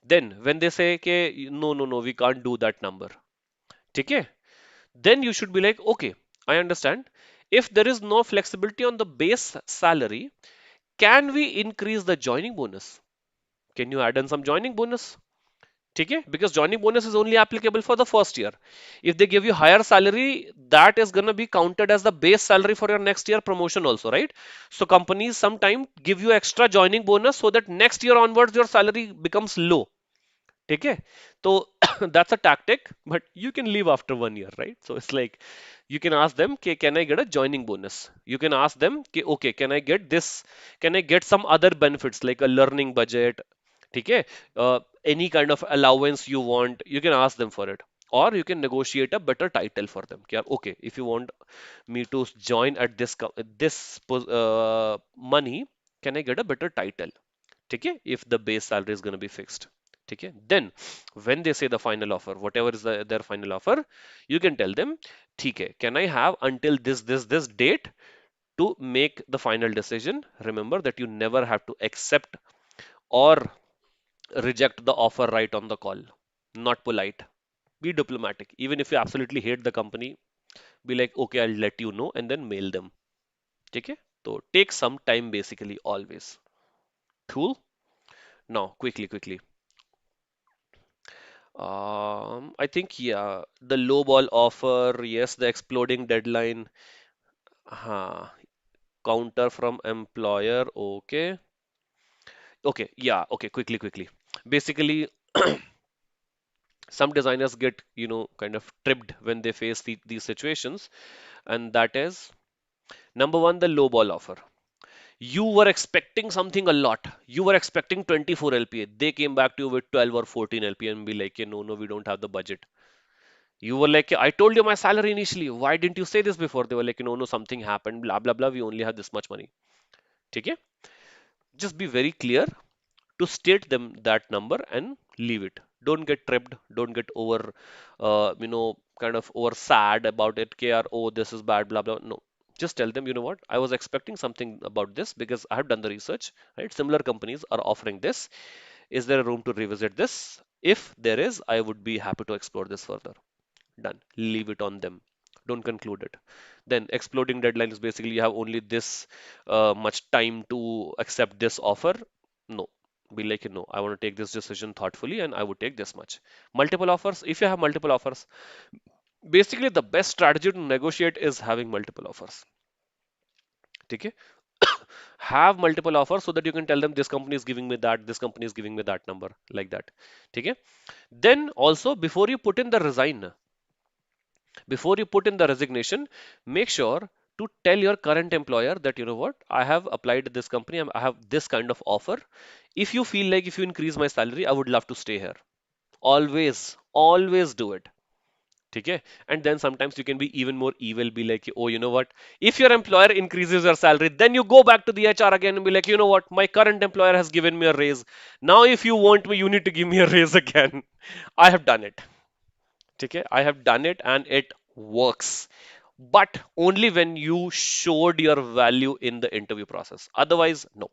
Speaker 1: Then when they say, okay, no, no, no, we can't do that number. Okay? Then you should be like, okay, I understand. If there is no flexibility on the base salary, can we increase the joining bonus? Can you add in some joining bonus? Okay? Because joining bonus is only applicable for the first year. If they give you higher salary, that is going to be counted as the base salary for your next year promotion also, right? So companies sometimes give you extra joining bonus so that next year onwards your salary becomes low. Okay, so that's a tactic, but you can leave after 1 year, right? So it's like you can ask them, okay, can I get a joining bonus? You can ask them, okay, can I get this? Can I get some other benefits like a learning budget? Okay, any kind of allowance you want, you can ask them for it. Or you can negotiate a better title for them. Okay, if you want me to join at this money, can I get a better title? Okay, if the base salary is going to be fixed. Okay, then when they say the final offer, whatever is their final offer, you can tell them, okay, can I have until this date to make the final decision? Remember that you never have to accept or reject the offer right on the call. Not polite. Be diplomatic. Even if you absolutely hate the company, be like, okay, I'll let you know, and then mail them. Okay, so take some time basically always. Cool. Now quickly. I think, yeah, the low ball offer, yes, the exploding deadline, counter from employer, okay. Okay, yeah, okay, quickly. Basically, some designers get, kind of tripped when they face these situations, and that is number one, the low ball offer. You were expecting something a lot. You were expecting 24 LPA. They came back to you with 12 or 14 LPA and be like, no, no, we don't have the budget. You were like, I told you my salary initially. Why didn't you say this before? They were like, no, no, something happened, blah, blah, blah. We only have this much money. Okay? Just be very clear to state them that number and leave it. Don't get tripped. Don't get over, kind of over sad about it. KR, oh, this is bad, blah, blah. No. Just tell them, you know what? I was expecting something about this because I have done the research, right? Similar companies are offering this. Is there a room to revisit this? If there is, I would be happy to explore this further. Done. Leave it on them. Don't conclude it. Then exploding deadline is basically you have only this much time to accept this offer. No. Be like, no, I want to take this decision thoughtfully and I would take this much. Multiple offers. If you have multiple offers, basically the best strategy to negotiate is having multiple offers. Okay? Have multiple offers so that you can tell them this company is giving me that, this company is giving me that number, like that. Okay? Then also before you put in the resign, before you put in the resignation, make sure to tell your current employer that, you know what, I have applied to this company, I have this kind of offer. If you feel like if you increase my salary, I would love to stay here. Always do it. Okay? And then sometimes you can be even more evil, be like, oh, you know what? If your employer increases your salary, then you go back to the HR again and be like, you know what? My current employer has given me a raise. Now, if you want me, you need to give me a raise again. I have done it. Okay? I have done it and it works. but only when you showed your value in the interview process. Otherwise, no.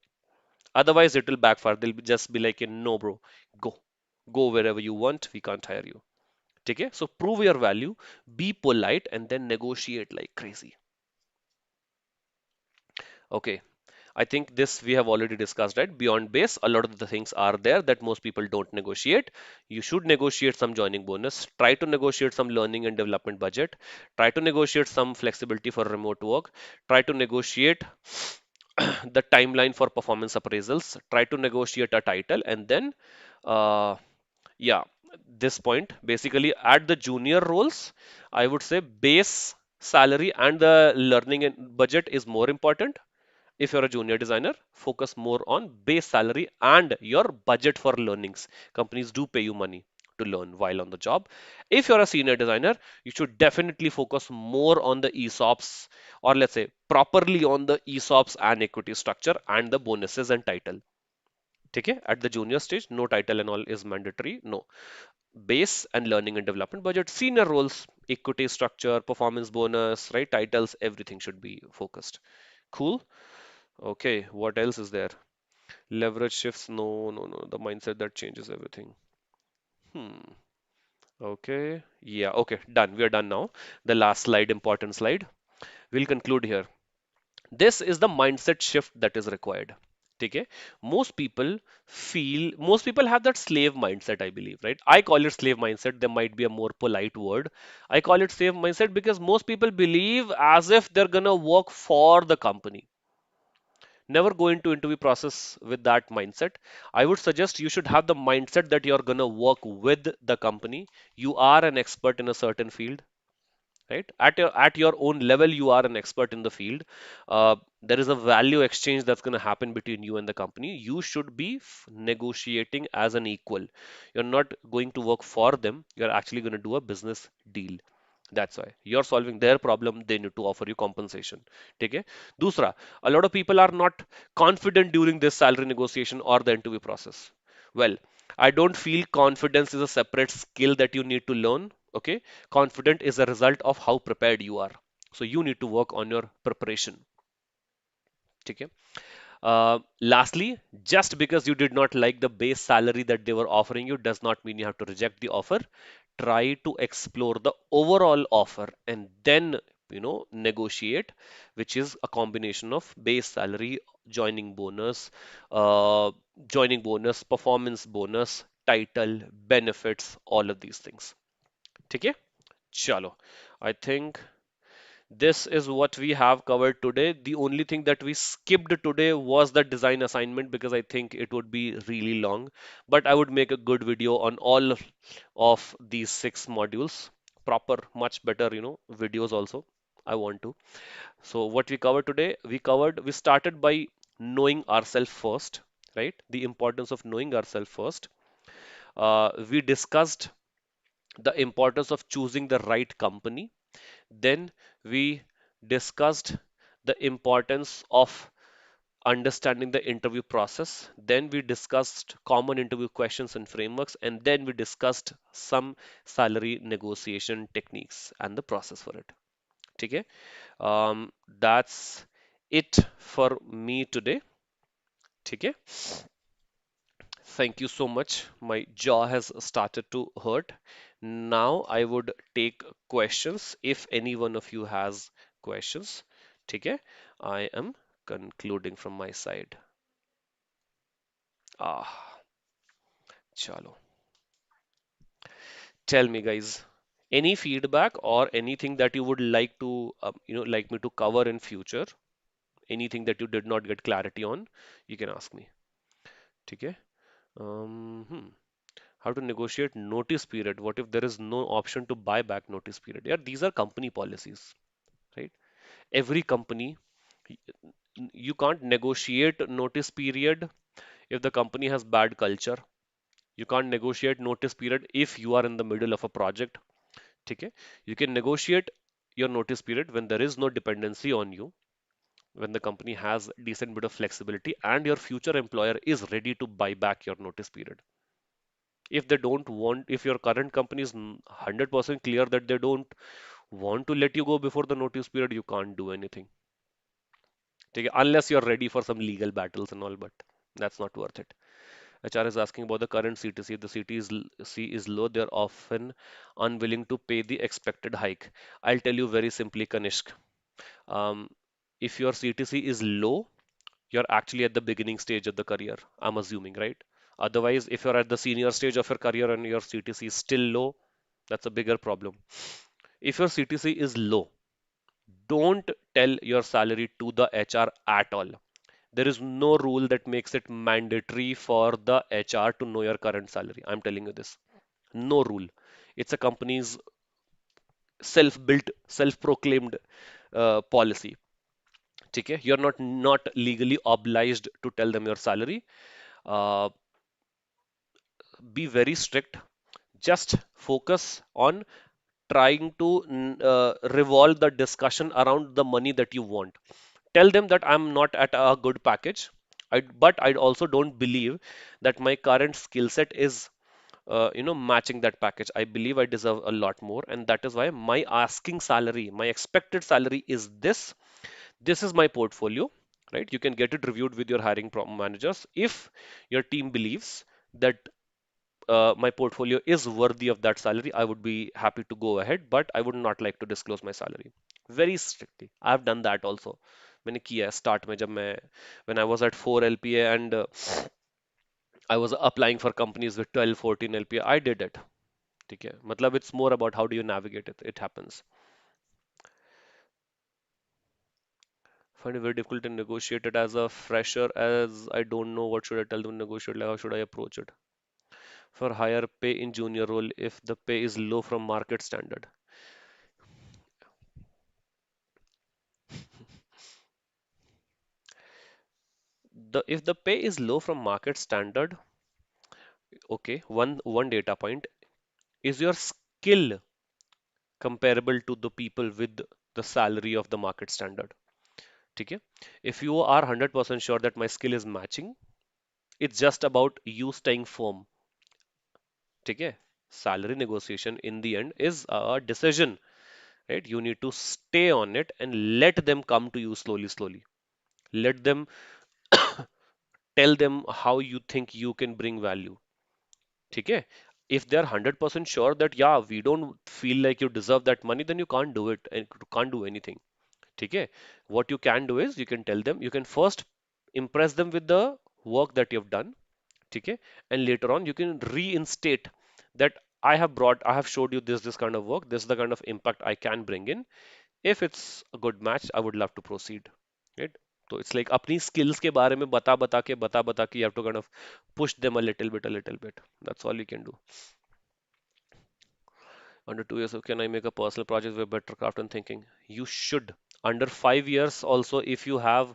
Speaker 1: Otherwise, it will backfire. They'll just be like, no, bro, go. Go wherever you want. We can't hire you. Okay? So prove your value, be polite, and then negotiate like crazy. Okay. I think this we have already discussed, right? Beyond base, a lot of the things are there that most people don't negotiate. You should negotiate some joining bonus. Try to negotiate some learning and development budget. Try to negotiate some flexibility for remote work. Try to negotiate the timeline for performance appraisals. Try to negotiate a title, and then, uh, yeah, this point basically at the junior roles, I would say base salary and the learning and budget is more important. If you're a junior designer, focus more on base salary and your budget for learnings. Companies do pay you money to learn while on the job. If you're a senior designer, you should definitely focus more on the ESOPs, or let's say properly on the ESOPs and equity structure and the bonuses and title. Okay? At the junior stage, no title and all is mandatory. No. Base and learning and development budget, senior roles, equity structure, performance bonus, right? Titles, everything should be focused. Cool. Okay, what else is there? Leverage shifts? No, no, no. The mindset that changes everything. Hmm. Okay. Yeah, okay. Done. We are done now. The last slide, important slide. We'll conclude here. This is the mindset shift that is required. Okay. Most people have that slave mindset, I believe, right? I call it slave mindset. There might be a more polite word. I call it slave mindset because most people believe as if they're gonna work for the company. Never go into interview process with that mindset. I would suggest you should have the mindset that you're going to work with the company. You are an expert in a certain field, right? At your own level, you are an expert in the field. There is a value exchange that's going to happen between you and the company. You should be negotiating as an equal. You're not going to work for them. You're actually going to do a business deal. That's why you're solving their problem. They need to offer you compensation. ठीक है? दूसरा, a lot of people are not confident during this salary negotiation or the interview process. Well, I don't feel confidence is a separate skill that you need to learn. Okay, confident is a result of how prepared you are. So you need to work on your preparation. Okay. Lastly, just because you did not like the base salary that they were offering you does not mean you have to reject the offer. Try to explore the overall offer and then negotiate, which is a combination of base salary, joining bonus, uh, performance bonus, title, benefits, all of these things. ठीक है? Chalo. I think this is what we have covered today. The only thing that we skipped today was the design assignment because I think it would be really long. But I would make a good video on all of these 6 modules. Proper, much better, videos also. I want to. So what we covered today, we started by knowing ourselves first, right? The importance of knowing ourselves first. We discussed the importance of choosing the right company. Then we discussed the importance of understanding the interview process. Then we discussed common interview questions and frameworks. And then we discussed some salary negotiation techniques and the process for it. Okay? That's it for me today. Okay? Thank you so much. My jaw has started to hurt. Now I would take questions if any one of you has questions. Okay, I am concluding from my side. Ah, chalo. Tell me, guys, any feedback or anything that you would like to, like me to cover in future? Anything that you did not get clarity on, you can ask me. Okay. How to negotiate notice period? What if there is no option to buy back notice period? Yeah, these are company policies, right? Every company, you can't negotiate notice period if the company has bad culture. You can't negotiate notice period if you are in the middle of a project. Okay? You can negotiate your notice period when there is no dependency on you, when the company has decent bit of flexibility and your future employer is ready to buy back your notice period. If they don't want, if your current company is 100% clear that they don't Want to let you go before the notice period, you can't do anything. ठीक है? Unless you're ready for some legal battles and all, but that's not worth it. HR is asking about the current CTC. If the CTC is low, they're often unwilling to pay the expected hike. I'll tell you very simply, Kanishk. Um, if your CTC is low, you're actually at the beginning stage of the career. I'm assuming, right? Otherwise, if you're at the senior stage of your career and your CTC is still low, that's a bigger problem. If your CTC is low, don't tell your salary to the HR at all. There is no rule that makes it mandatory for the HR to know your current salary. I'm telling you this. No rule. It's a company's self-built, self-proclaimed policy. ठीक है? You're not legally obliged to tell them your salary. Uh, be very strict. Just focus on trying to revolve the discussion around the money that you want. Tell them that I'm not at a good package. But I also don't believe that my current skill set is matching that package. I believe I deserve a lot more, and that is why my asking salary, my expected salary is this. This is my portfolio, right? You can get it reviewed with your hiring managers. If your team believes that my portfolio is worthy of that salary, I would be happy to go ahead, but I would not like to disclose my salary very strictly. I've done that also. मैंने किया है start में जब मैं when I was at 4 LPA and I was applying for companies with 12, 14 LPA. I did it. ठीक है मतलब it's more about how do you navigate it. It happens. Find it very difficult to negotiate it as a fresher as I don't know what should I tell them to negotiate, like how should I approach it. For higher pay in junior role if the pay is low from market standard. If the pay is low from market standard, okay, one data point, is your skill comparable to the people with the salary of the market standard? ठीक है? If you are 100% sure that my skill is matching, it's just about you staying firm. ठीक है? Salary negotiation in the end is a decision, right? You need to stay on it and let them come to you slowly, slowly. Let them tell them how you think you can bring value. ठीक है? If they're 100% sure that, yeah, we don't feel like you deserve that money, then you can't do it and can't do anything. ठीक है? What you can do is you can tell them, you can first impress them with the work that you've done. ठीक है? And later on, you can reinstate that I have showed you this kind of work, this is the kind of impact I can bring in. If it's a good match, I would love to proceed. Right? So it's like अपनी skills के बारे में बता बता के you have to kind of push them a little bit. That's all you can do. Under 2 years, can I make a personal project with better craft and thinking? You should. Under 5 years, also, if you have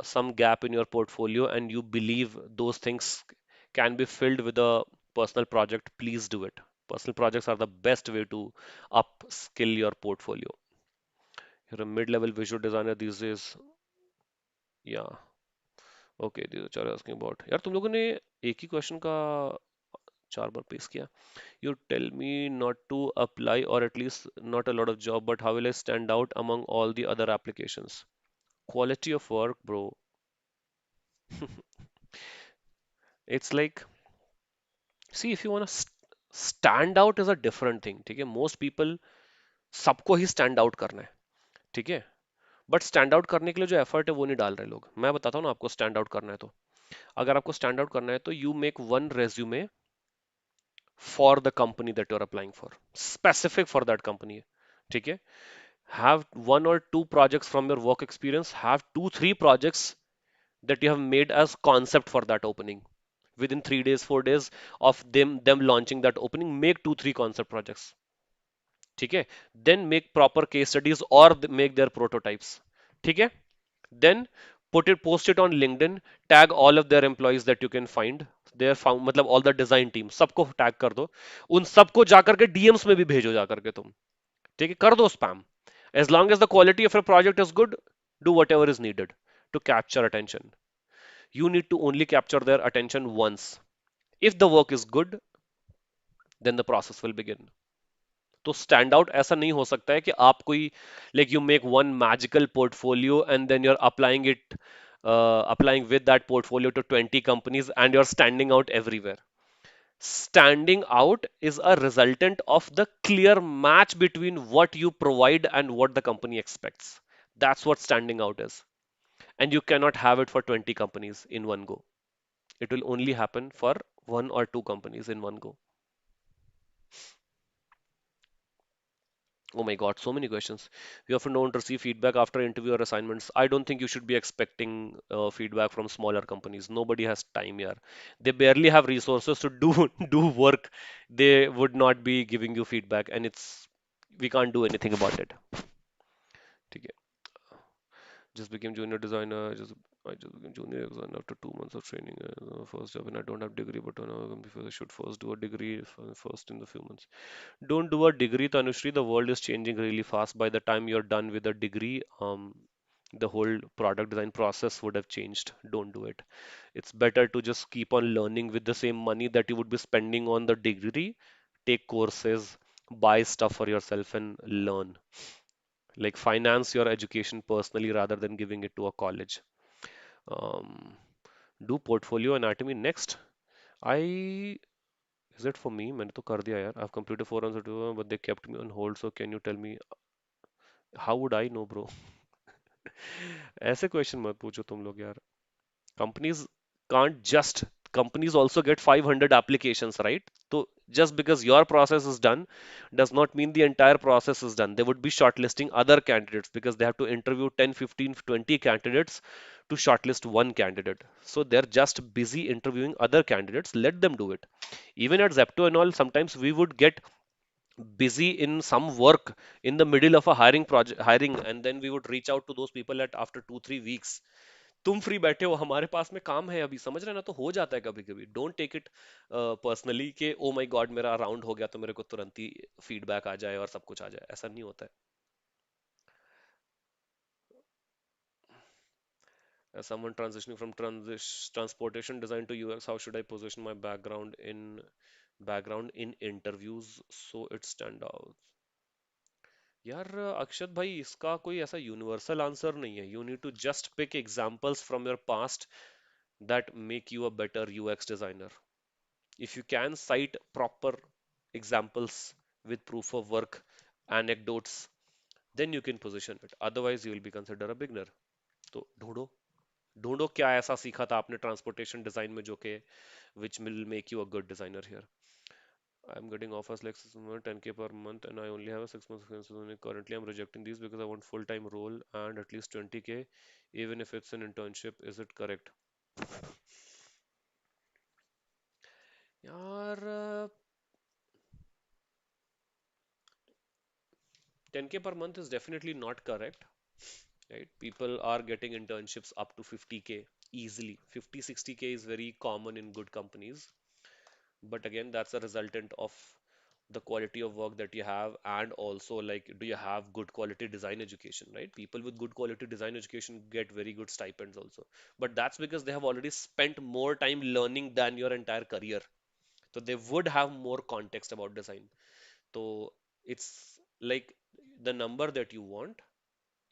Speaker 1: some gap in your portfolio and you believe those things can be filled with a personal project, please do it. Personal projects are the best way to upskill your portfolio. You're a mid-level visual designer these days. Yeah. Okay, these are asking about. यार तुम लोगों ने एक ही question का 4 बार पेश किया. You tell me not to apply or at least not a lot of job, but how will I stand out among all the other applications? Quality of work, bro. It's like, see, if you want to stand out is a different thing, ठीक है? Most people सबको ही stand out करना है, ठीक है? But stand out करने के लिए जो एफर्ट है वो नहीं डाल रहे लोग. मैं बताता हूँ ना, आपको स्टैंड आउट करना है तो अगर आपको स्टैंड आउट करना है तो you make one resume for the company that you are applying for, specific for that company. ठीक है? Have one or two projects from your work experience, have 2 3 projects that you have made as concept for that opening. Within 3 days 4 days of them launching that opening, make 2 3 concept projects. ठीक है? Then make proper case studies or make their prototypes. ठीक है? Then post it on LinkedIn, tag all of their employees that you can find. Their found मतलब all the design team सबको tag कर दो. उन सबको जाकर के डीएम्स में भी भेजो जाकर के तुम. ठीक है? कर दो spam. As long as the quality of your project is good, do whatever is needed to capture attention. You need to only capture their attention once. If the work is good, then the process will begin. तो stand out ऐसा नहीं हो सकता है कि आप कोई like you make one magical portfolio and then you are applying with that portfolio to 20 companies and you are standing out everywhere. Standing out is a resultant of the clear match between what you provide and what the company expects. That's what standing out is. And you cannot have it for 20 companies in one go. It will only happen for one or two companies in one go. Oh my God, so many questions. You often don't receive feedback after interview or assignments. I don't think you should be expecting feedback from smaller companies. Nobody has time here. They barely have resources to do do work. They would not be giving you feedback, and it's we can't do anything about it. ठीक है. Just became junior designer. I just became junior designer after 2 months of training. First job, and I don't have degree, but before I should first do a degree first in the few months. Don't do a degree, Tanushree. The world is changing really fast. By the time you're done with a degree, the whole product design process would have changed. Don't do it. It's better to just keep on learning with the same money that you would be spending on the degree. Take courses, buy stuff for yourself, and learn. Like finance your education personally rather than giving it to a college. Um, do portfolio anatomy next. I Is it for me? मैंने तो कर दिया यार. I've completed 4 rounds, but they kept me on hold. So can you tell me how would I know, bro? ऐसे question मत पूछो तुम लोग यार. Companies can't just companies also get 500 applications, right? So just because your process is done does not mean the entire process is done. They would be shortlisting other candidates because they have to interview 10, 15, 20 candidates to shortlist one candidate. So they're just busy interviewing other candidates. Let them do it. Even at Zepto and all, sometimes we would get busy in some work in the middle of a hiring, and then we would reach out to those people at after 2 3 weeks. तुम free बैठे हो, हमारे पास में काम है अभी, समझ रहे ना? तो हो जाता है कभी कभी. डोंट टेक इट पर्सनली कि ओ माय गॉड मेरा राउंड हो गया तो मेरे को तुरंत ही फीडबैक आ जाए और सब कुछ आ जाए. ऐसा नहीं होता है. As someone transitioning from transportation design to UX, how should I position my background in interviews so it stand out? यार अक्षत भाई, इसका कोई ऐसा यूनिवर्सल आंसर नहीं है. You need to just pick examples from your past that make you a better UX designer. If you can cite proper examples with proof of work, anecdotes, then you can position it. Otherwise, you will be considered a beginner. तो ढूंढो ढूंढो क्या ऐसा सीखा था आपने transportation design में जो कि which will make you a good designer here. I'm getting offers like 10K per month and I only have a 6 months experience. Currently, I'm rejecting these because I want full-time role and at least 20K, even if it's an internship. Is it correct? यार 10K per month is definitely not correct, right? People are getting internships up to 50K easily. 50, 60K is very common in good companies. But again, that's a resultant of the quality of work that you have, and also like, do you have good quality design education, right? People with good quality design education get very good stipends also. But that's because they have already spent more time learning than your entire career. So they would have more context about design. So it's like the number that you want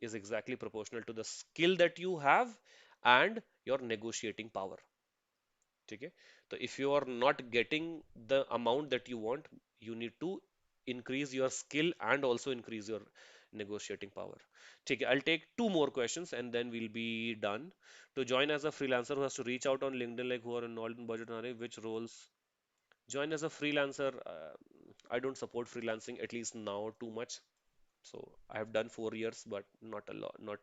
Speaker 1: is exactly proportional to the skill that you have and your negotiating power. Okay? So if you are not getting the amount that you want, you need to increase your skill and also increase your negotiating power. Okay, I'll take two more questions and then we'll be done. To join as a freelancer who has to reach out on LinkedIn, like who are involved in budget planning, which roles? Join as a freelancer. I don't support freelancing, at least now, too much. So I have done 4 years, but not a lot, not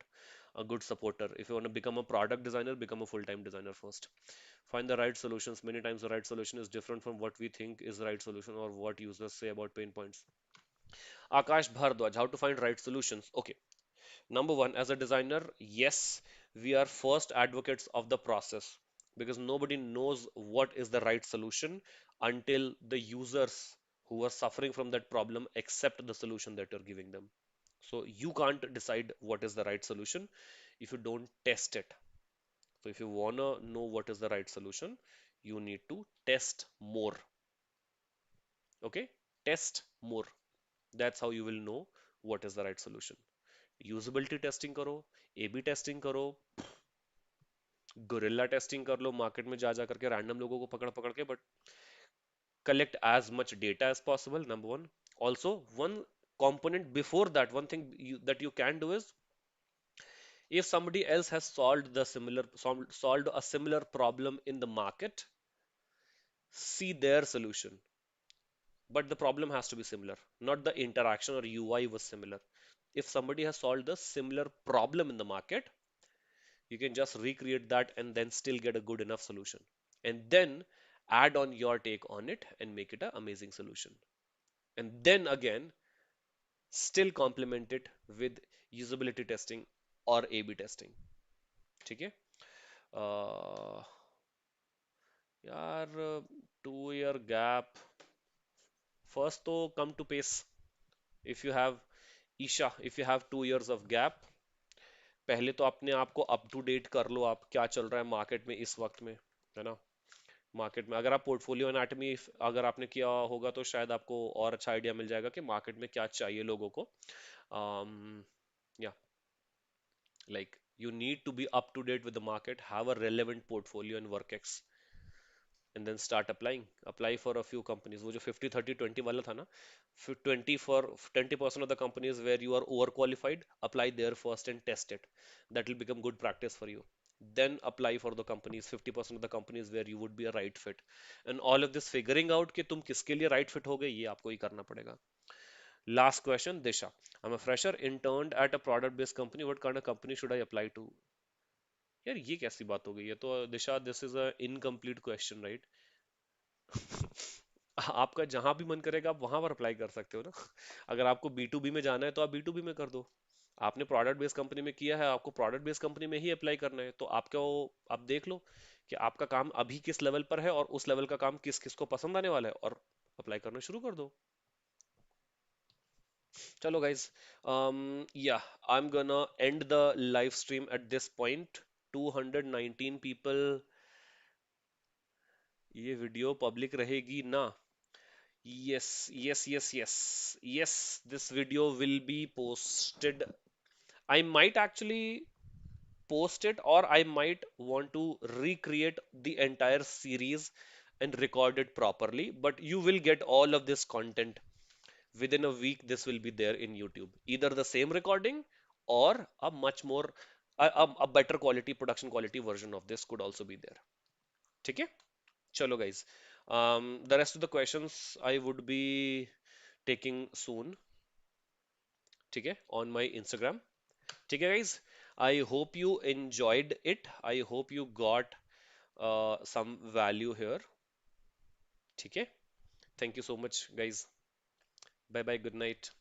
Speaker 1: a good supporter. If you want to become a product designer, become a full-time designer first. Find the right solutions. Many times the right solution is different from what we think is the right solution or what users say about pain points. Akash Bhardwaj, how to find right solutions? Okay. Number one, as a designer, yes, we are first advocates of the process because nobody knows what is the right solution until the users who are suffering from that problem accept the solution that you're giving them. So you can't decide what is the right solution if you don't test it. So if you wanna know what is the right solution, you need to test more. Okay? Test more. That's how you will know what is the right solution. Usability testing करो, A B testing करो, guerrilla testing कर लो, market में जा जा करके random लोगों को पकड़ पकड़ के, but collect as much data as possible, number one. Also, one component before that, one thing that you can do is, if somebody else has solved a similar problem in the market, see their solution. But the problem has to be similar, not the interaction or UI was similar. If somebody has solved a similar problem in the market, you can just recreate that and then still get a good enough solution. And then add on your take on it and make it an amazing solution. And then again, still complement it with usability testing और A/B testing. ठीक है? uh, यार, 2 year gap, first तो come to pace. if you have if you have 2 years of gap, पहले तो अपने आप को अप टू डेट कर लो, आप क्या चल रहा है मार्केट में इस वक्त में, है ना? मार्केट में अगर आप पोर्टफोलियो एनाटमी अगर आपने किया होगा तो शायद आपको और अच्छा आइडिया मिल जाएगा कि मार्केट में क्या चाहिए लोगों को. या like you need to be up to date with the market, have a relevant portfolio and workex, and then start apply for a few companies. वो जो 50 30 20 वाला था ना, 20 for 20% of the companies where you are overqualified, apply there first and test it. That will become good practice for you. Then apply for the companies, 50% of the companies where you would be a right fit. And all of this figuring out कि तुम किसके लिए right fit हो गए, ये आपको ही करना पड़ेगा. Last question, Disha. I'm a fresher interned at a product based company. What kind of company should I apply to? यार ये कैसी बात हो गई है? तो Disha, this is a incomplete question, right? आपका जहां भी मन करेगा आप वहां पर अप्लाई कर सकते हो ना. अगर आपको बी टू बी में जाना है तो आप बी टू बी में कर दो. आपने प्रोडक्ट बेस्ड कंपनी में किया है, आपको प्रोडक्ट बेस्ड कंपनी में ही अप्लाई करना है, तो आपको आप देख लो कि आपका काम अभी किस लेवल पर है और उस लेवल का काम किस किस को पसंद आने वाला है, और अप्लाई करना शुरू कर दो. चलो गाइज, या I am gonna and the live stream at this point. 219 people, ये वीडियो पब्लिक रहेगी ना? Yes, yes, yes, yes. Yes, this video will be posted. I might actually post it, or I might want to recreate the entire series and record it properly. But you will get all of this content within a week. This will be there in YouTube. Either the same recording or a much more, a better quality, production quality version of this could also be there. ठीक है? चलो guys. The rest of the questions I would be taking soon, ठीक है, on my Instagram. ठीक है guys, I hope you enjoyed it. I hope you got some value here. ठीक है, thank you so much guys. Bye bye, good night.